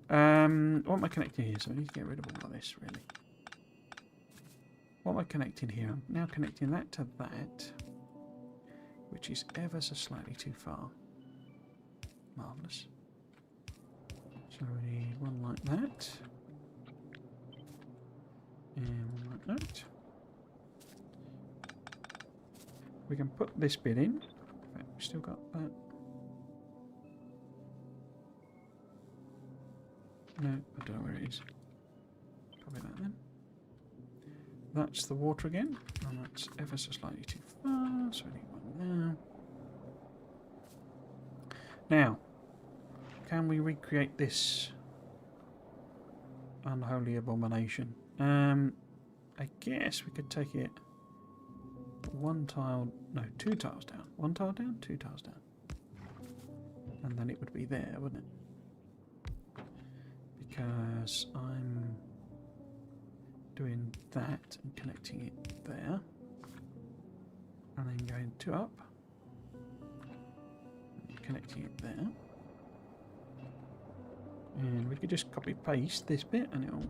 What am I connecting here? So I need to get rid of all of this, really. What am I connecting here? I'm now connecting that to that, which is ever so slightly too far. Marvellous. So we need one like that. And one like that. We can put this bit in. In fact, we've still got that. No, I don't know where it is. Probably that then. That's the water again, and that's ever so slightly too far, so I need one there. Now, can we recreate this unholy abomination? I guess we could take it one tile, no, 2 tiles down. 1 tile down, 2 tiles down. And then it would be there, wouldn't it? Because I'm doing that and connecting it there, and then going 2 up, and connecting it there, and we could just copy paste this bit and it'll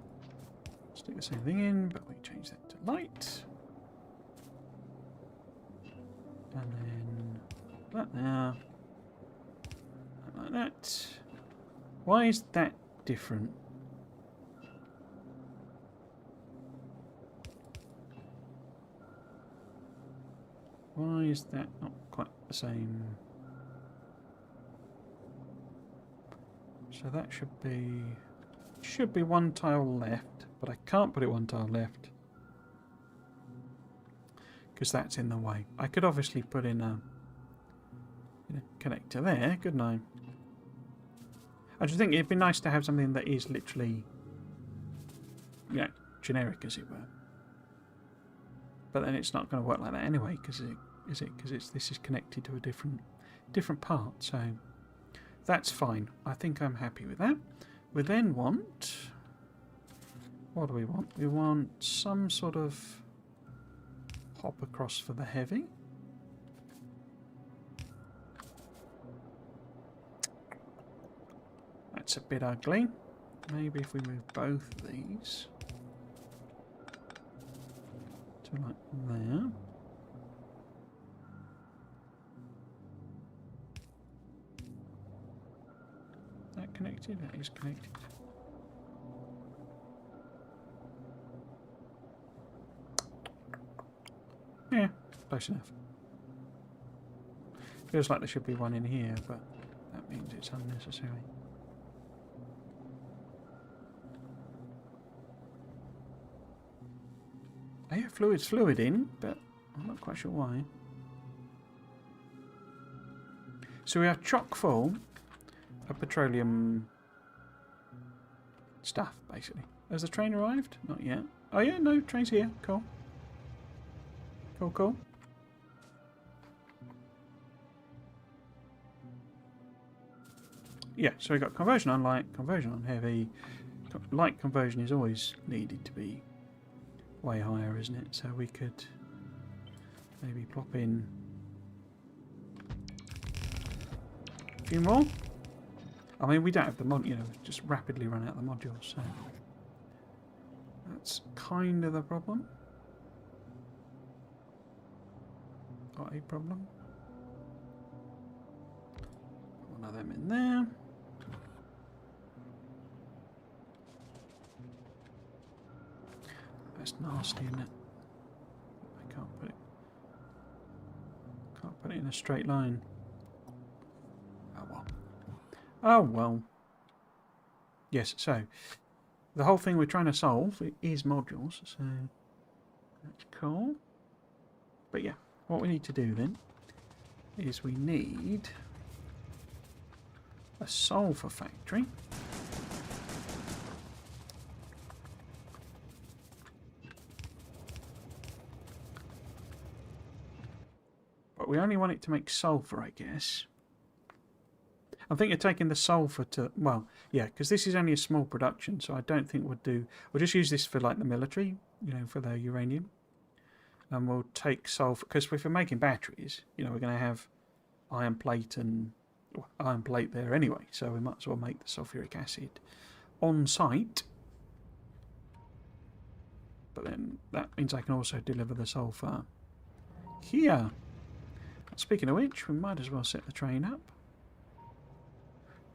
stick the same thing in, but we change that to light, and then that there, and like that. Why is that different? Why is that not quite the same? So that should be 1 tile left, but I can't put it 1 tile left because that's in the way. I could obviously put in a connector there, couldn't I? I just think it'd be nice to have something that is literally, generic, as it were. But then it's not going to work like that anyway, because this is connected to a different part. So that's fine. I think I'm happy with that. We then want... What do we want? We want some sort of hop across for the heavy. That's a bit ugly. Maybe if we move both of these to like there. That connected? That is connected. Yeah, close enough. Feels like there should be one in here, but that means it's unnecessary. Oh yeah, fluid's fluid in, but I'm not quite sure why. So we are chock full of petroleum stuff, basically. Has the train arrived? Not yet. Oh yeah, no, train's here. Cool. Cool, cool. Yeah, so we've got conversion on light, conversion on heavy. Light conversion is always needed to be way higher, isn't it? So we could maybe plop in a few more. I mean, we don't have the mod, you know, just rapidly run out the modules, so that's kind of the problem. Got a problem. One of them in there. That's nasty, isn't it? I can't put it in a straight line. Oh well. Oh well. Yes, so the whole thing we're trying to solve is modules, so that's cool. But yeah, what we need to do then is we need a sulfur factory. But we only want it to make sulfur, I guess. I'm thinking of taking the sulfur to... Well, yeah, because this is only a small production, so I don't think we'll do... We'll just use this for, like, the military, you know, for the uranium. And we'll take sulfur... Because if we're making batteries, you know, we're going to have iron plate and... Well, iron plate there anyway, so we might as well make the sulfuric acid on site. But then that means I can also deliver the sulfur here. Speaking of which, we might as well set the train up.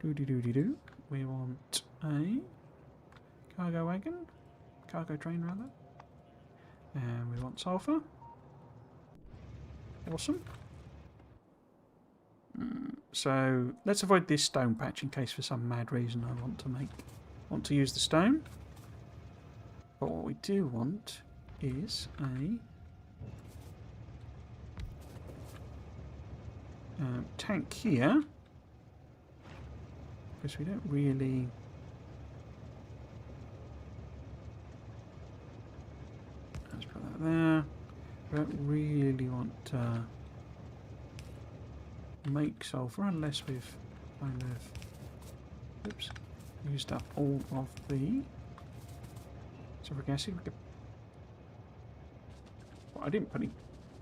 Do. We want a cargo wagon, cargo train rather, and we want sulfur. Awesome. So let's avoid this stone patch in case for some mad reason I want to use the stone. But what we do want is a tank here, because we don't really... Let's put that there. We don't really want to make sulfur unless we've kind of used up all of the sulfuric acid. Well, I didn't put any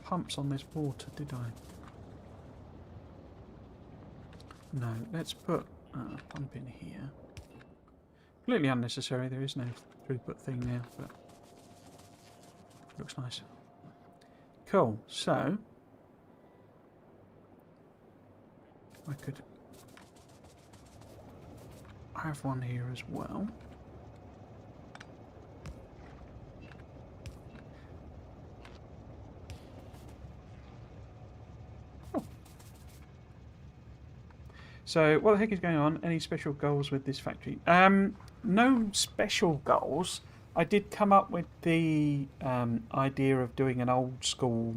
pumps on this water, did I? No, let's put a pump in here. Completely unnecessary, there is no throughput thing now, but looks nice. Cool, so I could have one here as well. So, what the heck is going on? Any special goals with this factory? No special goals. I did come up with the idea of doing an old school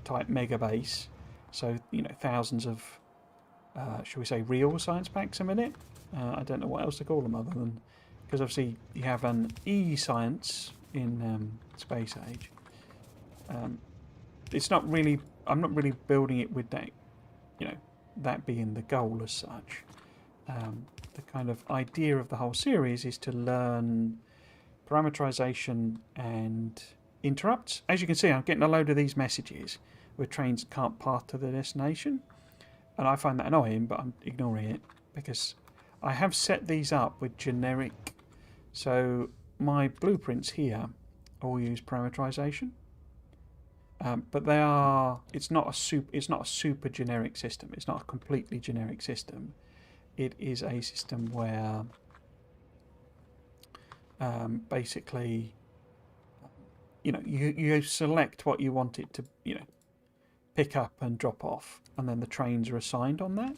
type mega base. So, you know, thousands of, shall we say, real science packs a minute. I don't know what else to call them other than... Because obviously you have an e-science in Space Age. It's not really... I'm not really building it with that, you know, that being the goal as such. the kind of idea of the whole series is to learn parameterization and interrupts. As you can see, I'm getting a load of these messages where trains can't pass to their destination, and I find that annoying, but I'm ignoring it because I have set these up with generic. So my blueprints here all use parameterization, but they are. It's not a super generic system. It's not a completely generic system. It is a system where basically, you select what you want it to, pick up and drop off, and then the trains are assigned on that.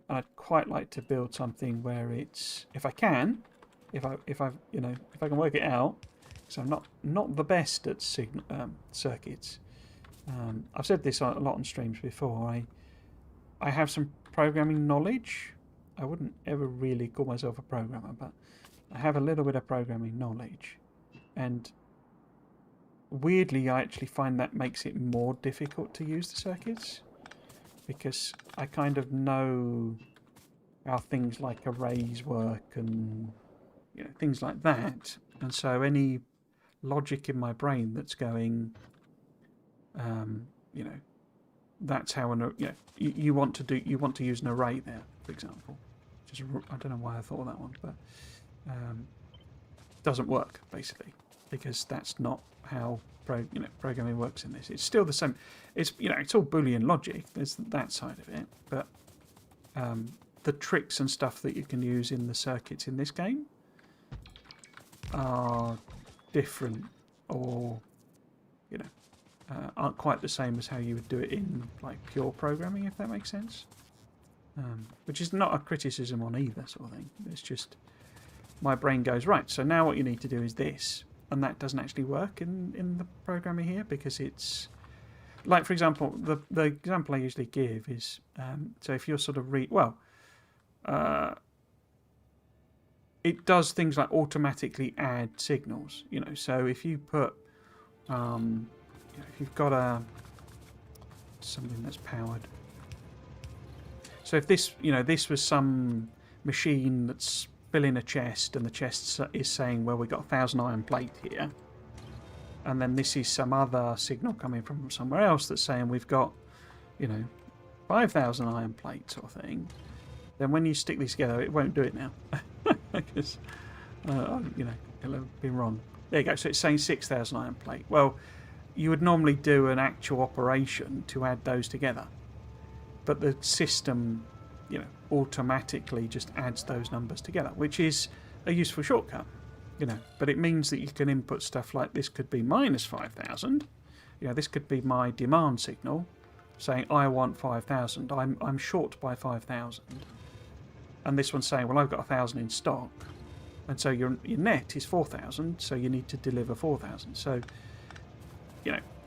And I'd quite like to build something where it's, if I can work it out. So I'm not the best at circuits. I've said this a lot on streams before. I have some programming knowledge. I wouldn't ever really call myself a programmer, but I have a little bit of programming knowledge, and weirdly I actually find that makes it more difficult to use the circuits, because I kind of know how things like arrays work and things like that, and so any logic in my brain that's going, that's how you want to use an array there, for example. I don't know why I thought of that one, but doesn't work basically, because that's not how programming works in this. It's still the same. It's it's all Boolean logic. There's that side of it, but the tricks and stuff that you can use in the circuits in this game are different, or aren't quite the same as how you would do it in like pure programming, if that makes sense. Which is not a criticism on either sort of thing. It's just my brain goes, right, so now what you need to do is this, and that doesn't actually work in the programming here, because it's like, for example, the example I usually give is, so if you're sort of it does things like automatically add signals, so if you put if you've got something that's powered. So if this, this was some machine that's filling a chest, and the chest is saying, well, we've got 1,000 iron plate here, and then this is some other signal coming from somewhere else that's saying we've got, 5,000 iron plate sort of thing, then when you stick these together, it won't do it now. Because, it'll have been wrong. There you go. So it's saying 6,000 iron plate. Well, you would normally do an actual operation to add those together, but the system, automatically just adds those numbers together, which is a useful shortcut, but it means that you can input stuff like this could be minus 5,000. This could be my demand signal saying I want 5,000. I'm short by 5,000, and this one's saying, well, I've got 1,000 in stock, and so your net is 4,000, so you need to deliver 4,000. So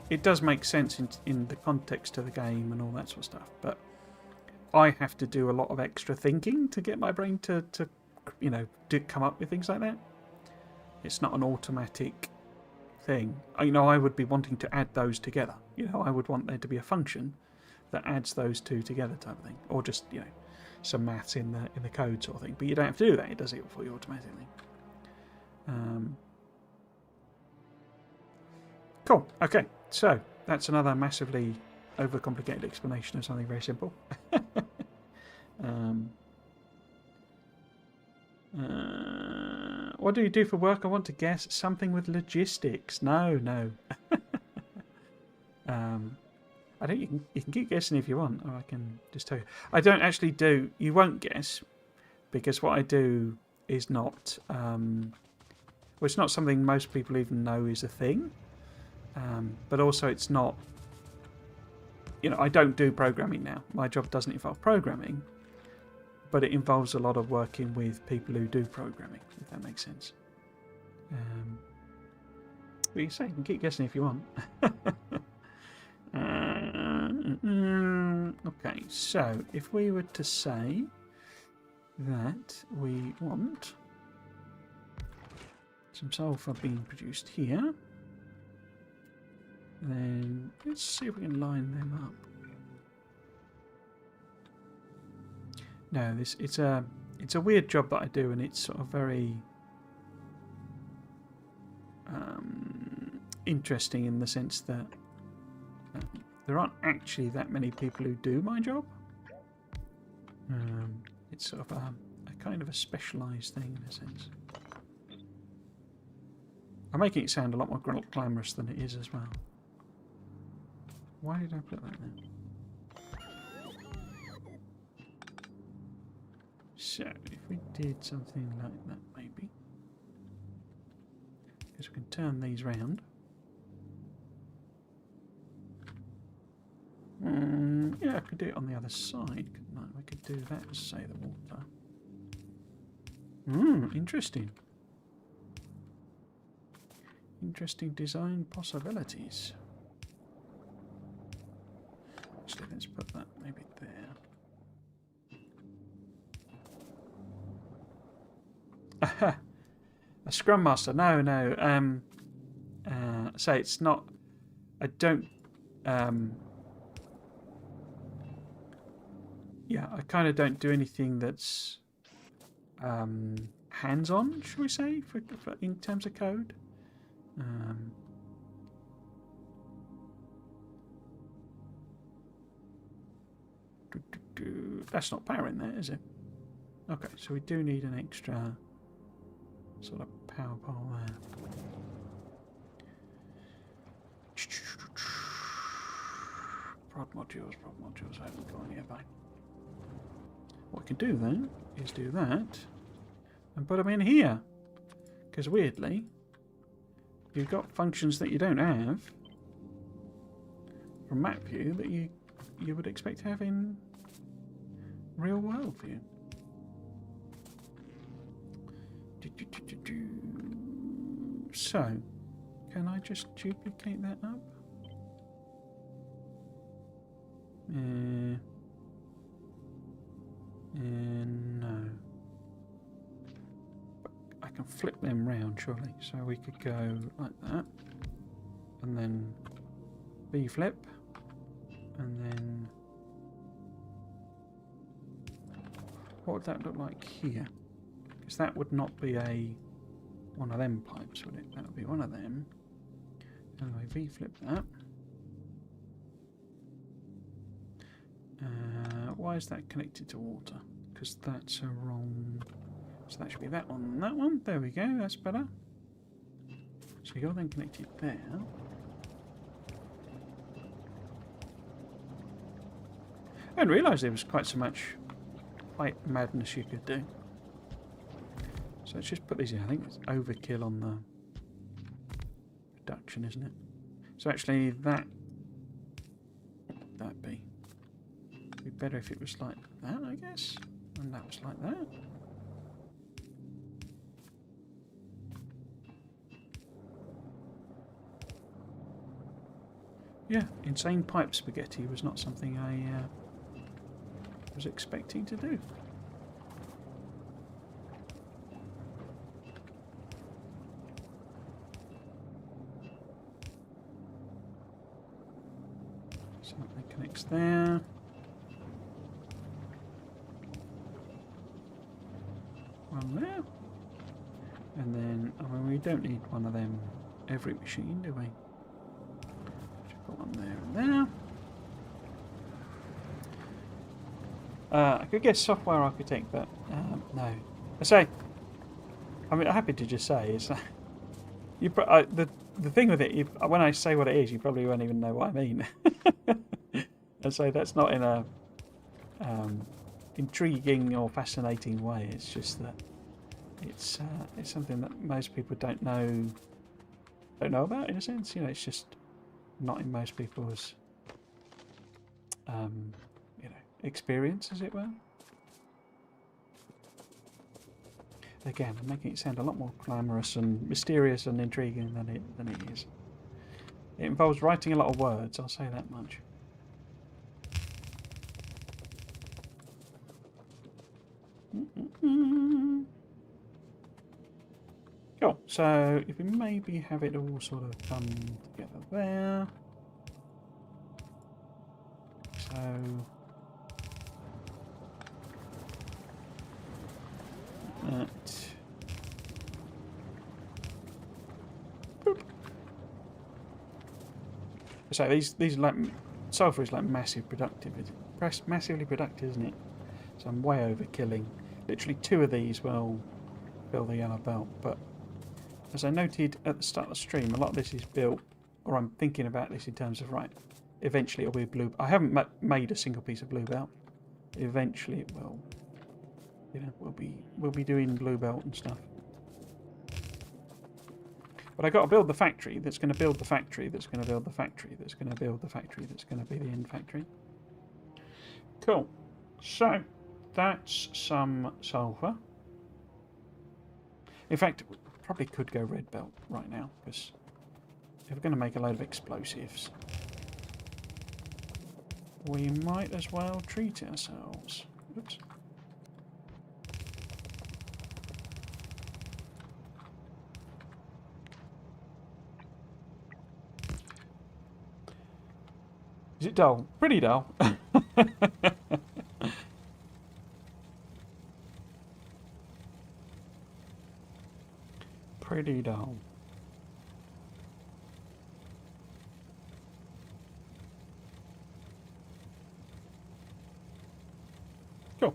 it does make sense in the context of the game and all that sort of stuff, but I have to do a lot of extra thinking to get my brain to come up with things like that. It's not an automatic thing. I would be wanting to add those together. I would want there to be a function that adds those two together, type of thing, or just some maths in the code sort of thing. But you don't have to do that; it does it for you automatically. Cool. Okay, so that's another massively overcomplicated explanation of something very simple. What do you do for work? I want to guess something with logistics. No. I don't. You can keep guessing if you want, or I can just tell you. I don't actually do. You won't guess, because what I do is not. Well, it's not something most people even know is a thing. But also, it's not. I don't do programming now. My job doesn't involve programming, but it involves a lot of working with people who do programming, if that makes sense. But you say you can keep guessing if you want. Okay, so if we were to say that we want some sulfur being produced here, then let's see if we can line them up. No, it's a it's a weird job that I do, and it's sort of very interesting in the sense that there aren't actually that many people who do my job. It's sort of a kind of a specialised thing in a sense. I'm making it sound a lot more glamorous than it is as well. Why did I put that there? So, if we did something like that, maybe. Because we can turn these round. Yeah, I could do it on the other side, couldn't I? We could do that to say the water. Interesting. Interesting design possibilities. Actually, let's put that maybe there. Aha! A Scrum Master. No. So it's not... I don't... yeah, I kind of don't do anything that's hands-on, should we say, for in terms of code. That's not power in there, is it? Okay, so we do need an extra sort of power pole there. Prod modules, I haven't got any about. What we can do then is do that and put them in here. Because weirdly, you've got functions that you don't have from map view that you would expect to have in real world view. So, can I just duplicate that up? No. But I can flip them round, surely. So we could go like that, and then V-flip, and then what would that look like here? Because that would not be one of them pipes, would it? That would be one of them. And I V-flip that. Why is that connected to water? Because that's a wrong... So that should be that one and that one. There we go, that's better. So you're then connected there. I didn't realise there was quite so much white madness you could do. So let's just put these in. I think it's overkill on the reduction, isn't it? So actually that be better if it was like that, I guess. And that was like that. Yeah, insane pipe spaghetti was not something I was expecting to do. So that connects there. One there. And then, I mean, we don't need one of them every machine, do we? Just put one there and there. I could guess software architect, but no. I say, I mean, I'm happy to just say is the thing with it. When I say what it is, you probably won't even know what I mean. And so that's not in a intriguing or fascinating way. It's just that it's something that most people don't know about, in a sense. You know, it's just not in most people's experience, as it were. Again, I'm making it sound a lot more glamorous and mysterious and intriguing than it is. It involves writing a lot of words, I'll say that much. Cool, so if we maybe have it all sort of come together there. So at... Boop. So these like sulfur is like massively productive, isn't it? So I'm way overkilling. Literally 2 of these will fill the yellow belt, but as I noted at the start of the stream, a lot of this is built, or I'm thinking about this in terms of, right, eventually it'll be blue. I haven't made a single piece of blue belt. Eventually it will. You know, we'll be doing blue belt and stuff. But I got to build the factory that's going to build the factory that's going to build the factory that's going to build the factory that's going to be the end factory. Cool. So that's some sulfur. In fact, probably could go red belt right now, because if we're going to make a load of explosives, we might as well treat ourselves. Oops. Is it dull? Pretty dull. Pretty dull. Cool.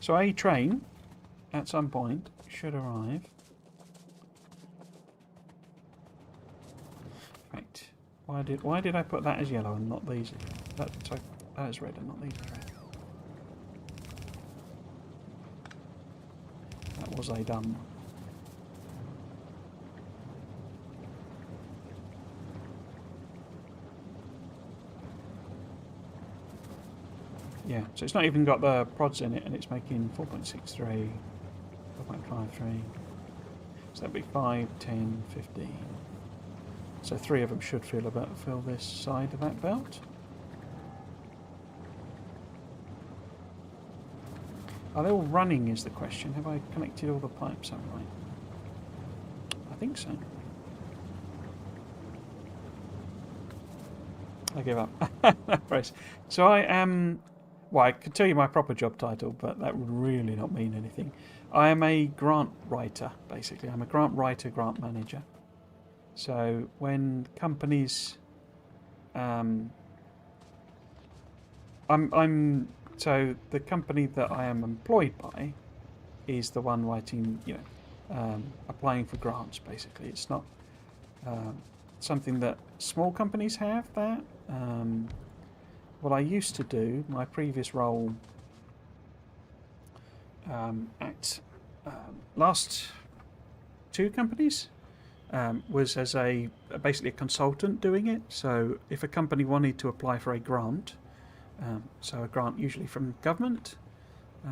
So a train at some point should arrive. Right. Why did I put that as yellow and not these? That is red and not these as red. That was a dumb. Yeah, so it's not even got the prods in it, and it's making 4.63, 4.53. So that'd be 5, 10, 15. So 3 of them should fill this side of that belt. Are they all running is the question. Have I connected all the pipes up right? I think so. I give up. Right. So I am... Well, I could tell you my proper job title, but that would really not mean anything. I am a grant writer, basically. I'm a grant writer, grant manager. So when companies... So the company that I am employed by is the one writing, applying for grants, basically. It's not something that small companies have that. What I used to do, my previous role at last 2 companies was as basically a consultant doing it. So if a company wanted to apply for a grant, so a grant usually from government,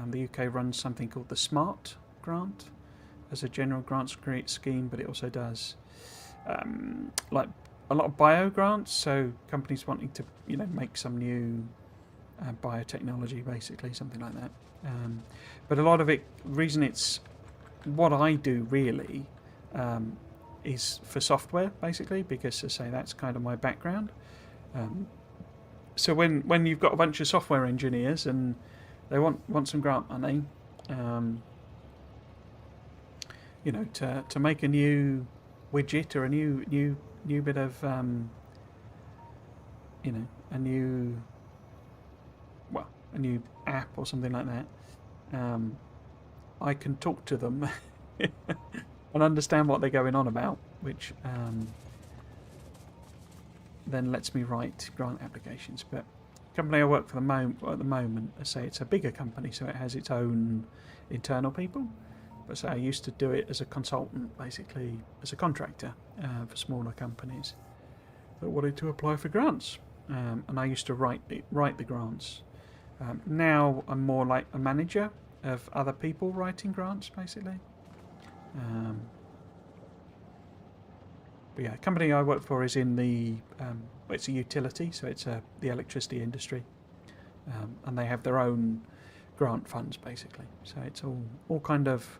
the UK runs something called the SMART grant as a general grants scheme, but it also does like a lot of bio grants, so companies wanting to make some new biotechnology, basically something like that. But a lot of it, reason it's what I do really is for software, basically, because as I say, that's kind of my background. So when you've got a bunch of software engineers and they want some grant money, to make a new widget or a new bit of a new app or something like that, I can talk to them and understand what they're going on about, which then lets me write grant applications. But the company I work for at the moment, I say it's a bigger company, so it has its own internal people. But so I used to do it as a consultant, basically as a contractor for smaller companies that wanted to apply for grants, and I used to write the grants. Now I'm more like a manager of other people writing grants, basically. But yeah, the company I work for is in the it's a utility, so it's the electricity industry, and they have their own grant funds, basically. So it's all kind of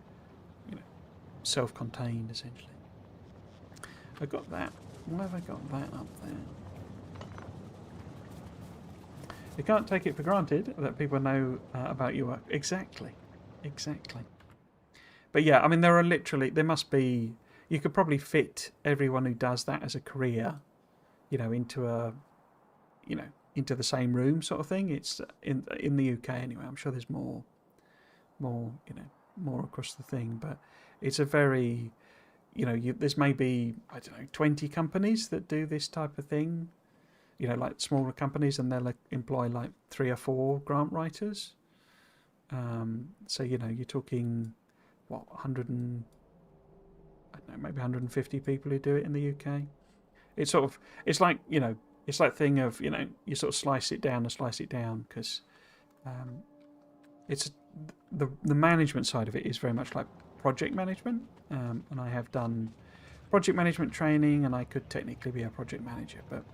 self-contained, essentially. I got that. Why have I got that up there? You can't take it for granted that people know about your work. Exactly. But yeah, I mean, there must be, you could probably fit everyone who does that as a career, into into the same room sort of thing. It's in the UK anyway. I'm sure there's more, more across the thing, but it's a very, there's maybe, I don't know, 20 companies that do this type of thing, like smaller companies, and they'll employ like 3 or 4 grant writers. So, you're talking, what, 100 and, I don't know, maybe 150 people who do it in the UK. It's sort of, it's like, it's like thing of, you sort of slice it down because it's the management side of it is very much like project management, and I have done project management training, and I could technically be a project manager, but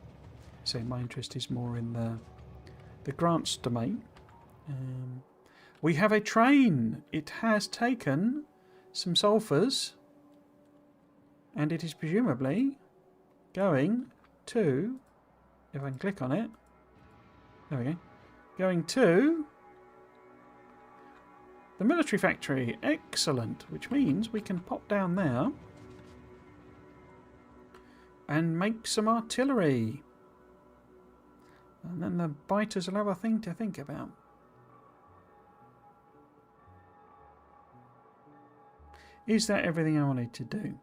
so my interest is more in the grants domain. We have a train. It has taken some sulphurs, and it is presumably going to, if I can click on it, there we go, going to the military factory. Excellent, which means we can pop down there and make some artillery. And then the biters will have a thing to think about. Is that everything I wanted to do?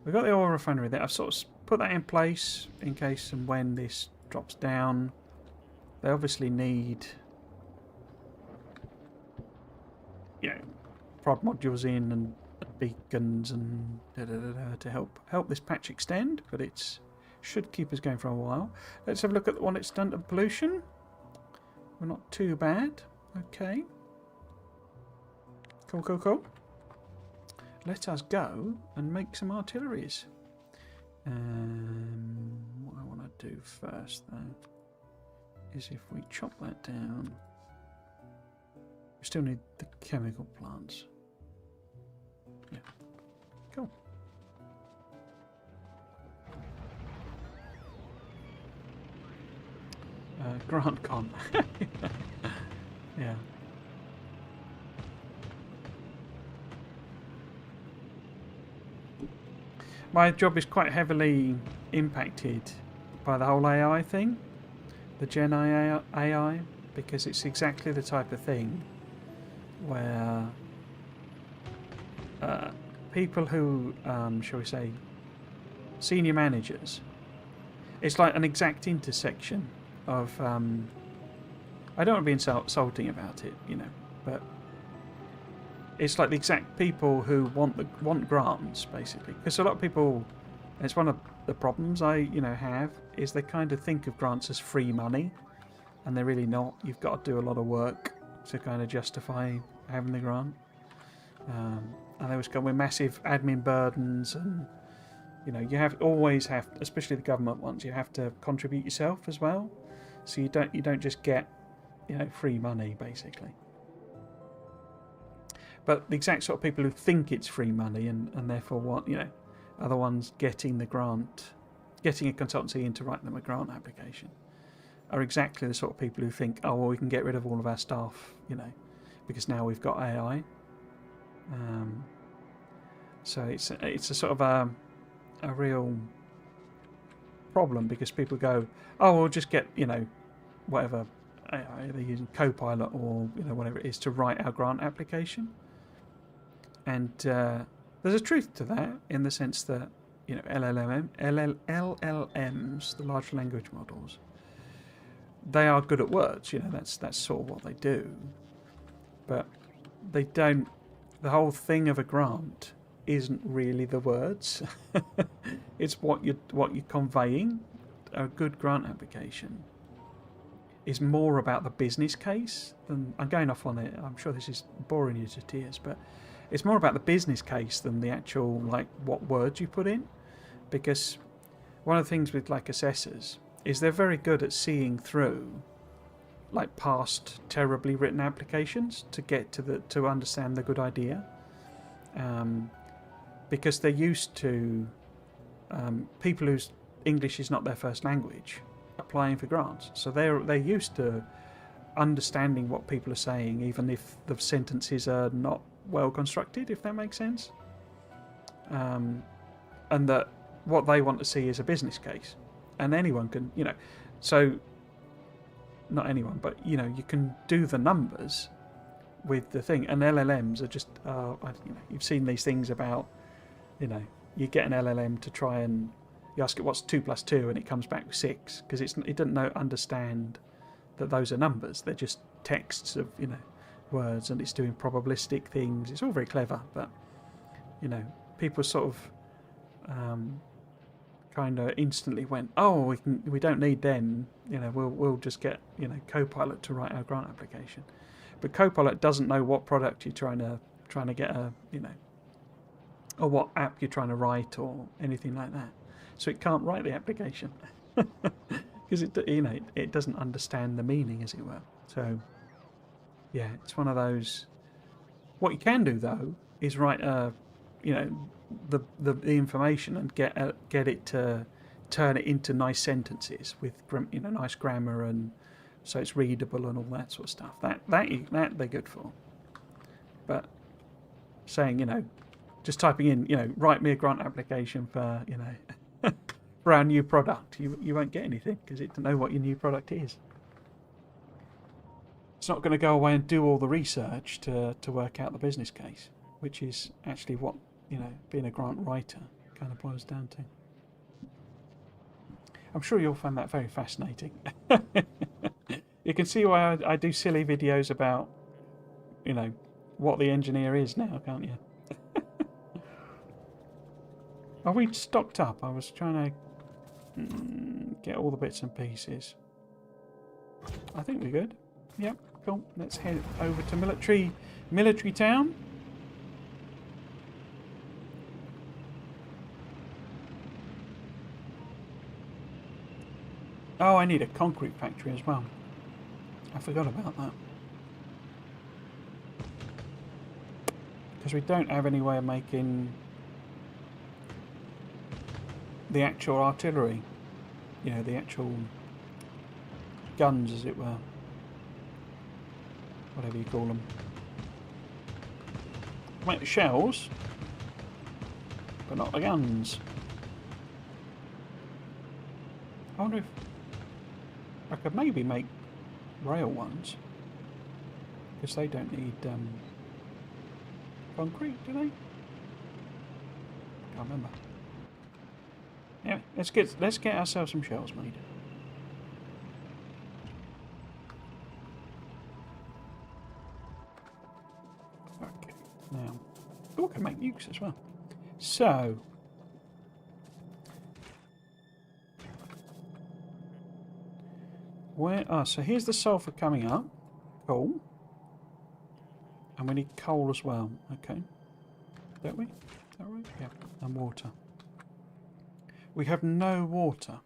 We've got the oil refinery there. I've sort of put that in place in case and when this drops down. They obviously need, prod modules in and beacons and to help this patch extend, but it should keep us going for a while. Let's have a look at what it's done to pollution. We're not too bad. Okay. Cool. Let us go and make some artilleries. What I want to do first, though, is if we chop that down, we still need the chemical plants. Yeah, cool. Grant Con. Yeah. My job is quite heavily impacted by the whole AI thing, the Gen AI, because it's exactly the type of thing where people who, shall we say, senior managers, it's like an exact intersection of, I don't want to be insulting about it, but it's like the exact people who want grants, basically. Because a lot of people, it's one of the problems I have, is they kind of think of grants as free money, and they're really not. You've got to do a lot of work to kind of justify having the grant. And they always come with massive admin burdens, and you always have, especially the government ones, you have to contribute yourself as well. So you don't just get free money, basically. But the exact sort of people who think it's free money and therefore want, are the ones getting the grant, getting a consultancy in to write them a grant application, are exactly the sort of people who think, oh, well, we can get rid of all of our staff, because now we've got AI. So it's a sort of a real problem, because people go, oh, we'll just get, whatever AI, they're using Copilot or, whatever it is to write our grant application. And there's a truth to that, in the sense that LLMs, the large language models, they are good at words. That's sort of what they do. But they don't. The whole thing of a grant isn't really the words. It's what you're conveying. A good grant application is more about the business case than, I'm going off on it. I'm sure this is boring you to tears, but it's more about the business case than the actual, what words you put in. Because one of the things with, assessors is they're very good at seeing through, past terribly written applications to get to understand the good idea. Because they're used to people whose English is not their first language applying for grants. So they're used to understanding what people are saying, even if the sentences are not well constructed, if that makes sense. And that what they want to see is a business case, and anyone can, so not anyone, but you can do the numbers with the thing, and LLMs are just, you've seen these things about, you get an LLM to try and you ask it what's 2 plus 2, and it comes back with 6 because it doesn't understand that those are numbers. They're just texts of words, and it's doing probabilistic things. It's all very clever, but people sort of kind of instantly went, oh, we don't need them. We'll just get Copilot to write our grant application. But Copilot doesn't know what product you're trying to get or what app you're trying to write or anything like that. So it can't write the application because it doesn't understand the meaning, as it were. So yeah, it's one of those. What you can do though is write the information and get it to turn it into nice sentences with nice grammar, and so it's readable and all that sort of stuff. That they're good for. But saying just typing in write me a grant application for for our new product, you won't get anything because it doesn't know what your new product is. It's not going to go away and do all the research to work out the business case, which is actually what being a grant writer kind of boils down to. I'm sure you'll find that very fascinating. You can see why I do silly videos about what the engineer is now, can't you? Are we stocked up? I was trying to get all the bits and pieces. I think we're good. Yep, cool. Let's head over to military town. Oh, I need a concrete factory as well. I forgot about that. Because we don't have any way of making the actual artillery. The actual guns, as it were. Whatever you call them. Make the shells, but not the guns. I wonder if I could maybe make rail ones, because they don't need concrete, do they? Can't remember. Yeah, let's get ourselves some shells made. Okay, now we can make nukes as well. So. So here's the sulfur coming up. Cool. And we need coal as well. Okay. Don't we? Is that right? Yeah. And water. We have no water.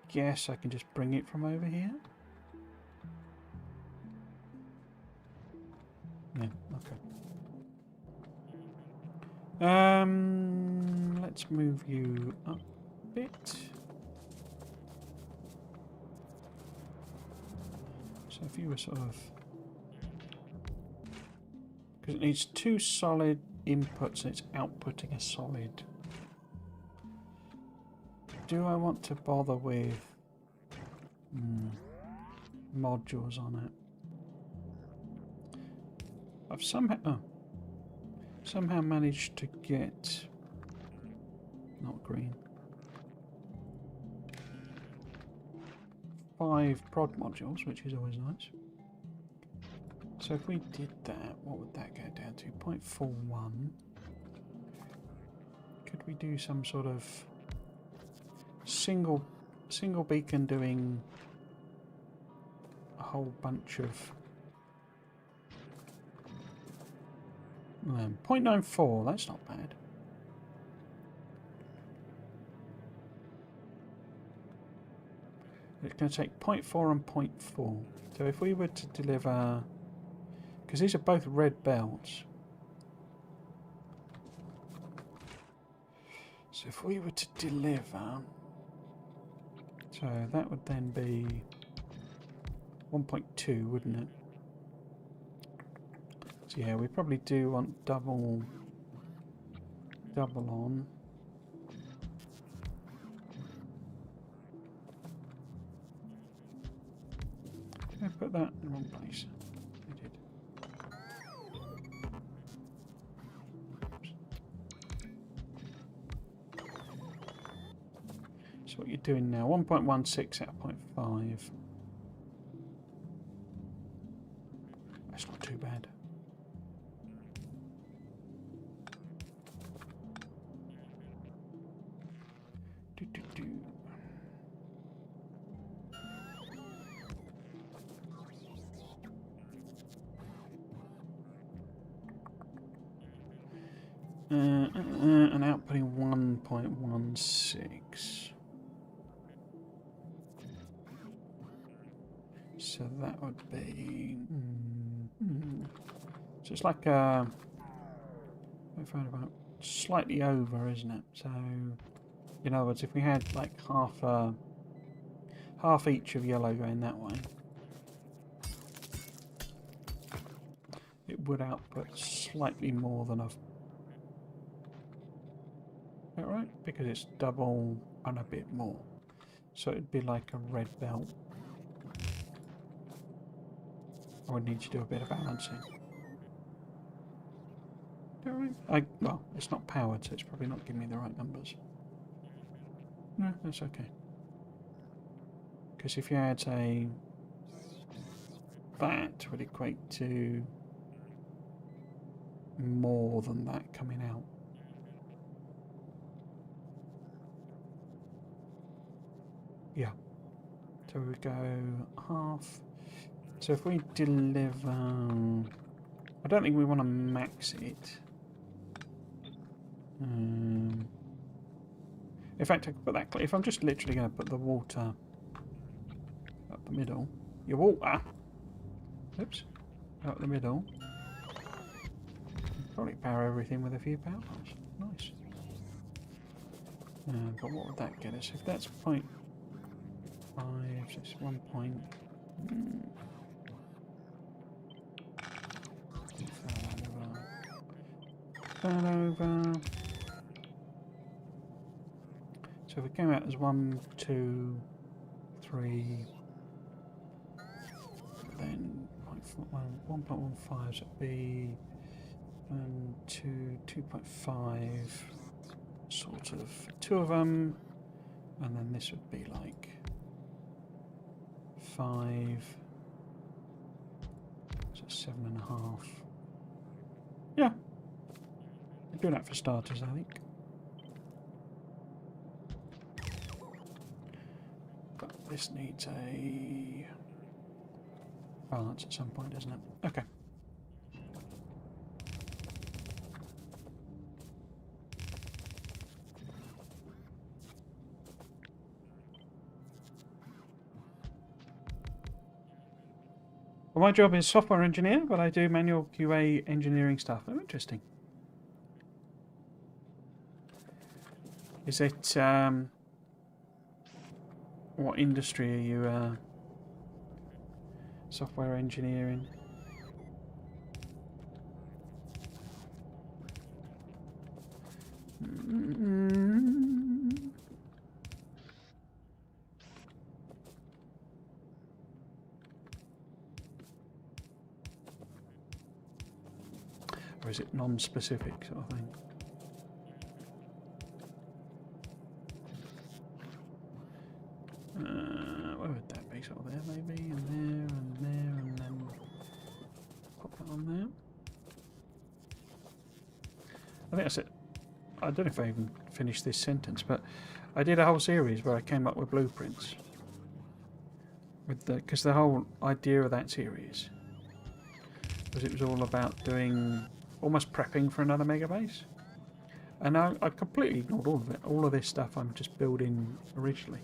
Guess I can just bring it from over here. Yeah, okay. Let's move you up a bit. So if you were sort of, because it needs 2 solid inputs and it's outputting a solid. Do I want to bother with modules on it? I've somehow managed to get, not green, 5 prod modules, which is always nice. So if we did that, what would that go down to? 0.41. Could we do some sort of single beacon doing a whole bunch of 0.94, that's not bad. It's going to take 0.4 and 0.4. So if we were to deliver, because these are both red belts. So if we were to deliver So that would then be 1.2, wouldn't it? So yeah, we probably do want double on. I put that in the wrong place. I did. So what you're doing now, 1.16 out of 0.5. That's not too bad. Do. And outputting 1.16. So that would be... So it's like about slightly over, isn't it? So, in other words, if we had like half each of yellow going that way, it would output slightly more than I've... Is that right? Because it's double and a bit more. So it'd be like a red belt. I would need to do a bit of balancing. Right? Well, it's not powered, so it's probably not giving me the right numbers. No, that's okay. Because if you had a... that would equate to more than that coming out. Yeah. So we go half. So if we deliver... I don't think we want to max it. In fact, I could put that... If I'm just literally going to put the water up the middle... Your water... Oops. Up the middle. Probably power everything with a few power plants. Nice. But what would that get us? If that's 0.5, so it's 1 point... Turn over. So if it came out as 1, 2, 3, then 1.15, so it'd be 2.5, sort of 2 of them, and then this would be like 5, so 7.5. Yeah. Do that for starters, I think. But this needs a balance at some point, doesn't it? Okay. Well, my job is software engineer, but I do manual QA engineering stuff. Oh, interesting. Is it, what industry are you, software engineering? Or is it non-specific sort of thing? Where would that be? Sort of there, maybe, and there, and there, and then pop that on there. I think that's it. I don't know if I even finished this sentence, but I did a whole series where I came up with blueprints. Because the whole idea of that series was it was all about doing almost prepping for another mega base. And I completely ignored all of it. All of this stuff I'm just building originally.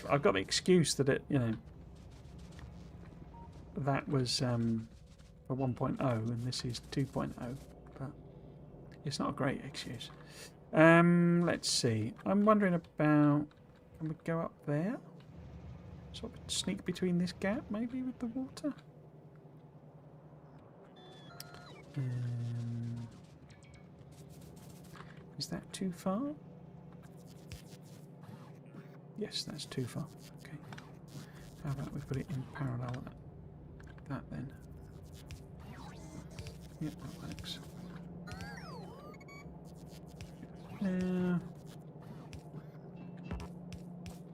I've got the excuse that it, you know, that was for 1.0 and this is 2.0, but it's not a great excuse. Let's see. I'm wondering about... Can we go up there? Sort of sneak between this gap, maybe, with the water? Is that too far? Yes, that's too far. Okay. How about we put it in parallel with that then? Yep, that works.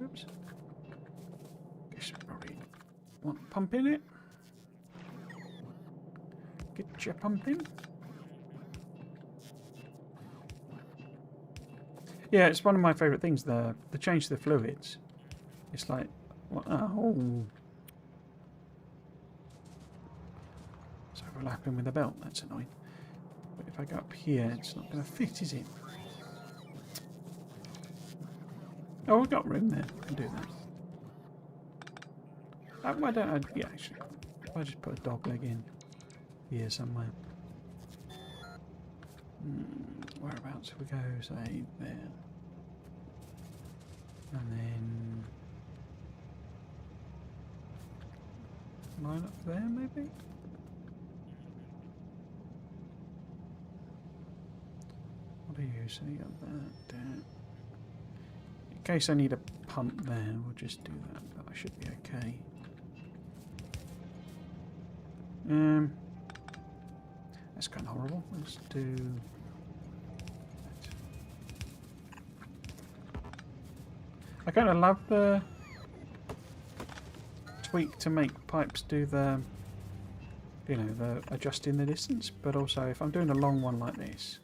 Oops. Guess we probably want to pump in it. Get your pump in. Yeah, it's one of my favourite things, the change to the fluids. It's like, oh. It's overlapping with the belt, that's annoying. But if I go up here, it's not going to fit, is it? Oh, we've got room there. I can do that. Why don't I... Yeah, actually. If I just put a dog leg in here somewhere. Whereabouts if we go, say, there. And then... line up there, maybe? What do you say? You got that down. In case I need a pump there, we'll just do that. But I should be okay. That's kind of horrible. Let's do that. I kind of love the tweak to make pipes do the, you know, the adjusting the distance. But also, if I'm doing a long one like this,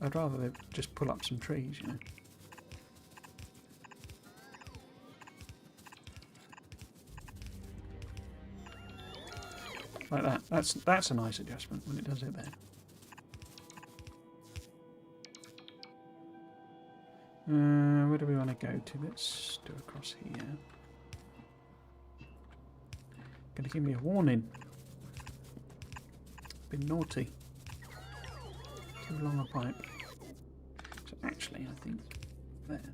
I'd rather they just pull up some trees, you know. Like that. That's a nice adjustment when it does it there. Where do we want to go to? Let's do across here. Gonna give me a warning. Been naughty. Too long a pipe. So actually, I think there.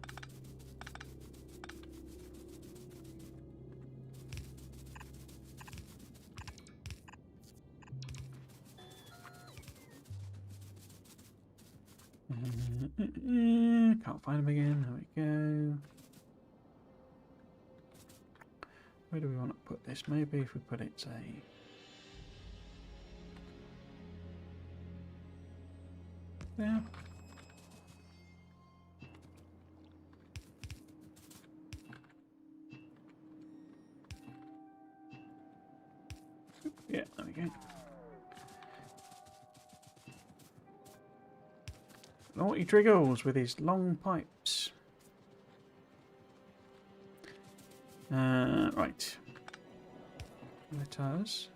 Can't find him again. There we go. Where do we want to put this? Maybe if we put it, say... there. Yeah, there we go. Naughty Triggles with his long pipes. Right. Let us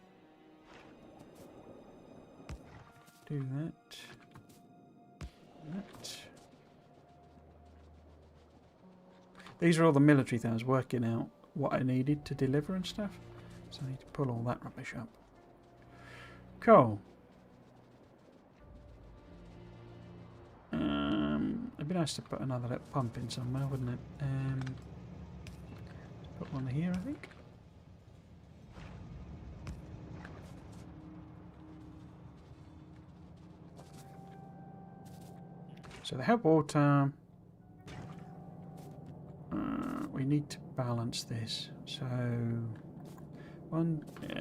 do that. That. These are all the military things, working out what I needed to deliver and stuff. So I need to pull all that rubbish up. Cool. It'd be nice to put another little pump in somewhere, wouldn't it? Put one here, I think. So they have water. We need to balance this. So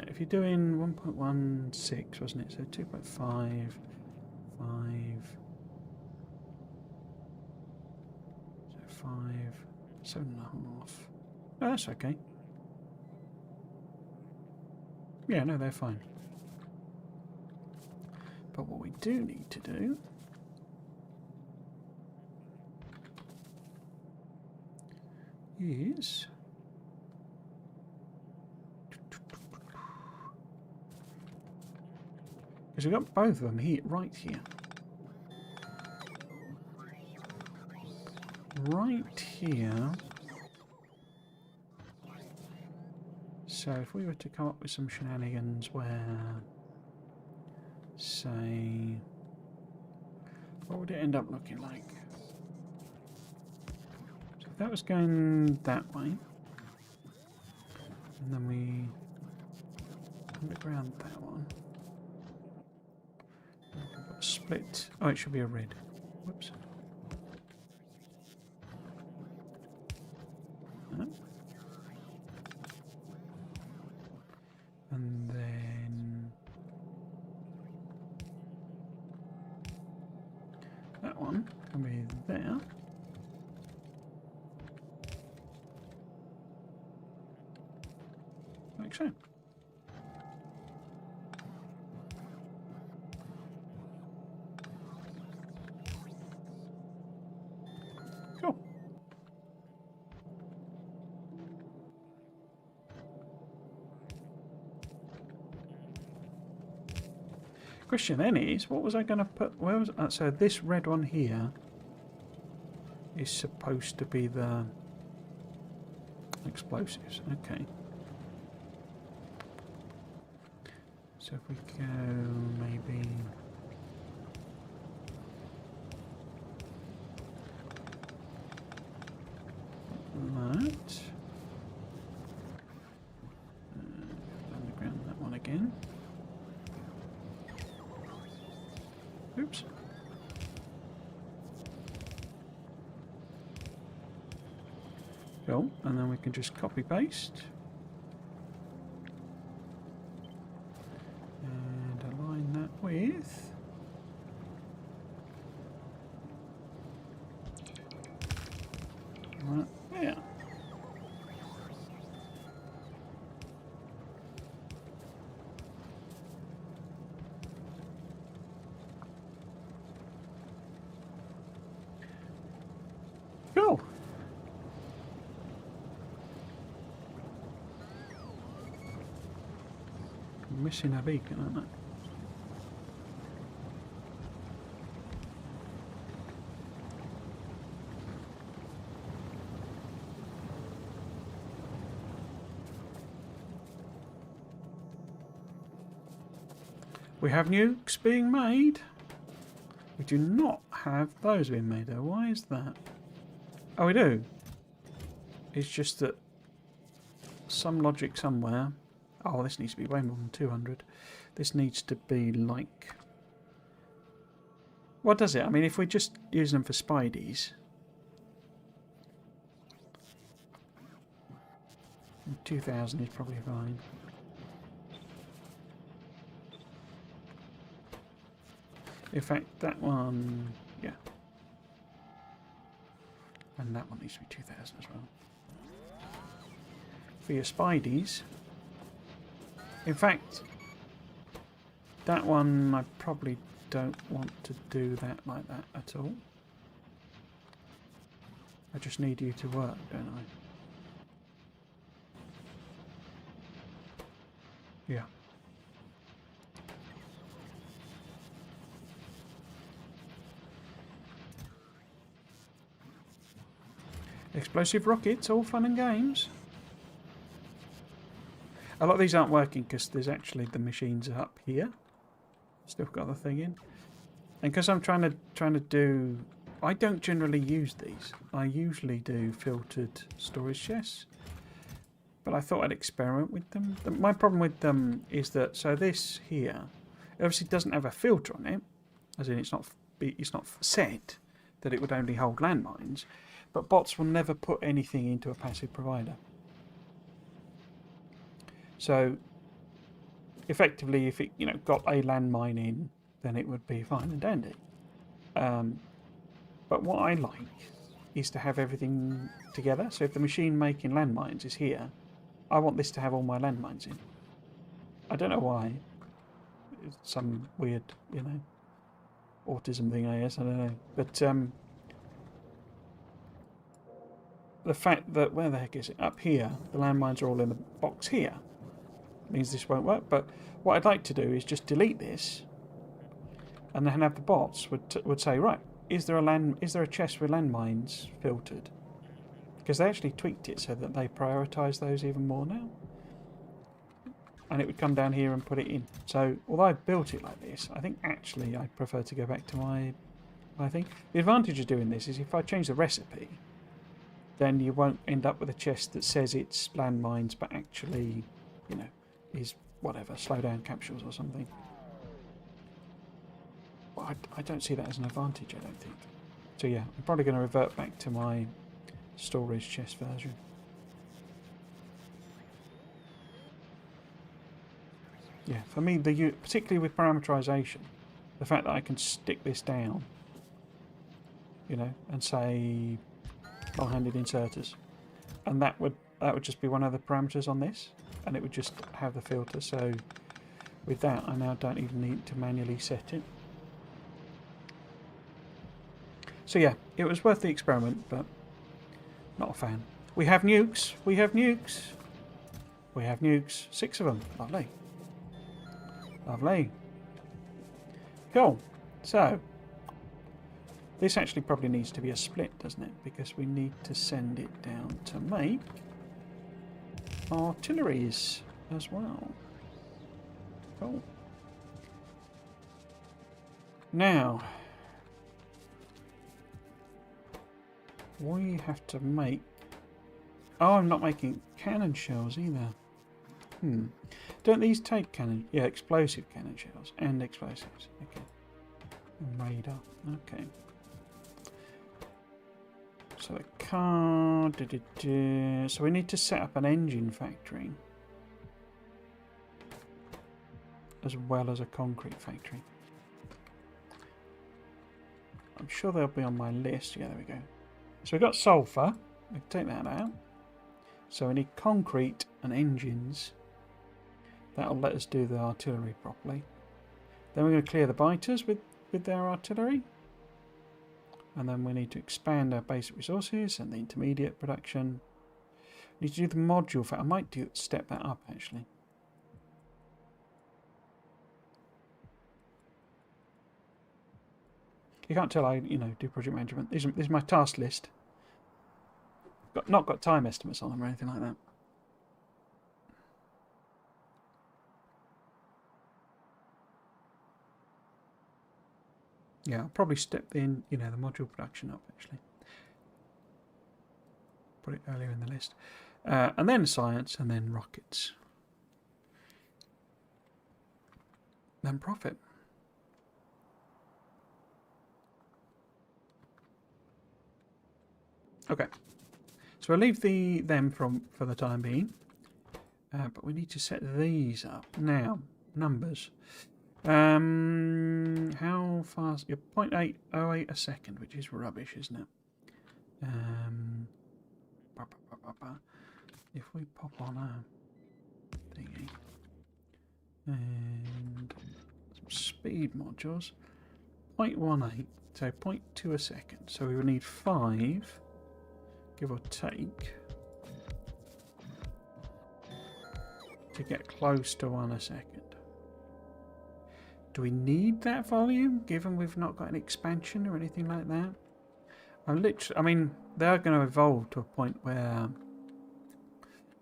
if you're doing 1.16, wasn't it? So 2.5, 5. 5, 7.5. Oh, that's okay. Yeah, no, they're fine. But what we do need to do is because we've got both of them here, right here. Right here. So if we were to come up with some shenanigans where, say, what would it end up looking like? that was going that way. And then we underground that one. Split. Oh, it should be a red. Whoops. No. And then that one can be there. Like so. Cool. Question then is, what was I going to put? Where was so this red one here is supposed to be the explosives. Okay. So if we go maybe that. Underground that one again. Oops. Cool, and then we can just copy paste. And align that with... right there. Cool. I'm missing a beacon, aren't I? We have nukes being made. We do not have those being made though. Why is that? Oh, we do. It's just that some logic somewhere. Oh, this needs to be way more than 200. This needs to be like... what does it? I mean, if we just use them for spideys... 2000 is probably fine. In fact, that one... yeah. And that one needs to be 2000 as well. For your spideys... in fact, that one I probably don't want to do that like that at all. I just need you to work, don't I? Yeah. Explosive rockets, all fun and games. A lot of these aren't working because there's actually the machines up here. Still got the thing in. And because I'm trying to do... I don't generally use these. I usually do filtered storage chests. But I thought I'd experiment with them. My problem with them is that... so this here... it obviously doesn't have a filter on it. As in it's not set that it would only hold landmines. But bots will never put anything into a passive provider. So, effectively, if it got a landmine in, then it would be fine and dandy. But what I like is to have everything together. So if the machine making landmines is here, I want this to have all my landmines in. I don't know why. It's some weird, autism thing, I guess. I don't know. But the fact that, where the heck is it? Up here, the landmines are all in the box here. Means this won't work. But what I'd like to do is just delete this, and then have the bots would say, right, is there a chest with landmines filtered? Because they actually tweaked it so that they prioritise those even more now. And it would come down here and put it in. So although I built it like this, I think actually I prefer to go back to my thing. The advantage of doing this is if I change the recipe, then you won't end up with a chest that says it's landmines, but actually, you know, is whatever, slow down capsules or something. Well, I don't see that as an advantage, I don't think. So yeah, I'm probably going to revert back to my storage chest version. Yeah, for me, particularly with parameterization, the fact that I can stick this down, you know, and say long-handed inserters, and that would just be one of the parameters on this, and it would just have the filter. So with that, I now don't even need to manually set it. So yeah, it was worth the experiment, but not a fan. We have nukes. We have nukes. We have nukes. 6 of them. Lovely. Lovely. Cool. So this actually probably needs to be a split, doesn't it? Because we need to send it down to make artilleries as well. Cool. Now we have to make... Oh, I'm not making cannon shells either. Don't these take cannon... Yeah, explosive cannon shells and explosives. Okay. And radar. Okay. So the car... So we need to set up an engine factory. As well as a concrete factory. I'm sure they'll be on my list. Yeah, there we go. So we've got sulfur. We can take that out. So we need concrete and engines. That'll let us do the artillery properly. Then we're going to clear the biters with their artillery. And then we need to expand our basic resources and the intermediate production. We need to do the module for... I might step that up actually. You can't tell I, do project management. This is my task list. Not got time estimates on them or anything like that. Yeah, I'll probably step the module production up actually. Put it earlier in the list. And then science, and then rockets. Then profit. Okay. So I'll leave them for the time being. But we need to set these up. Now, numbers. How fast? You're 0.808 a second, which is rubbish, isn't it? If we pop on a thingy and some speed modules, 0.18, so 0.2 a second. So we would need 5, give or take, to get close to 1 a second. Do we need that volume, given we've not got an expansion or anything like that? I mean, they're going to evolve to a point where...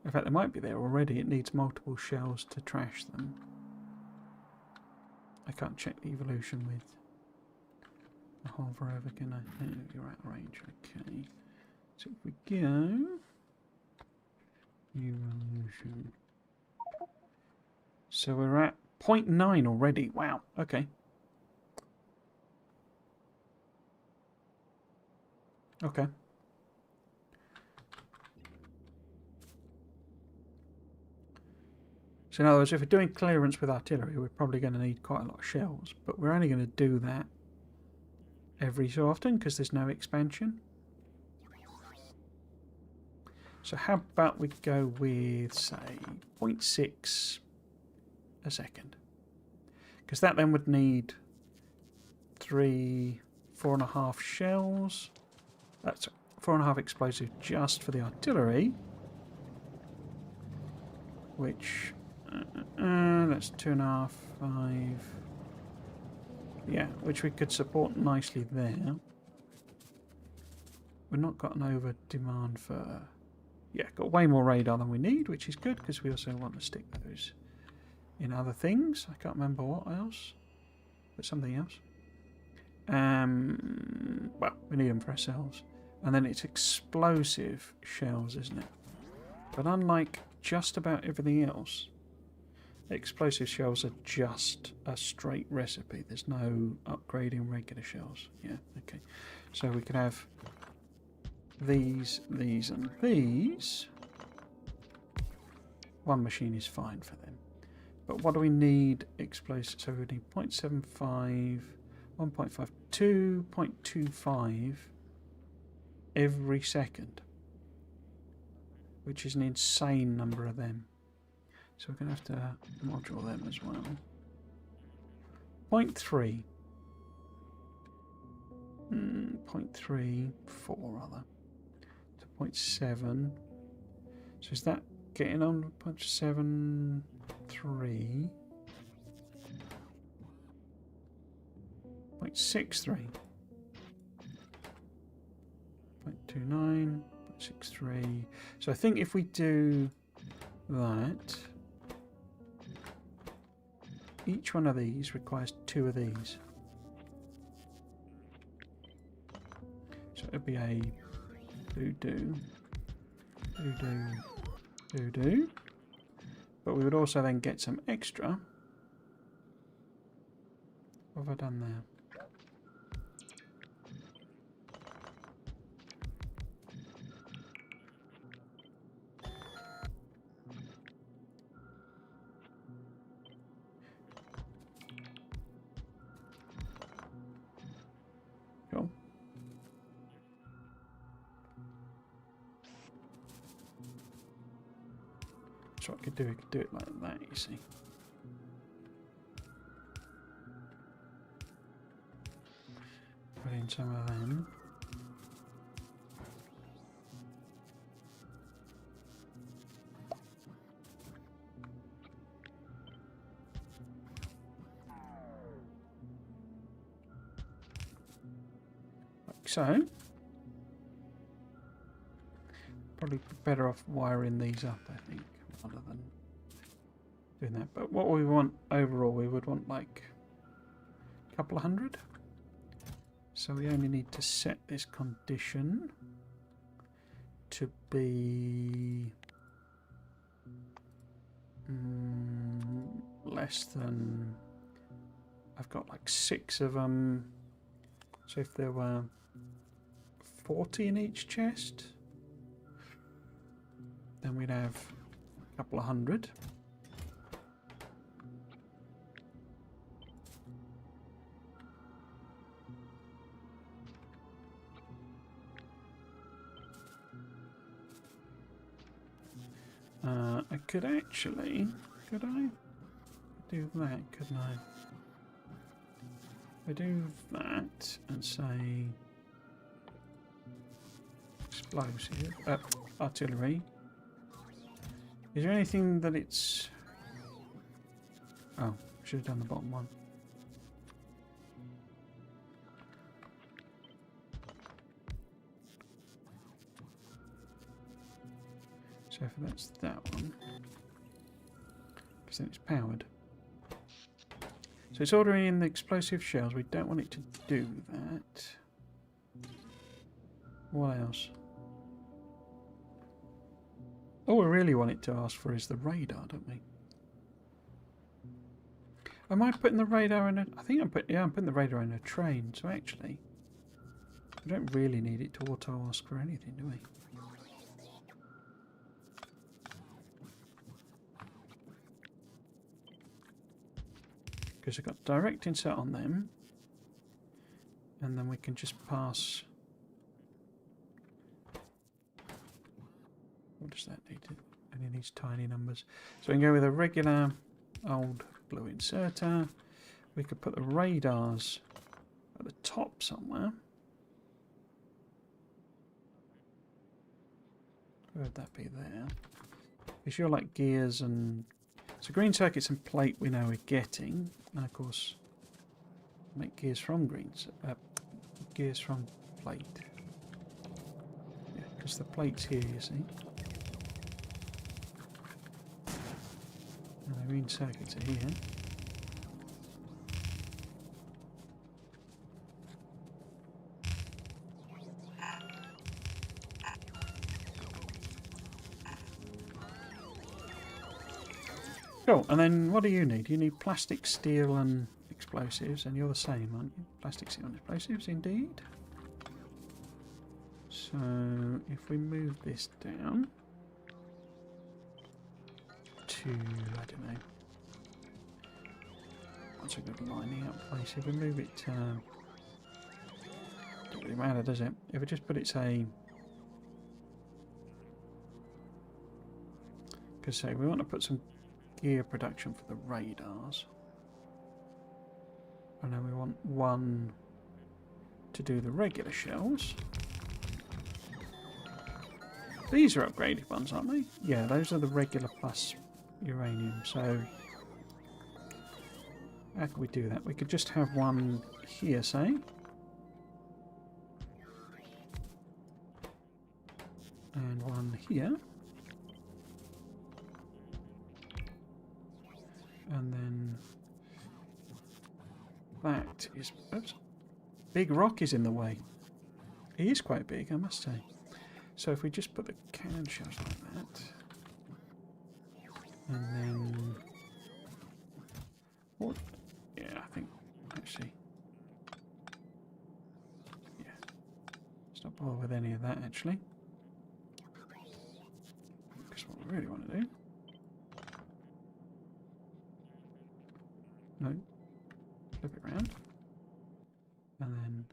In fact, they might be there already. It needs multiple shells to trash them. I can't check the evolution with the hover over, can I? Oh, you're out of range. Okay. So if we go... Evolution. So we're at 0.9 already. Wow. Okay. Okay. So in other words, if we're doing clearance with artillery, we're probably going to need quite a lot of shells. But we're only going to do that every so often because there's no expansion. So how about we go with, say, 0.6 a second? Because that then would need 4.5 shells. That's 4.5 explosives just for the artillery. Which, that's 2.5, 5. Yeah, which we could support nicely there. We've not got an over demand for... Yeah, got way more radar than we need, which is good because we also want to stick those in other things. I can't remember what else, but something else. Well, we need them for ourselves. And then it's explosive shells, isn't it? But unlike just about everything else, explosive shells are just a straight recipe. There's no upgrading regular shells. Yeah, okay. So we can have these, and these. One machine is fine for them. But what do we need explosive? So we need 0.75, 1.52, 0.25 every second, which is an insane number of them. So we're going to have to module them as well. 0.3. 0.34 rather. To 0.7. So is that getting on 0.73? 0.63. 0.29. 0.63. So I think if we do that, each one of these requires 2 of these. So it'd be a do. But we would also then get some extra. What have I done there? Cool. So what I could do, it like that, you see. Put in some of them. Like so. Probably better off wiring these up, I think, rather than doing that. But what we want overall, we would want like a couple of hundred. So we only need to set this condition to be less than, I've got like 6 of them. So if there were 40 in each chest, then we'd have a couple of hundred. I could actually, could I do that, couldn't I? I do that and say explosive, artillery. Is there anything that it's... Oh, should have done the bottom one. So if that's that one, because then it's powered. So it's ordering in the explosive shells. We don't want it to do that. What else? All we really want it to ask for is the radar, don't we? Am I putting the radar in a... I think I'm putting the radar in a train. So actually, we don't really need it to auto ask for anything, do we? Because I've got direct insert on them, and then we can just pass. What does that need? Any of these tiny numbers. So we can go with a regular old blue inserter. We could put the radars at the top somewhere. Where would that be there? Because you're like gears and... So green circuits and plate we know we're getting. And of course, make gears from gears from plate. Yeah, because the plate's here, you see. And the green circuits are here. Cool. And then what do you need? You need plastic, steel, and explosives, and you're the same, aren't you? Plastic, steel, and explosives, indeed. So if we move this down to, I don't know, what's a good lining up place? If we move it, doesn't really matter, does it? If we just put it, say, because say we want to put some gear production for the radars, and then we want one to do the regular shells. These are upgraded ones, aren't they? Yeah, those are the regular plus uranium. So how can we do that? We could just have one here, say. And one here. And then that is... Oops. Big rock is in the way. He is quite big, I must say. So if we just put the cannon shells like that, and then what? Yeah, I think actually, yeah. Let's not bother with any of that actually, because what we really want to do. No, flip it around, and then.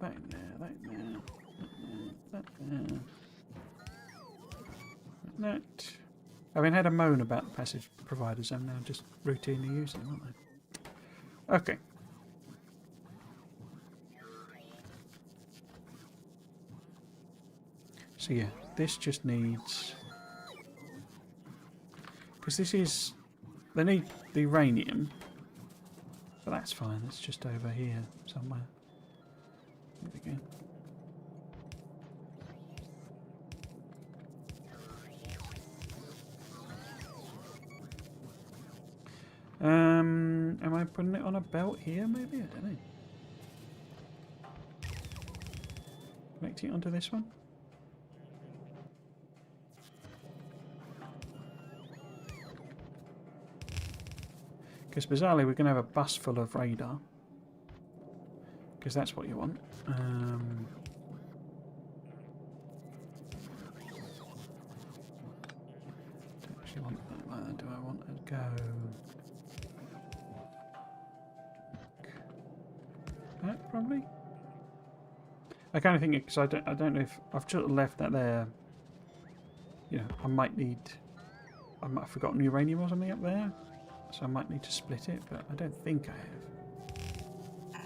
That in there, that in there, that there, that. Having had a moan about the passage providers, I'm now just routinely using them, aren't I? Okay. So yeah, this just needs... Because this is... They need the uranium, but that's fine, it's just over here somewhere. There we go. Am I putting it on a belt here maybe? I don't know. Connecting it onto this one? Because bizarrely we're going to have a bus full of radar. Because that's what you want. Don't actually want that like that, do I want to go... That probably? I kind of think because I don't know if I've just left that there. You know, I might have forgotten uranium or something up there, so I might need to split it, but I don't think I have.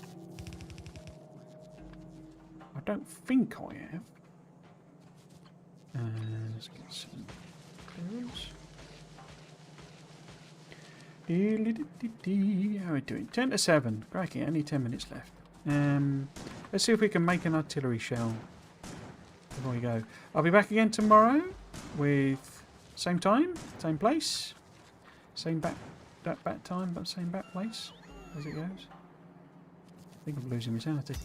I don't think I have. Let's get some clearance. How are we doing? 10 to 7. Crikey, only 10 minutes left. Let's see if we can make an artillery shell before we go. I'll be back again tomorrow with same time, same place, same back time, but same back place as it goes. I think I'm losing my sanity.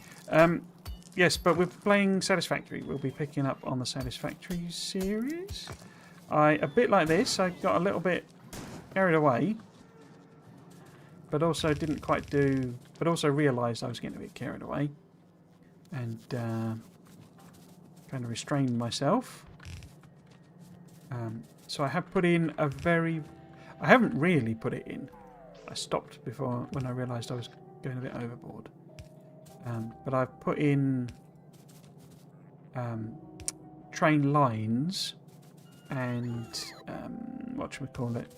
Yes, but we're playing Satisfactory. We'll be picking up on the Satisfactory series. A bit like this, I got a little bit carried away, but also didn't quite do. But also realised I was getting a bit carried away, and kind of restrained myself. So I have put in a very. I haven't really put it in. I stopped before when I realised I was going a bit overboard. But I've put in train lines and what should we call it?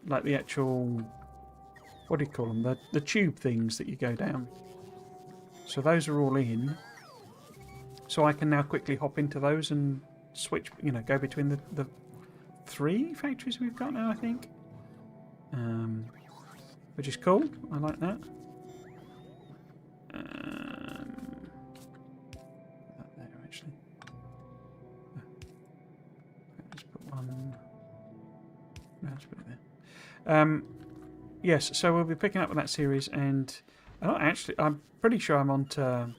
Like the actual, what do you call them? The tube things that you go down. So those are all in. So I can now quickly hop into those and switch, you know, go between the 3 factories we've got now, I think. Which is cool. I like that. That there, actually. Let's put one. No, let's put it there. Yes, so we'll be picking up with that series, and I'm pretty sure I'm on to.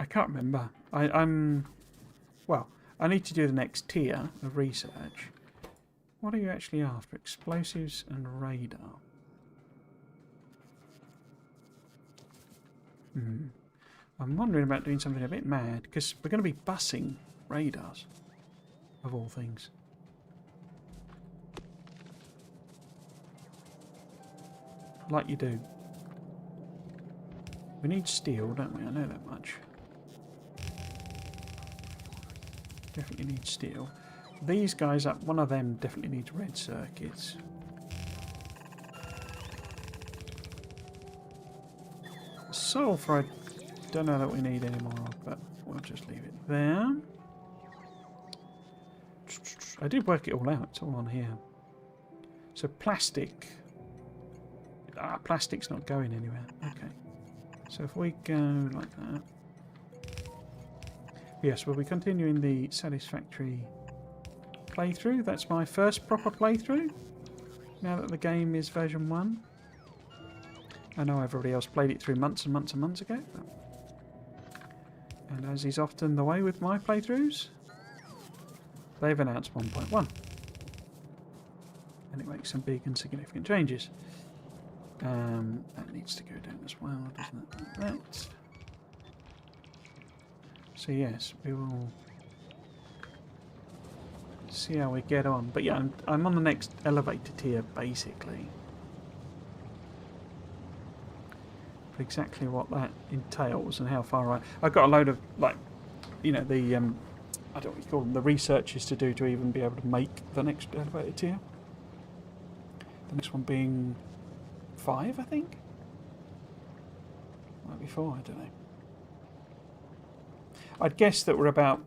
I can't remember. Well, I need to do the next tier of research. What are you actually after? Explosives and radar. I'm wondering about doing something a bit mad, because we're going to be bussing radars, of all things. Like you do. We need steel, don't we? I know that much. Definitely need steel. These guys up, one of them definitely needs red circuits. Sulfur, I don't know that we need any more of, but we'll just leave it there. I did work it all out, it's all on here. So plastic. Plastic's not going anywhere. Okay. So if we go like that. Yes, we'll be continuing the satisfactory playthrough. That's my first proper playthrough. Now that the game is version 1. I know everybody else played it through months and months and months ago. And as is often the way with my playthroughs, they've announced 1.1. And it makes some big and significant changes. That needs to go down as well, doesn't it? Like that. So yes, we will see how we get on. But yeah, I'm on the next elevator tier, basically. But exactly what that entails and how far I've got a load of, like, you know, the, I don't know what you call them, the researches to do to even be able to make the next elevator tier. The next one being 5, I think? Might be 4, I don't know. I'd guess that we're about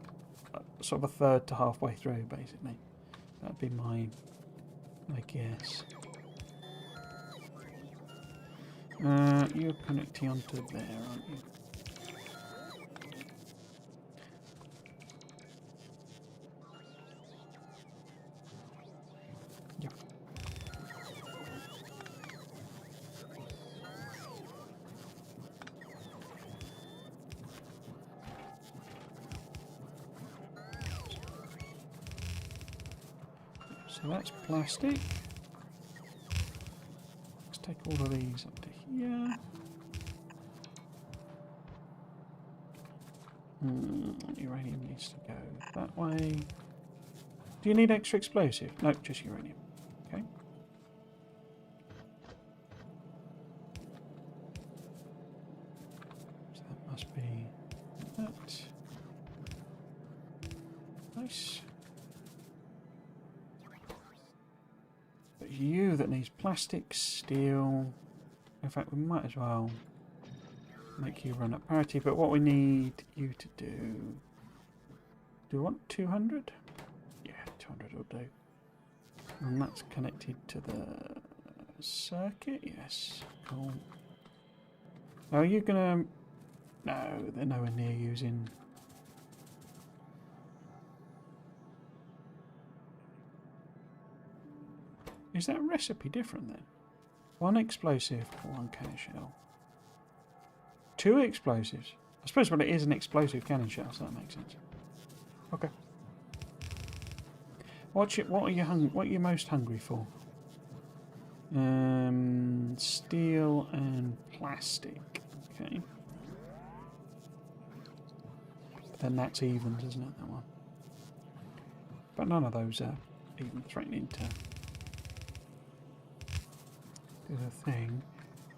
sort of a third to halfway through, basically. That'd be my guess. You're connecting onto there, aren't you? Yep. So that's plastic. Let's take all of these up to here. Uranium needs to go that way. Do you need extra explosive? No, just uranium. Okay. So that must be that. Nice. But you that needs plastic, steel. In fact, we might as well make you run at parity. But what we need you to do. Do we want 200? Yeah, 200 will do. And that's connected to the circuit. Yes, cool. Now, are you gonna? No, they're nowhere near using. Is that recipe different then? 1 explosive, 1 cannon shell. 2 explosives. I suppose, well, it is an explosive cannon shell, so that makes sense. Okay. What are you most hungry for? Steel and plastic. Okay. But then that's evens, isn't it? That one. But none of those are even threatening to do the thing.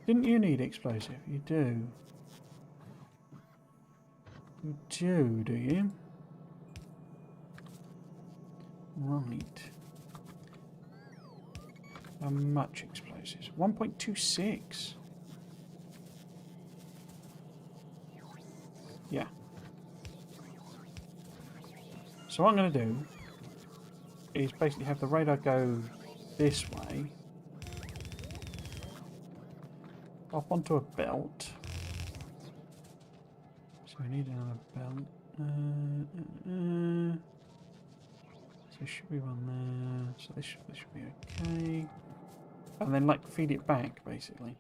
Didn't you need explosive? You do. You do you? Right. How much explosives? 1.26. Yeah. So what I'm going to do is basically have the radar go this way, up onto a belt. So we need another belt. So there should be one there. So this should be okay. And then, like, feed it back, basically.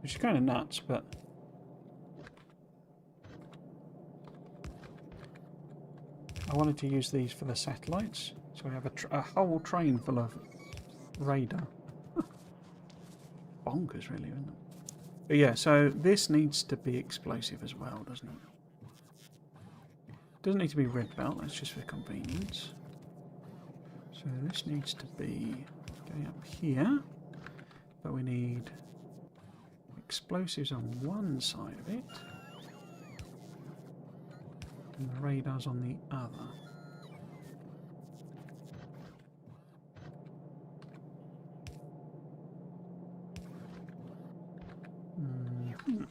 which is kind of nuts, but I wanted to use these for the satellites, so we have a whole train full of radar. Bonkers, really, isn't it? But yeah, so this needs to be explosive as well, doesn't it? Doesn't need to be red belt, that's just for convenience. So this needs to be going up here, but we need explosives on one side of it, and the radars on the other. Mm-hmm.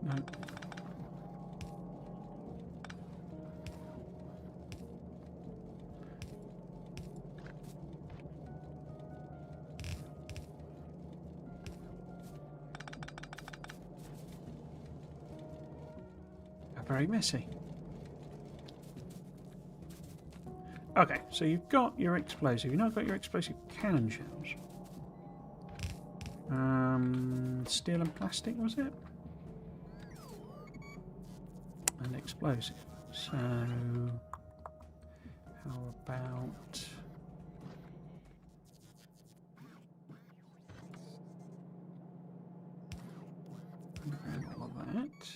No. Very messy. Okay, so you've got your explosive. You've not got your explosive cannon shells. Steel and plastic, was it? And explosive. So, how about... grab all of that.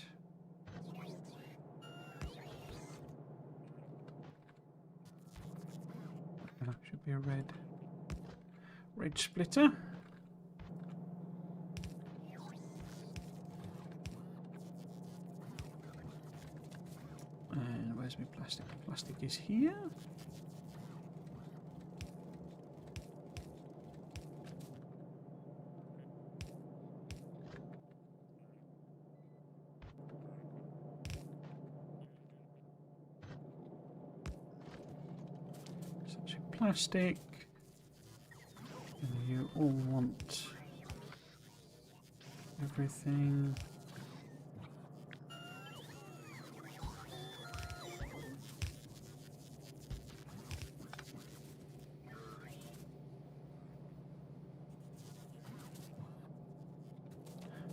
Should be a red splitter. And where's my plastic? Plastic is here. Plastic, and you all want everything.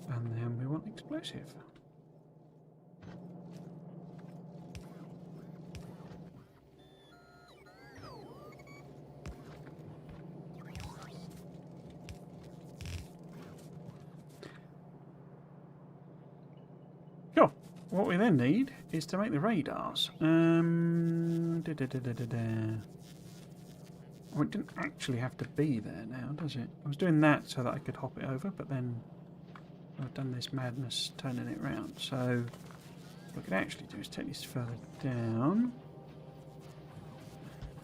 And then we want explosive. Cool. What we then need is to make the radars. Oh, it didn't actually have to be there now, does it? I was doing that so that I could hop it over, but then I've done this madness turning it round. So what I could actually do is take this further down.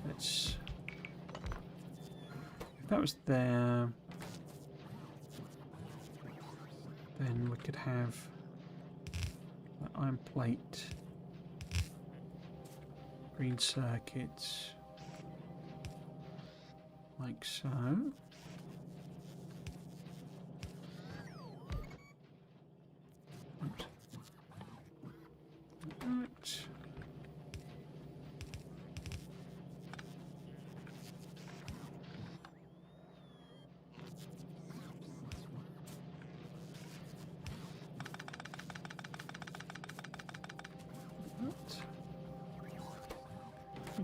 Let's... if that was there, then we could have that iron plate, green circuits, like so. Oops. Right.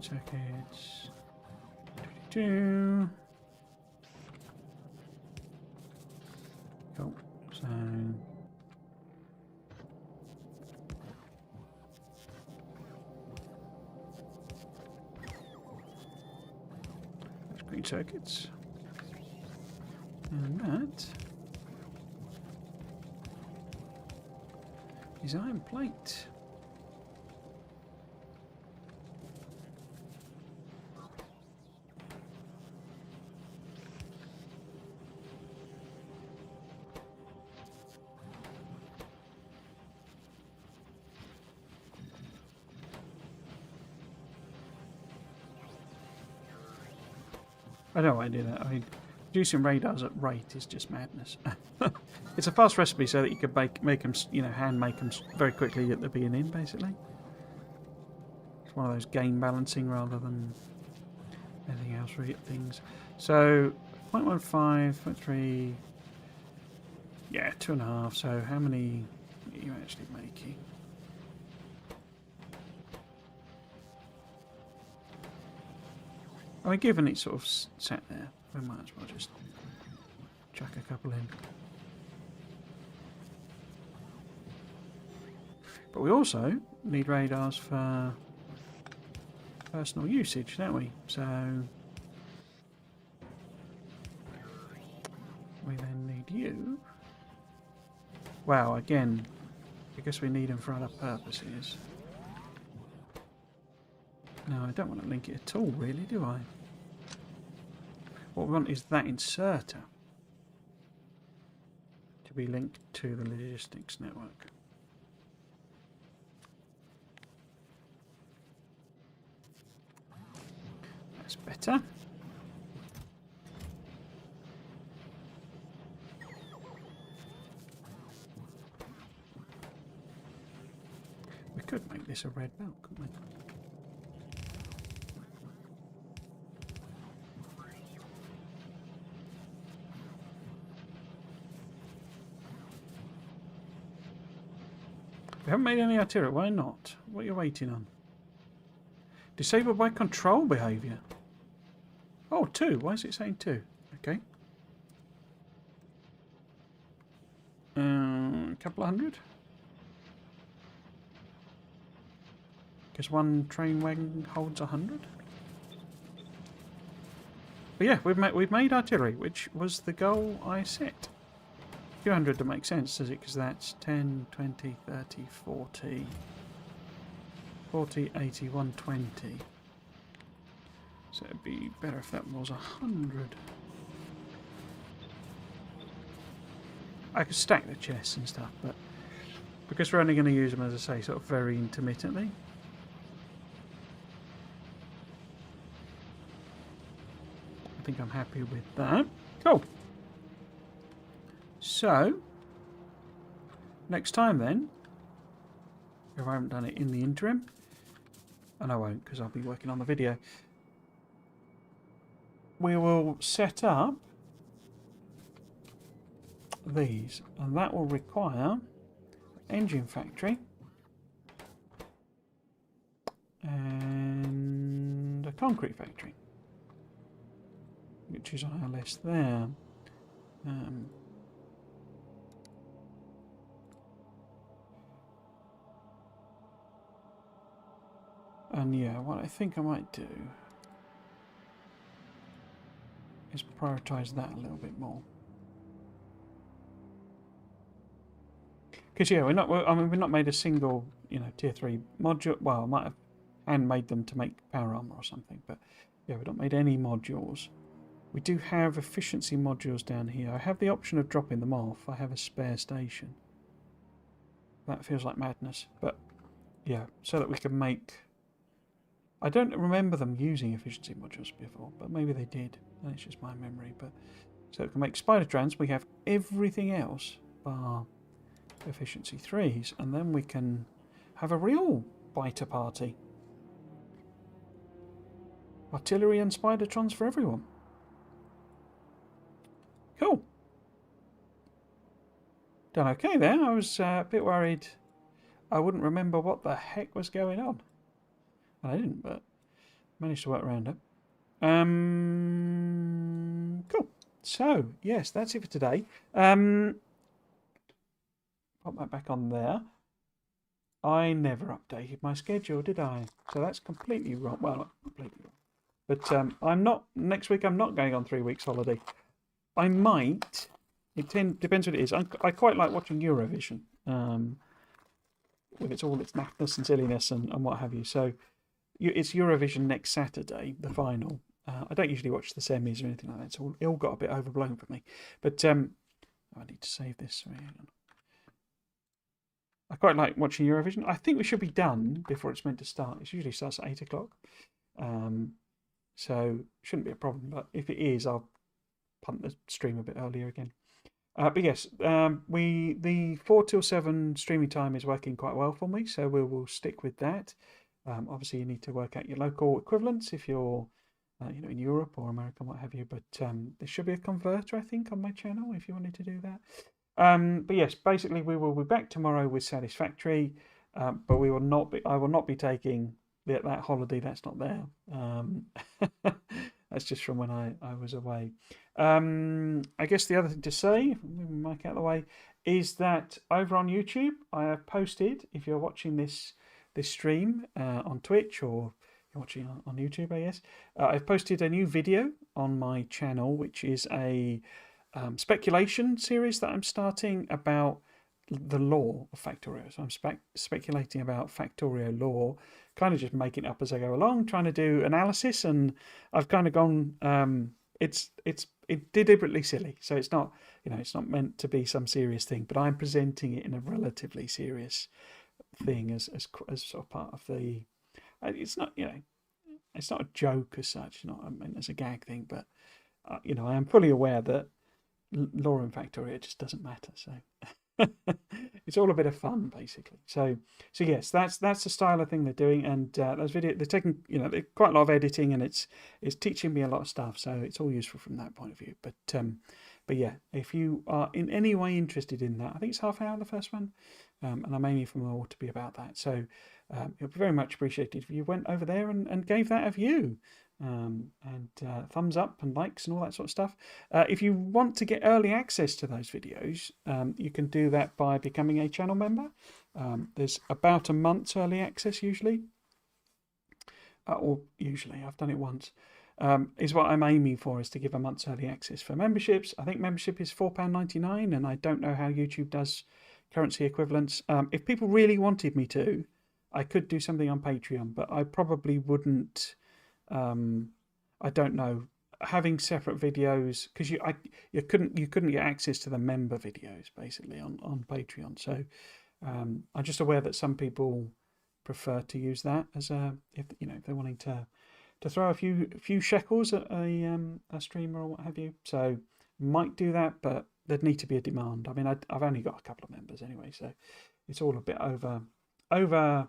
Circuits. 22. Cool. So that's green circuits. And that is iron plate. I don't know why I did that. Producing radars at rate is just madness. It's a fast recipe so that you could make them, hand make them very quickly at the beginning, basically. It's one of those game balancing rather than anything else things. So 0.15, 0.3, yeah, 2.5. So how many are you actually making? I mean, given it's sort of sat there, we might as well just chuck a couple in. But we also need radars for personal usage, don't we? So we then need you. Wow, again, I guess we need them for other purposes. No, I don't want to link it at all, really, do I? What we want is that inserter to be linked to the logistics network. That's better. We could make this a red belt, couldn't we? We haven't made any artillery. Why not? What are you waiting on? Disabled by control behaviour. Oh, 2. Why is it saying 2? Okay. A couple of hundred. Because one train wagon holds 100. But yeah, we've made artillery, which was the goal I set. 200 to make sense, does it? Because that's 10, 20, 30, 40, 40, 80, 120. So it'd be better if that was 100. I could stack the chests and stuff, but because we're only going to use them, as I say, sort of very intermittently. I think I'm happy with that. Cool. So, next time then, if I haven't done it in the interim, and I won't because I'll be working on the video, we will set up these, and that will require engine factory and a concrete factory, which is on our list there. And yeah, what I think I might do is prioritise that a little bit more. Because yeah, we've not made a single, tier 3 module. Well, I might have handmade them to make power armor or something, but yeah, we've not made any modules. We do have efficiency modules down here. I have the option of dropping them off. I have a spare station. That feels like madness, but yeah, so that we can make. I don't remember them using efficiency modules before, but maybe they did. And it's just my memory. But so we can make spider trans. We have everything else bar efficiency 3s, and then we can have a real biter party. Artillery and spider trans for everyone. Cool. Done okay there. I was a bit worried I wouldn't remember what the heck was going on. And I didn't, but managed to work around it. Cool. So, yes, that's it for today. Pop that back on there. I never updated my schedule, did I? So that's completely wrong. Well, not completely wrong. But I'm not. Next week, I'm not going on 3 weeks holiday. I might. Depends what it is. I quite like watching Eurovision. With all its naffness and silliness and what have you. So it's Eurovision next Saturday, the final. I don't usually watch the semis or anything like that. It's all got a bit overblown for me. But I need to save this. Sorry, hang on. I quite like watching Eurovision. I think we should be done before it's meant to start. It usually starts at 8 o'clock. So shouldn't be a problem. But if it is, I'll punt the stream a bit earlier again. But yes, the 4 till 7 streaming time is working quite well for me, so we will stick with that. Obviously, you need to work out your local equivalents if you're, in Europe or America, what have you. But there should be a converter, I think, on my channel if you wanted to do that. But yes, basically, we will be back tomorrow with Satisfactory, but we will not be. I will not be taking that holiday. That's not there. That's just from when I was away. I guess the other thing to say, move my mic out of the way, is that over on YouTube, I have posted. If you're watching this stream on Twitch or you're watching on YouTube, I guess I've posted a new video on my channel, which is a speculation series that I'm starting about the law of Factorio. So I'm speculating about Factorio law, kind of just making it up as I go along, trying to do analysis, and I've kind of gone. It's deliberately silly, so it's not it's not meant to be some serious thing, but I'm presenting it in a relatively serious thing as sort of part of the. It's not it's not a joke as such, not meant as a gag thing, but I am fully aware that law in Factorio just doesn't matter, so. It's all a bit of fun, basically. So yes, that's the style of thing they're doing, and those videos they're taking, they're quite a lot of editing, and it's teaching me a lot of stuff, so it's all useful from that point of view. But yeah, if you are in any way interested in that, I think it's half an hour the first one, and I'm aiming for more to be about that. So it would be very much appreciated if you went over there and gave that a view. And thumbs up and likes and all that sort of stuff. If you want to get early access to those videos, you can do that by becoming a channel member. There's about a month's early access usually, or usually I've done it once. Is what I'm aiming for, is to give a month's early access for memberships. I think membership is £4.99, and I don't know how YouTube does currency equivalents. If people really wanted me to, I could do something on Patreon, but I probably wouldn't. I don't know, having separate videos, because you couldn't get access to the member videos basically on Patreon. So I'm just aware that some people prefer to use that as if they're wanting to throw a few shekels at a streamer or what have you. So might do that, but there'd need to be a demand. I mean, I've only got a couple of members anyway, so it's all a bit over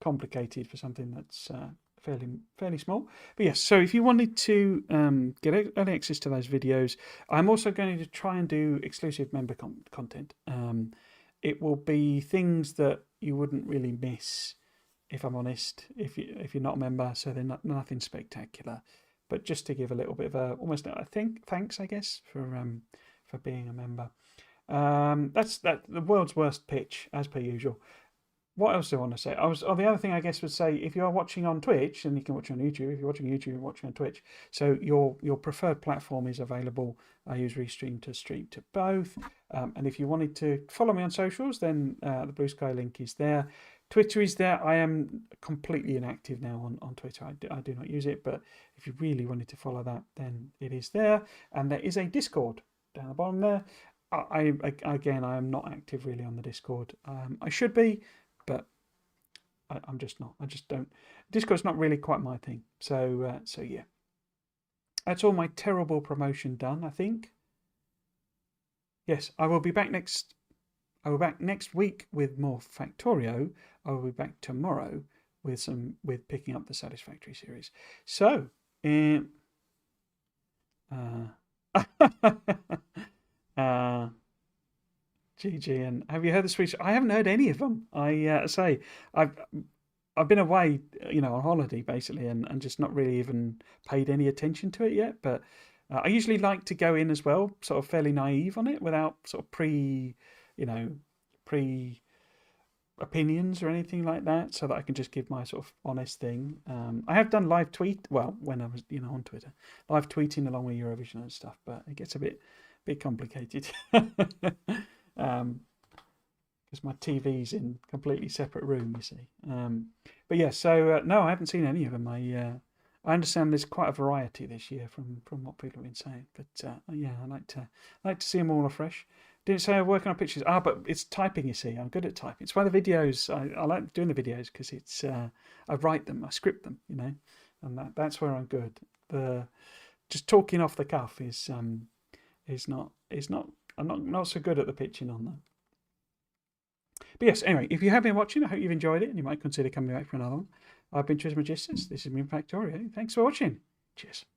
complicated for something that's fairly small. But yes, so if you wanted to get early access to those videos, I'm also going to try and do exclusive member content. It will be things that you wouldn't really miss, if I'm honest, if you're not a member. So they're nothing spectacular, but just to give a little bit of almost thanks, I guess, for being a member. That's the world's worst pitch, as per usual. What else do I want to say? The other thing I guess would say, if you are watching on Twitch, and you can watch on YouTube. If you're watching YouTube, you're watching on Twitch. So your preferred platform is available. I use Restream to stream to both. And if you wanted to follow me on socials, then the Blue Sky link is there. Twitter is there. I am completely inactive now on Twitter. I do not use it, but if you really wanted to follow that, then it is there. And there is a Discord down the bottom there. I am not active really on the Discord. I should be, but I'm just not. I just don't. Discord's not really quite my thing. So yeah, that's all my terrible promotion done, I think. Yes, I will be back next. I will be back next week with more Factorio. I will be back tomorrow with picking up the Satisfactory series. So, GG, and have you heard the speech? I haven't heard any of them. I've been away, on holiday basically, and just not really even paid any attention to it yet. But I usually like to go in as well, sort of fairly naive on it, without sort of pre opinions or anything like that, so that I can just give my sort of honest thing. I have done live tweet, well, when I was on Twitter, live tweeting along with Eurovision and stuff, but it gets a bit complicated. Because my TV's in a completely separate room, you see. But yeah, so no, I haven't seen any of them. I understand there's quite a variety this year from what people have been saying. But yeah, I like to see them all afresh. Didn't say I'm working on pictures. But it's typing, you see. I'm good at typing. It's why the videos, I like doing the videos, because it's I write them, I script them, and that's where I'm good. Just talking off the cuff is I'm not so good at the pitching on that. But yes, anyway, if you have been watching, I hope you've enjoyed it and you might consider coming back for another one. I've been Trismegistus. This has been Factorio. Thanks for watching. Cheers.